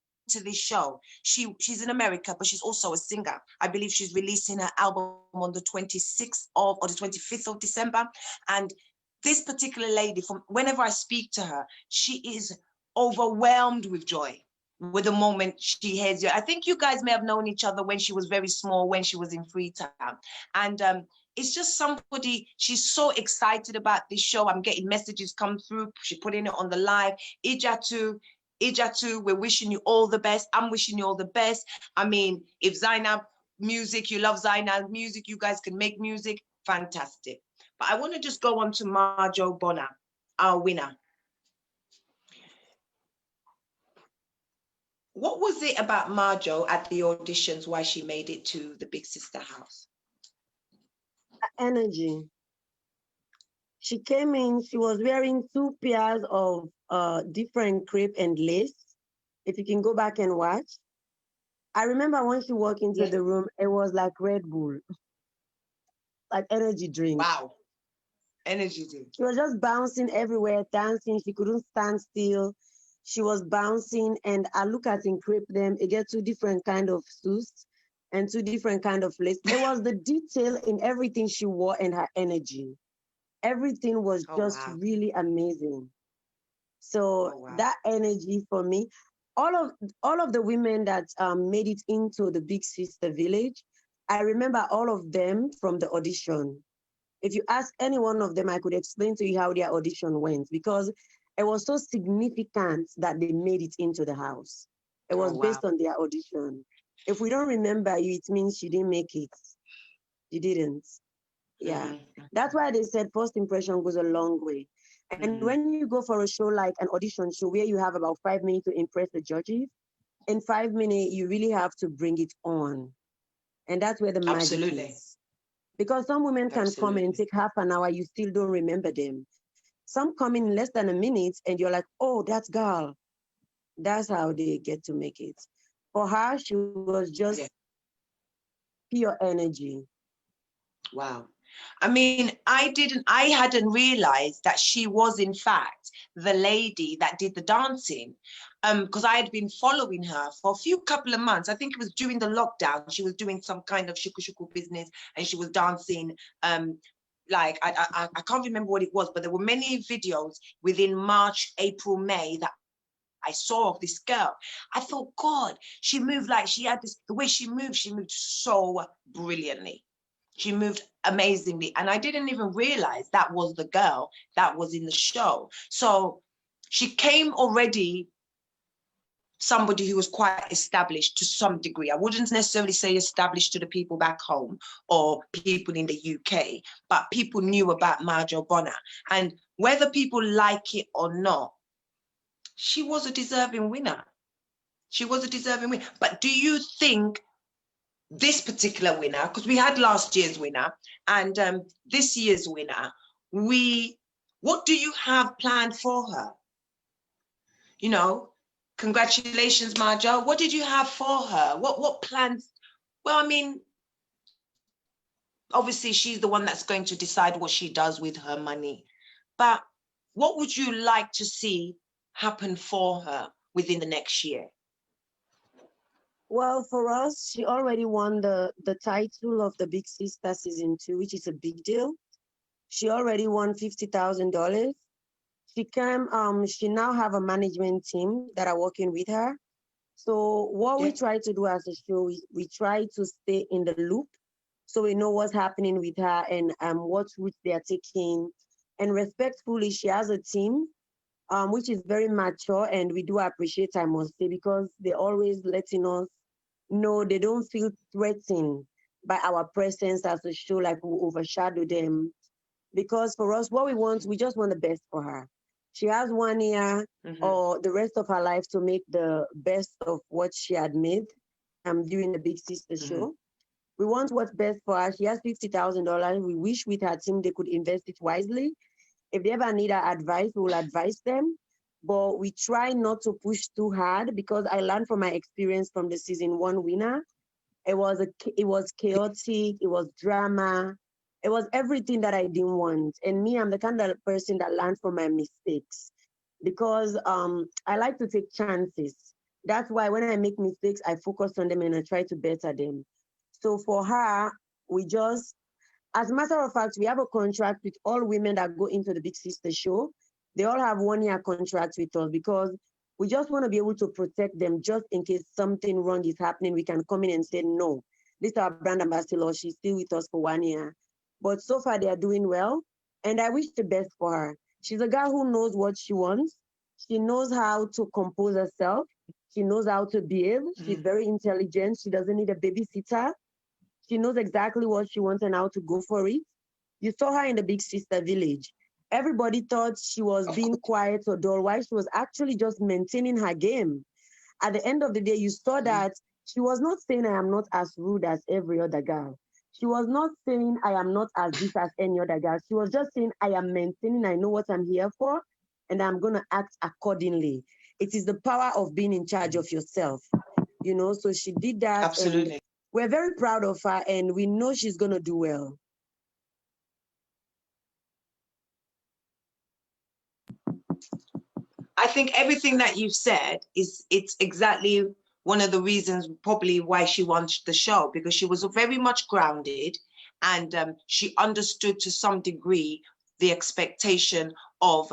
this show. She's in America, but she's also a singer. I believe she's releasing her album on the 26th of, or the 25th of December. And this particular lady, from whenever I speak to her, she is overwhelmed with joy with the moment she hears you. I think you guys may have known each other when she was very small, when she was in Freetown. And it's just somebody, she's so excited about this show. I'm getting messages come through. She putting it on the live. Ijatu, we're wishing you all the best. I'm wishing you all the best. I mean, if Zainab music, you love Zainab music, you guys can make music, fantastic. But I want to just go on to Marjo Bonner, our winner. What was it about Marjo at the auditions why she made it to the Big Sister house? Energy. She came in, she was wearing 2 pairs of different crepe and lace. If you can go back and watch. I remember when she walked into the room, it was like Red Bull, like energy drink. Wow. Energy drink. She was just bouncing everywhere, dancing. She couldn't stand still. She was bouncing, and I look at in crepe them, it get 2 different kind of suits and 2 different kind of lace. It was the detail in everything she wore and her energy. Everything was just really amazing. So that energy for me, all of the women that made it into the Big Sister village, I remember all of them from the audition. If you ask any one of them, I could explain to you how their audition went, because it was so significant that they made it into the house. It was based on their audition. If we don't remember you, it means you didn't make it. You didn't. Yeah. That's why they said first impression goes a long way. And when you go for a show like an audition show where you have about 5 minutes to impress the judges, in 5 minutes, you really have to bring it on. And that's where the magic is. Because some women can come and take half an hour, you still don't remember them. Some come in less than a minute and you're like, oh, that's girl. That's how they get to make it. For her, she was just pure energy. Wow. I mean, I hadn't realized that she was in fact the lady that did the dancing, because I had been following her for a couple of months. I think it was during the lockdown. She was doing some kind of shuku shuku business and she was dancing. Like, I can't remember what it was, but there were many videos within March, April, May that I saw of this girl. I thought, God, she moved like she had this, the way she moved so brilliantly. She moved amazingly. And I didn't even realize that was the girl that was in the show. So she came already somebody who was quite established to some degree. I wouldn't necessarily say established to the people back home or people in the UK, but people knew about Marjo Bonner. And whether people like it or not, she was a deserving winner. She was a deserving winner. But do you think this particular winner, because we had last year's winner and this year's winner, what do you have planned for her? You know, congratulations, Marjo. What did you have for her? What plans? Well, I mean, obviously she's the one that's going to decide what she does with her money. But what would you like to see happen for her? within the next year? Well, for us, she already won the title of the Big Sister Season 2, which is a big deal. She already won $50,000. She now have a management team that are working with her. So what we try to do as a show is we try to stay in the loop so we know what's happening with her and what route they are taking. And respectfully, she has a team which is very mature, and we do appreciate, I must say, because they're always letting us know they don't feel threatened by our presence as a show, like we overshadow them. Because for us, what we just want the best for her. She has 1 year or the rest of her life to make the best of what she had made during the Big Sister show. We want what's best for her. She has $50,000. We wish with her team they could invest it wisely. If they ever need our advice, we will advise them. But we try not to push too hard because I learned from my experience from the season 1 winner. It was chaotic, it was drama, it was everything that I didn't want. And me, I'm the kind of person that learns from my mistakes because I like to take chances. That's why when I make mistakes, I focus on them and I try to better them. So for her, as a matter of fact, we have a contract with all women that go into the Big Sister show. They all have 1 year contract with us because we just want to be able to protect them just in case something wrong is happening. We can come in and say, no, this is our brand ambassador. She's still with us for 1 year. But so far they are doing well. And I wish the best for her. She's a girl who knows what she wants. She knows how to compose herself. She knows how to behave. She's very intelligent. She doesn't need a babysitter. She knows exactly what she wants and how to go for it. You saw her in the Big Sister village. Everybody thought she was being quiet or dull, while she was actually just maintaining her game. At the end of the day, you saw that she was not saying, I am not as rude as every other girl. She was not saying, I am not as this as any other girl. She was just saying, I am maintaining, I know what I'm here for, and I'm going to act accordingly. It is the power of being in charge of yourself. So she did that. Absolutely. And we're very proud of her, and we know she's going to do well. I think everything that you've said it's exactly one of the reasons probably why she won the show, because she was very much grounded and she understood to some degree the expectation of,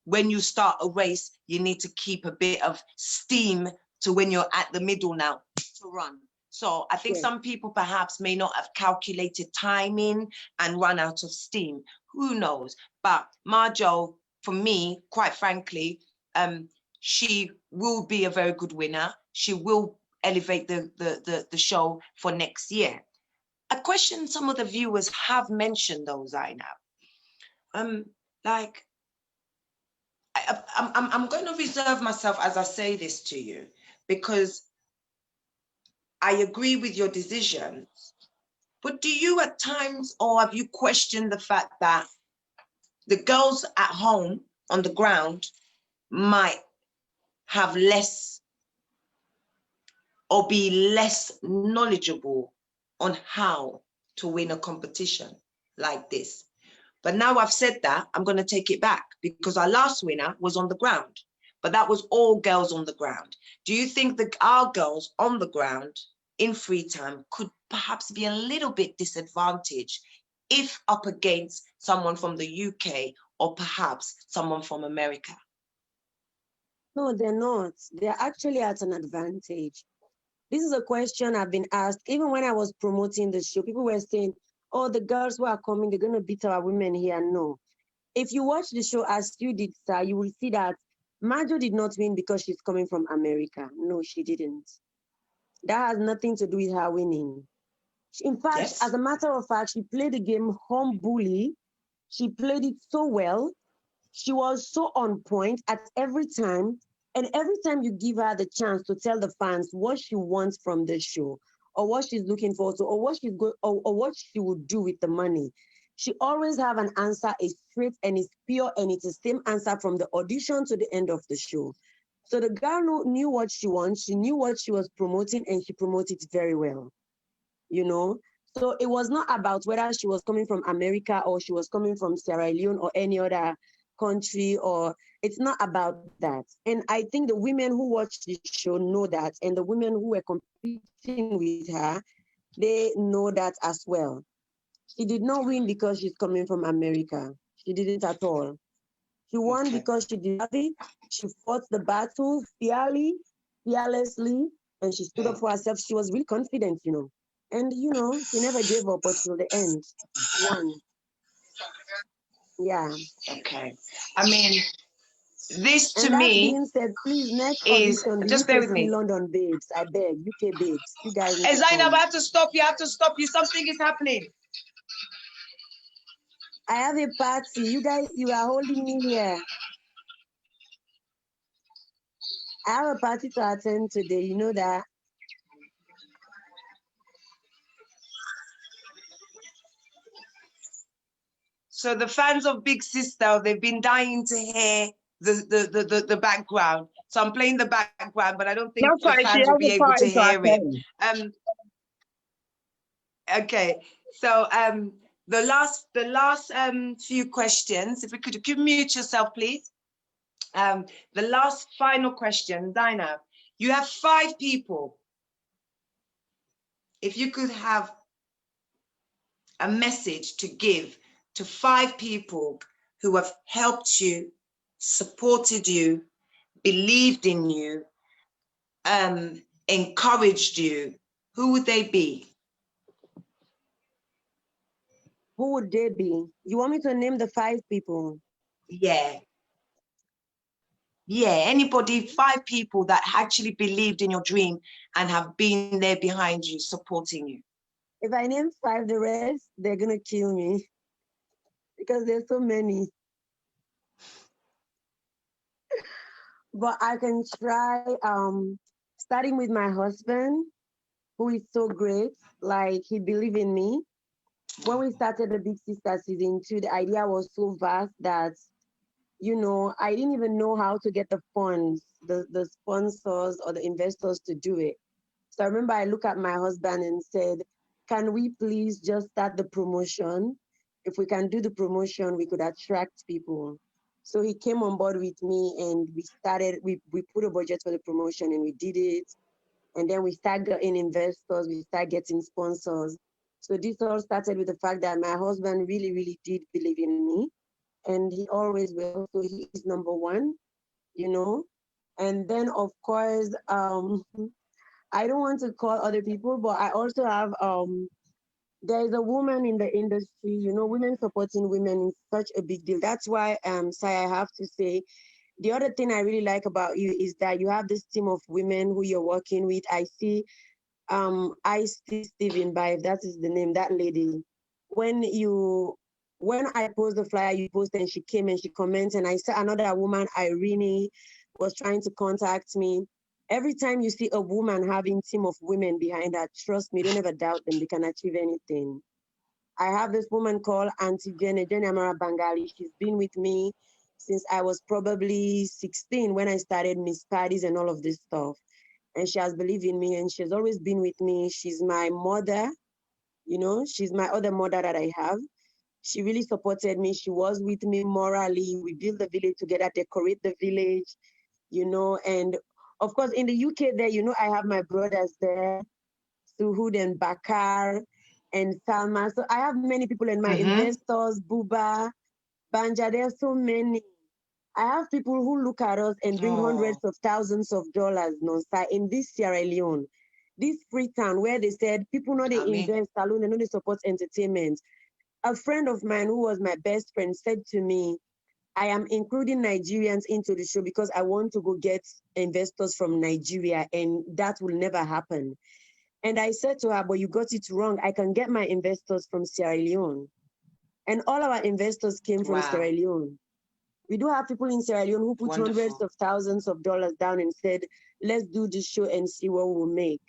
when you start a race, you need to keep a bit of steam to when you're at the middle now to run. So I think some people perhaps may not have calculated timing and run out of steam. Who knows? But Marjo, for me, quite frankly, she will be a very good winner. She will elevate the show for next year. A question some of the viewers have mentioned though, Zainab, I'm going to reserve myself as I say this to you, because I agree with your decision, but do you at times, or have you questioned the fact that the girls at home on the ground might have less or be less knowledgeable on how to win a competition like this? But now I've said that, I'm going to take it back, because our last winner was on the ground, but that was all girls on the ground. Do you think that our girls on the ground in free time could perhaps be a little bit disadvantaged if up against someone from the UK or perhaps someone from America? No, they're not. They're actually at an advantage. This is a question I've been asked. Even when I was promoting the show, people were saying, oh, the girls who are coming, they're going to beat our women here. No. If you watch the show as you did, sir, you will see that Marjo did not win because she's coming from America. No, she didn't. That has nothing to do with her winning. In fact, as a matter of fact, she played the game humbly. She played it so well. She was so on point at every time. And every time you give her the chance to tell the fans what she wants from the show, or what she's looking for, or what she would do with the money, she always have an answer. It's straight and it's pure, and it's the same answer from the audition to the end of the show. So the girl knew what she wants. She knew what she was promoting, and she promoted it very well. So it was not about whether she was coming from America or she was coming from Sierra Leone or any other country, or it's not about that. And I think the women who watch the show know that, and the women who were competing with her, they know that as well. She did not win because she's coming from America. She didn't at all. She won Okay. because she deserved it. She fought the battle fearlessly, and she stood up for herself. She was really confident, you know. And, you know, she never gave up until the end. She won. Yeah. Okay. I mean, this to And that me being said, please, next is, audition, we just need bear to with see me. London babes. I beg, UK babes. You guys need Hey, to Zainab, I come. have to stop you. I have to stop you. Something is happening. I have a party. You guys, you are holding me here. I have a party to attend today. You know that. So the fans of Big Sister, they've been dying to hear the background. So I'm playing the background, but I don't think That's the why she fans has will be a able to party to hear it. attend. Okay. So the last few questions, if we could mute yourself, please. The last final question, Zainab, you have 5 people. If you could have a message to give to 5 people who have helped you, supported you, believed in you, encouraged you, who would they be? Who would they be? You want me to name the 5 people? Yeah. Yeah, anybody, 5 people that actually believed in your dream and have been there behind you, supporting you. If I name 5, the rest, they're going to kill me because there's so many. But I can try starting with my husband, who is so great. Like, he believed in me. When we started the Big Sister season 2, the idea was so vast that, you know, I didn't even know how to get the funds, the sponsors or the investors to do it. So I remember I looked at my husband and said, can we please just start the promotion? If we can do the promotion, we could attract people. So he came on board with me and we put a budget for the promotion and we did it. And then we started getting investors, we started getting sponsors. So this all started with the fact that my husband really, really did believe in me. And he always will. So he is number 1, you know. And then of course, I don't want to call other people, but I also have there's a woman in the industry, you know, women supporting women is such a big deal. That's why Sai, I have to say, the other thing I really like about you is that you have this team of women who you're working with. I see Steven Bive, that is the name, that lady. When I post the flyer you post and she came and she commented, and I saw another woman, Irene, was trying to contact me. Every time you see a woman having team of women behind her, trust me, don't ever doubt them, they can achieve anything. I have this woman called Auntie Jenny Amara Bangali. She's been with me since I was probably 16 when I started Miss Parties and all of this stuff. And she has believed in me and she's always been with me. She's my mother, you know, she's my other mother that I have. She really supported me. She was with me morally. We built the village together, decorate the village, you know. And of course, in the UK there, you know, I have my brothers there, Suhud and Bakar and Salma. So I have many people and my investors, Buba, Banja, there's so many. I have people who look at us and bring hundreds of thousands of dollars non-stop in this Sierra Leone, this Freetown, where they said people know they invest, Salone, they know they support entertainment. A friend of mine who was my best friend said to me, I am including Nigerians into the show because I want to go get investors from Nigeria, and that will never happen. And I said to her, but you got it wrong. I can get my investors from Sierra Leone. And all our investors came from Sierra Leone. We do have people in Sierra Leone who put hundreds of thousands of dollars down and said, let's do this show and see what we'll make.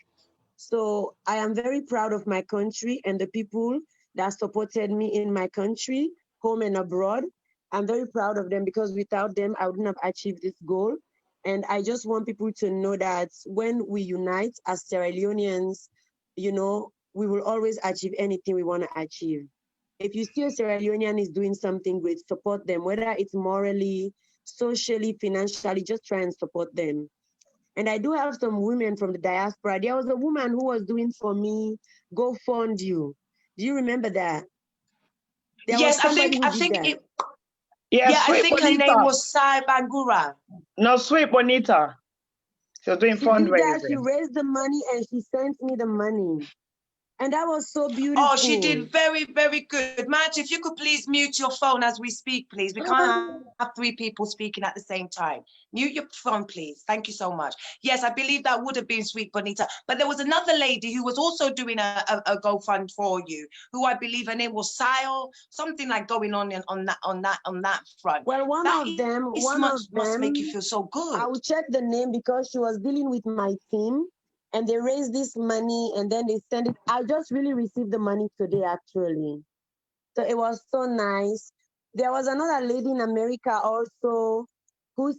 So I am very proud of my country and the people that supported me in my country, home and abroad. I'm very proud of them because without them, I wouldn't have achieved this goal. And I just want people to know that when we unite as Sierra Leoneans, you know, we will always achieve anything we want to achieve. If you see a Sierra Leonean is doing something great, support them, whether it's morally, socially, financially, just try and support them. And I do have some women from the diaspora. There was a woman who was doing for me, Go Fund You. Do you remember that? There was Yes, somebody who I did think that. it. Yeah, Yeah, I Sweet think her name Bonita. was Sai Bangura. No, Sweet Bonita. She was doing She did that. She fundraising. raised the money and she sent me the money. And that was so beautiful. Oh, she did very, very good. Madge, if you could please mute your phone as we speak, please. We can't have three people speaking at the same time. Mute your phone, please. Thank you so much. Yes, I believe that would have been Sweet Bonita. But there was another lady who was also doing a GoFund for you, who I believe her name was Sile, something like going on that front. Well, one of them must make you feel so good. I will check the name because she was dealing with my team. And they raised this money and then they send it. I just really received the money today, actually. So it was so nice. There was another lady in America also who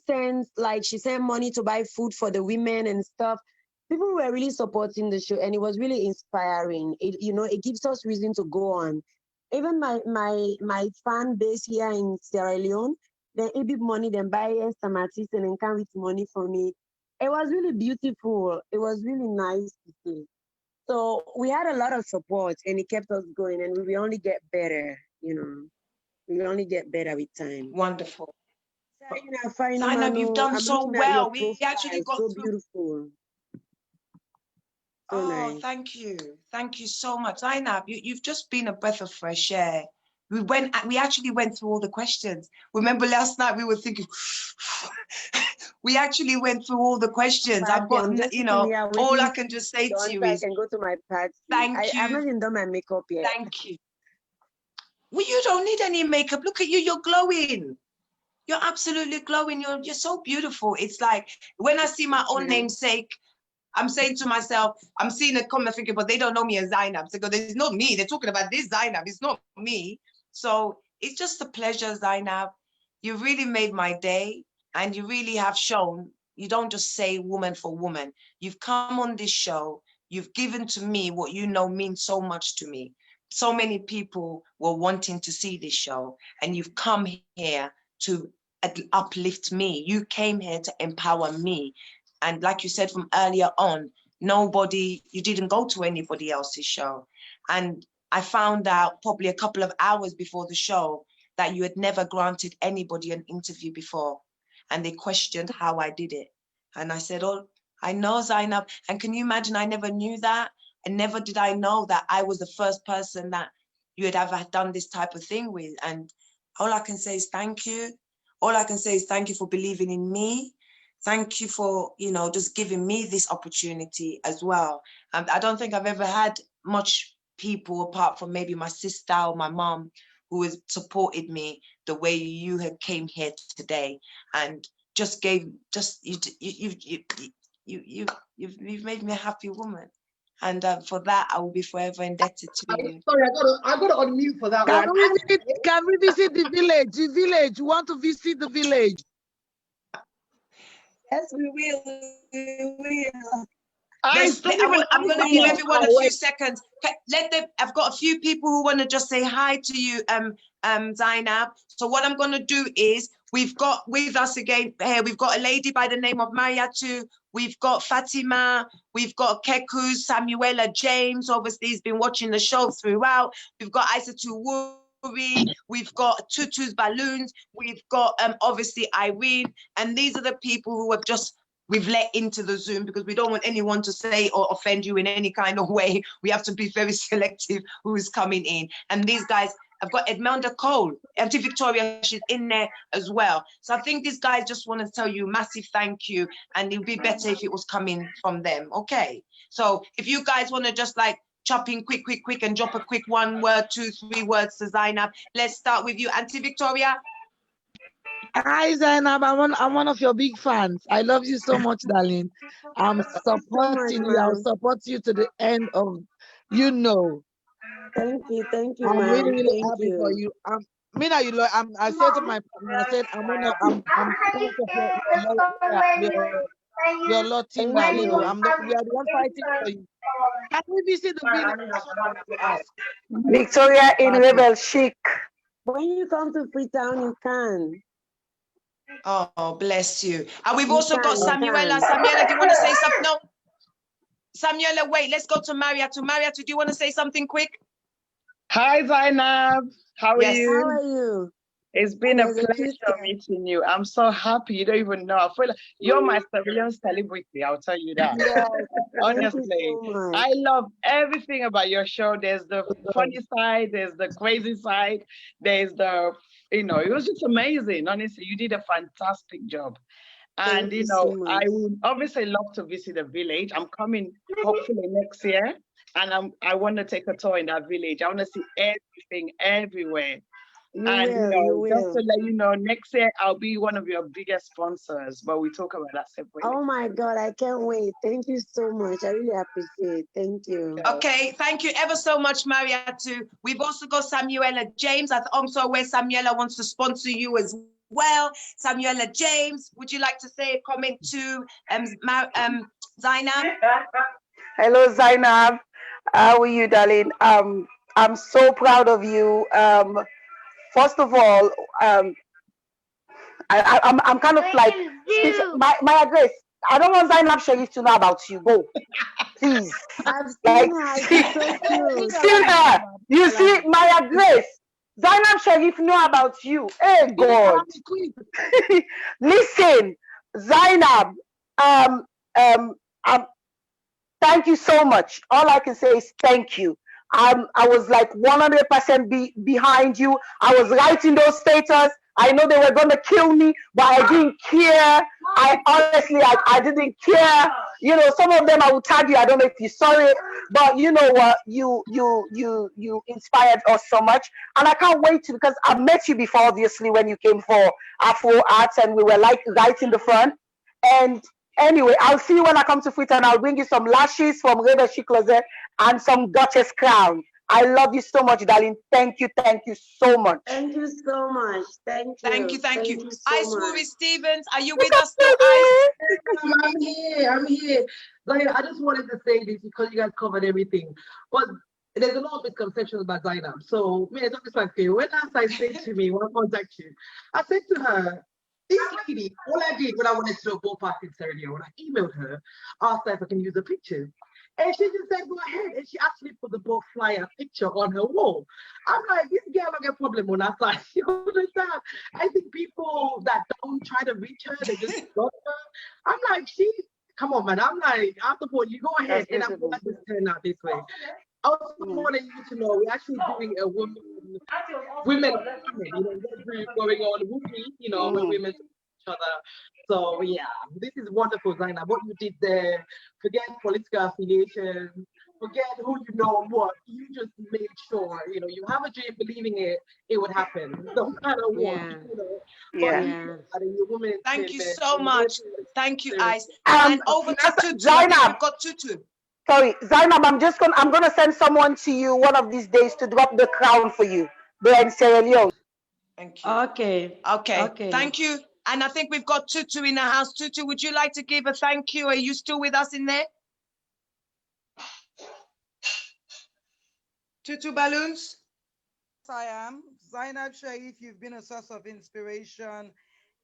she sent money to buy food for the women and stuff. People were really supporting the show and it was really inspiring. It gives us reason to go on. Even my fan base here in Sierra Leone, they give money, then buy stamatis and then come with money for me. It was really beautiful. It was really nice to see. So we had a lot of support and it kept us going and we will only get better, We will only get better with time. Wonderful. Zainab, you've done so well. We profile. actually got so through. Beautiful. So nice. Thank you. Thank you so much. Zainab, you've just been a breath of fresh air. We actually went through all the questions. Remember last night we were thinking, we actually went through all the questions. I've got, all I can just say to you is, I can go to my party. Thank you. I've not even done my makeup yet. Thank you. Well, you don't need any makeup. Look at you, you're glowing. You're absolutely glowing. You're so beautiful. It's like when I see my own namesake, I'm saying to myself, I'm seeing a comment thinking, but they don't know me as Zainab. So there's not me. They're talking about this Zainab. It's not me. So it's just a pleasure, Zainab. You really made my day and you really have shown, you don't just say woman for woman. You've come on this show. You've given to me what you know means so much to me. So many people were wanting to see this show and you've come here to uplift me. You came here to empower me. And like you said from earlier on, you didn't go to anybody else's show. And I found out probably a couple of hours before the show that you had never granted anybody an interview before. And they questioned how I did it. And I said, oh, I know, Zainab. And can you imagine, I never knew that. And never did I know that I was the first person that you had ever done this type of thing with. And all I can say is thank you. All I can say is thank you for believing in me. Thank you for, just giving me this opportunity as well. I don't think I've ever had much people apart from maybe my sister or my mom who has supported me the way you have came here today and you've made me a happy woman. And for that, I will be forever indebted to you. Sorry, I got to unmute for that one. Can we visit the village? The village. You want to visit the village? Yes, we will. We will. I'm going to give everyone a few seconds. I've got a few people who want to just say hi to you, Zainab. So what I'm going to do is, we've got with us again here, we've got a lady by the name of Mariatu, we've got Fatima, we've got Keku, Samuela, James, obviously he's been watching the show throughout. We've got Isatu Wuri, we've got Tutu's Balloons, we've got obviously Irene, and these are the people who have we've let into the Zoom because we don't want anyone to say or offend you in any kind of way. We have to be very selective who is coming in. And these guys, I've got Edmelda Cole, Auntie Victoria, she's in there as well. So I think these guys just want to tell you massive thank you, and it would be better if it was coming from them, okay? So if you guys want to just chop in quick and drop a quick 1 word, 2, 3 words to Zainab. Let's start with you, Auntie Victoria. Hi, Zainab. I'm one of your big fans. I love you so much, darling. I'm supporting you. I'll support you to the end of, Thank you, I'm really happy for you. I said to my partner, I said, I'm part of your Your Lottie Thank Marlino. you. We are the one fighting for you. Can we visit the village? That's what I want to ask. Victoria in Party. Rebel Chic. When you come to Freetown, you can. Oh, bless you. And we've You also got can, you Samuela. can. Samuela, do you want to say something? No. Samuela, wait, let's go to Mariatu. Mariatu, do you want to say something quick? Hi, Zainab. How are Yes. How you? are you? It's been a There's a pleasure kiss there. meeting you. I'm so happy. You don't even know. I feel like you're my surveillance celebrity. I'll tell you that. Yes, thank you Honestly, so much. I love everything about your show. There's the funny side, there's the crazy side, there's the, it was just amazing. Honestly, you did a fantastic job. And, Thank you so I much. would obviously love to visit the village. I'm coming hopefully next year. And I want to take a tour in that village. I want to see everything everywhere. You And will, you just to will. let you know, next year I'll be one of your biggest sponsors, but we talk about that separately. Oh my God, I can't wait. Thank you so much. I really appreciate it. Thank you. Okay, thank you ever so much, Mariatu. We've also got Samuela James. I'm also aware Samuela wants to sponsor you as well. Samuela James, would you like to say a comment to Zainab? Hello, Zainab. How are you, darling? I'm so proud of you. First of all, I'm kind of like my address. I don't want Zainab Sharif to know about you. Go, please. I've Like, seen her. She's so cute. seen her. You see, my address. Zainab Sharif know about you. Hey God. Listen, Zainab. Um, um, um, Thank you so much. All I can say is thank you. I was like 100% behind you. I was writing those status. I know they were going to kill me, but I didn't care. I honestly, I didn't care. Some of them I would tag you. I don't know if you saw it, but you know what? You inspired us so much, and I can't wait to, because I've met you before, obviously, when you came for Afro Arts, and we were like right in the front. And anyway, I'll see you when I come to Freetown. I'll bring you some lashes from Rebel Chic Closet and some Duchess crown. I love you so much, darling. Thank you so much. Thank you so much. Thank you. Thank you. Thank you so Ice much. Movie Stevens, are you with us still, Ice? I'm here. Zainab, I just wanted to say this because you guys covered everything. But there's a lot of misconceptions about Zainab. So, it's not just like you. When I said to me, when I contact you, I said to her, this lady, all I did when I wanted to do a ball party ceremony, when I emailed her, asked her if I can use the pictures. And she just said, go ahead. And she actually put the ball flyer picture on her wall. I'm like, this girl don't get problem on that side. You understand? I think people that don't try to reach her, they just got her. I'm like, come on, man. I'm like, after all, you go ahead. And I'm glad this turned out this way. I also wanted you to know we're actually doing a women, there's group going on, where women each other. So yeah, this is wonderful, Zainab. What you did there, forget political affiliation, forget who you know what. You just made sure, you have a dream, believing it would happen. No matter what. Thank you so much. Thank you, Ice. And over to Tutu. Zainab. We've got Tutu. Sorry, Zainab, I'm gonna send someone to you one of these days to drop the crown for you. They're in Sierra Leone. Thank you. Okay. Thank you. And I think we've got Tutu in the house. Tutu, would you like to give a thank you? Are you still with us in there? Tutu Balloons? Yes, I am. Zainab Sharif, you've been a source of inspiration.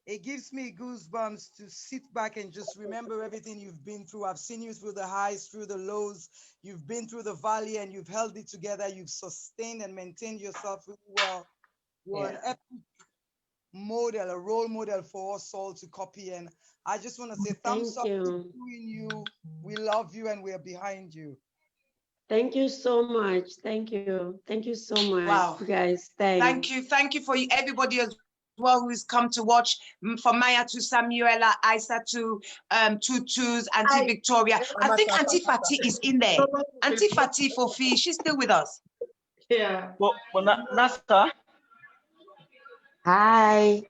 It gives me goosebumps to sit back and just remember everything you've been through. I've seen you through the highs, through the lows. You've been through the valley and you've held it together. You've sustained and maintained yourself really well. You're an epic model, a role model for us all to copy. And I just want to say thumbs up to you. We love you and we're behind you. Thank you so much. Thank you. Thank you so much. Wow. Guys, thanks. Thank you. Thank you for everybody as well who's come to watch, from Maya to Samuela, Isa to Tutu's, Auntie Victoria. I think Auntie Fatih is in there. Auntie Fatih Fofi, she's still with us. Yeah. Well, Nasta. Hi.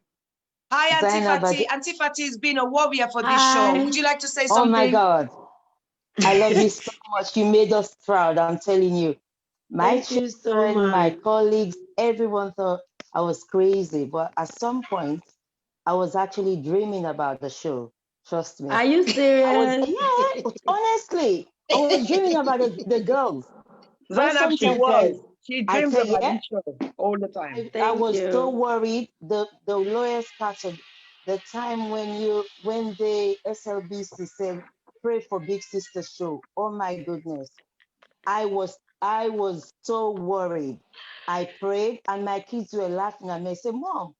Hi, Auntie Zainab, Fatih. Auntie Fatih has been a warrior for this show. Would you like to say something? Oh my God. I love you so much. You made us proud, I'm telling you. My children, my colleagues, everyone thought I was crazy. But at some point, I was actually dreaming about the show. Trust me. Are you serious? Yeah, honestly, I was dreaming about the girls. But Zainab, she sometimes was. She I dreams tell you, about this show all the time. I Thank was so you. worried. The lowest part of the time when the SLBC said pray for Big Sister show. Oh my goodness. I was so worried. I prayed and my kids were laughing at me. They said, Mom,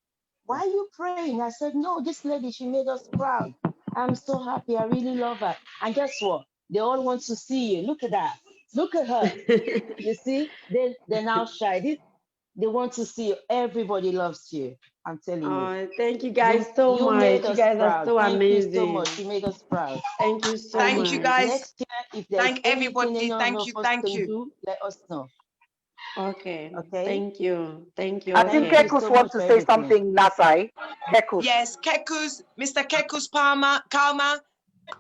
why are you praying? I said, no, this lady, she made us proud. I'm so happy. I really love her. And guess what? They all want to see you. Look at that. Look at her. You see, they're now shy. They want to see you. Everybody loves you. I'm telling you. Oh, thank you guys so You made much. You us guys are proud. so Thank you so amazing. much. You made us proud. Thank you so And Thank you, much. guys. next year, if there's Thank anything everybody. any of Thank you. us Thank can you. do, let us know. Okay. Okay? Thank you. Thank you. I think Thank you Okay. Kekus so wants much to for say everything. something, Nasai. Kekus. Yes, Kekus, Mr. Kekus Kalma.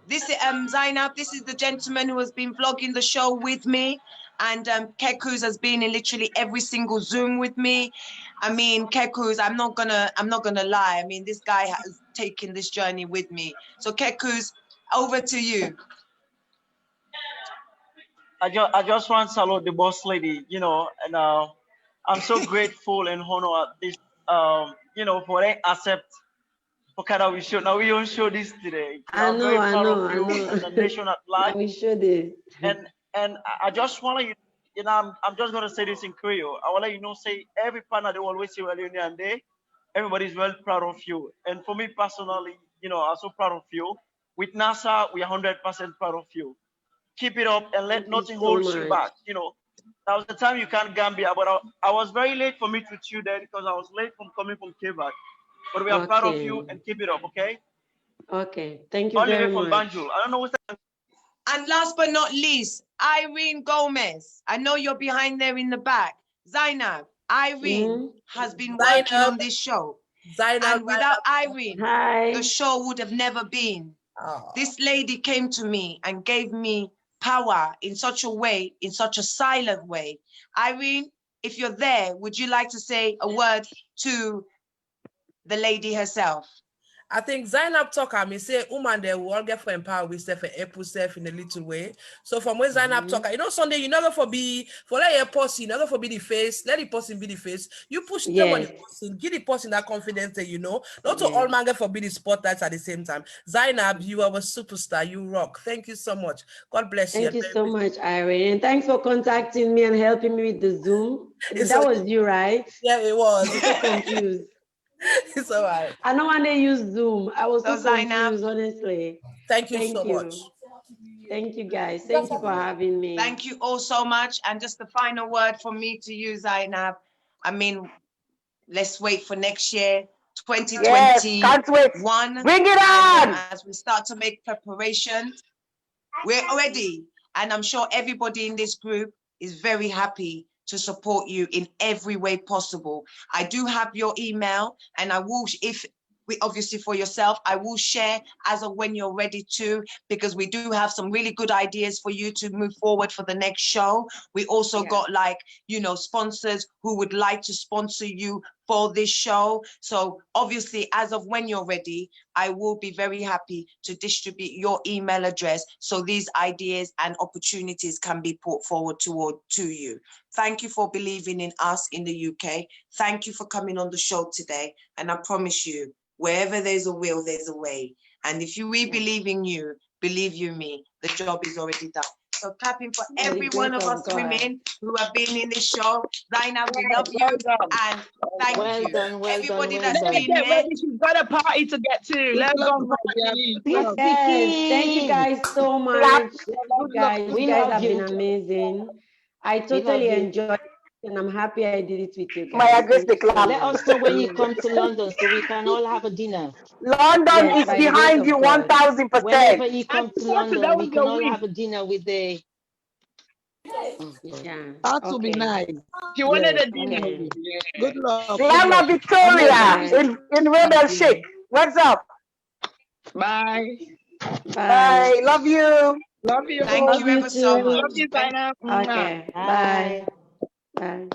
This is Zainab. This is the gentleman who has been vlogging the show with me, and Kekus has been in literally every single Zoom with me. I mean, Kekus, I'm not gonna lie. I mean, this guy has taken this journey with me. So Kekus, over to you. I just want to salute the boss lady, and I'm so grateful and honored this, for they accept Okada we show. Now we don't show this today. I I'm know, very I proud of know, I you know. and the nation at large. Now we show this. And I just want to, I'm just gonna say this in Creole. I want to let you know, say every partner they always say well and day. Everybody's well proud of you. And for me personally, I'm so proud of you. With NASA, we are 100% proud of you. Keep it up and let Thank you nothing so hold you much. back. That was the time you can't Gambia, but I was very late for meet with you there because I was late from coming from Quebec. But we are proud of you Okay. and keep it up, okay? Okay. Thank you All the way very from much. Banjul. I don't know what's And last but not least, Irene Gomez. I know you're behind there in the back. Zainab, Irene has been working on this show. Zainab, And without Irene, Hi. the show would have never been. This lady came to me and gave me power in such a way, in such a silent way. Irene, if you're there, would you like to say a word to the lady herself? I think Zainab talk at me say woman they will all get for empower with self and help self in a little way. So from when Zainab talk, Sunday you never for be for let your person, never for be the face, let the person be the face. You push them on the person, give the person that confidence that not to all man get for be the spotlights at the same time. Zainab, you are a superstar, you rock. Thank you so much. God bless you. Thank you so much, Irene. And thanks for contacting me and helping me with the Zoom. That was you, right? Yeah, it was. I'm so confused. It's all right. I know when they use Zoom. I was so Zainab, confused, honestly. Thank you so much. Thank you, guys. Thank you for having me. Thank you all so much. And just the final word from me to you, Zainab. I mean, let's wait for next year, 2021. Yes, can't wait. Bring it on! And, as we start to make preparations, we're ready. And I'm sure everybody in this group is very happy to support you in every way possible. I do have your email, and I will, if we obviously for yourself, I will share as of when you're ready to, because we do have some really good ideas for you to move forward for the next show. We also got sponsors who would like to sponsor you for this show. So obviously, as of when you're ready, I will be very happy to distribute your email address so these ideas and opportunities can be put forward to you. Thank you for believing in us in the UK. Thank you for coming on the show today. And I promise you, wherever there's a will, there's a way. And if we believe in you, believe you me, the job is already done. So clapping for every one of us women who have been in this show. Zainab, we love you and thank you. Everybody that's been here. She's got a party to get to. Let's go. Yes, thank you guys so much. You guys have been amazing. I totally enjoyed it and I'm happy I did it with you guys. Thank you so Let us know when you come to London so we can all have a dinner. London is behind you 1000%. Whenever you come to London, we can all have a dinner with the. That would be nice. She wanted a dinner. Good luck. Glamour Victoria in Rebel Chic. What's up? Bye. Bye. Love you. Love you. Thank you ever so much. Love you, Zainab. Okay. Bye. Bye.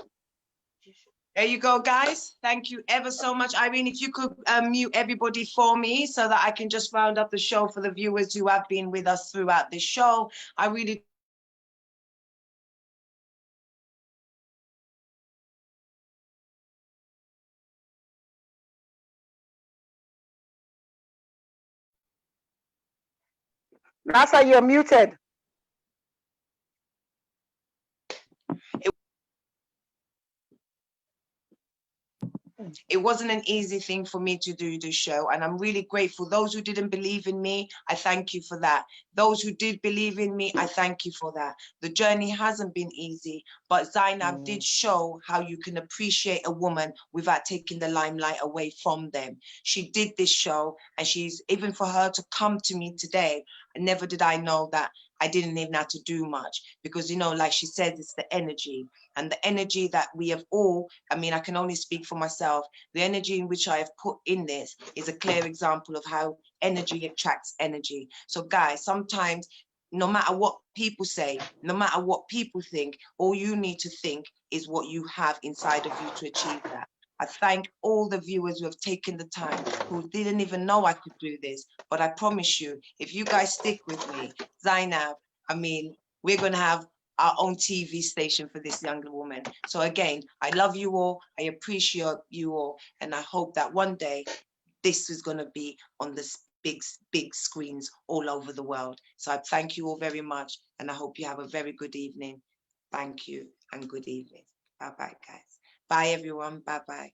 There you go, guys. Thank you ever so much. Irene, if you could mute everybody for me so that I can just round up the show for the viewers who have been with us throughout this show. I really Nasa, you're muted. It wasn't an easy thing for me to do this show, and I'm really grateful. Those who didn't believe in me, I thank you for that. Those who did believe in me, I thank you for that. The journey hasn't been easy, but Zainab did show how you can appreciate a woman without taking the limelight away from them. She did this show, and she's, even for her to come to me today, never did I know that I didn't even have to do much, because, you know, like she said, it's the energy, and the energy that we have all, I mean, I can only speak for myself. The energy in which I have put in this is a clear example of how energy attracts energy. So guys, sometimes no matter what people say, no matter what people think, all you need to think is what you have inside of you to achieve that. I thank all the viewers who have taken the time, who didn't even know I could do this. But I promise you, if you guys stick with me, Zainab, I mean, we're going to have our own TV station for this younger woman. So again, I love you all. I appreciate you all. And I hope that one day this is going to be on the big screens all over the world. So I thank you all very much. And I hope you have a very good evening. Thank you and good evening. Bye-bye, guys. Bye, everyone. Bye-bye.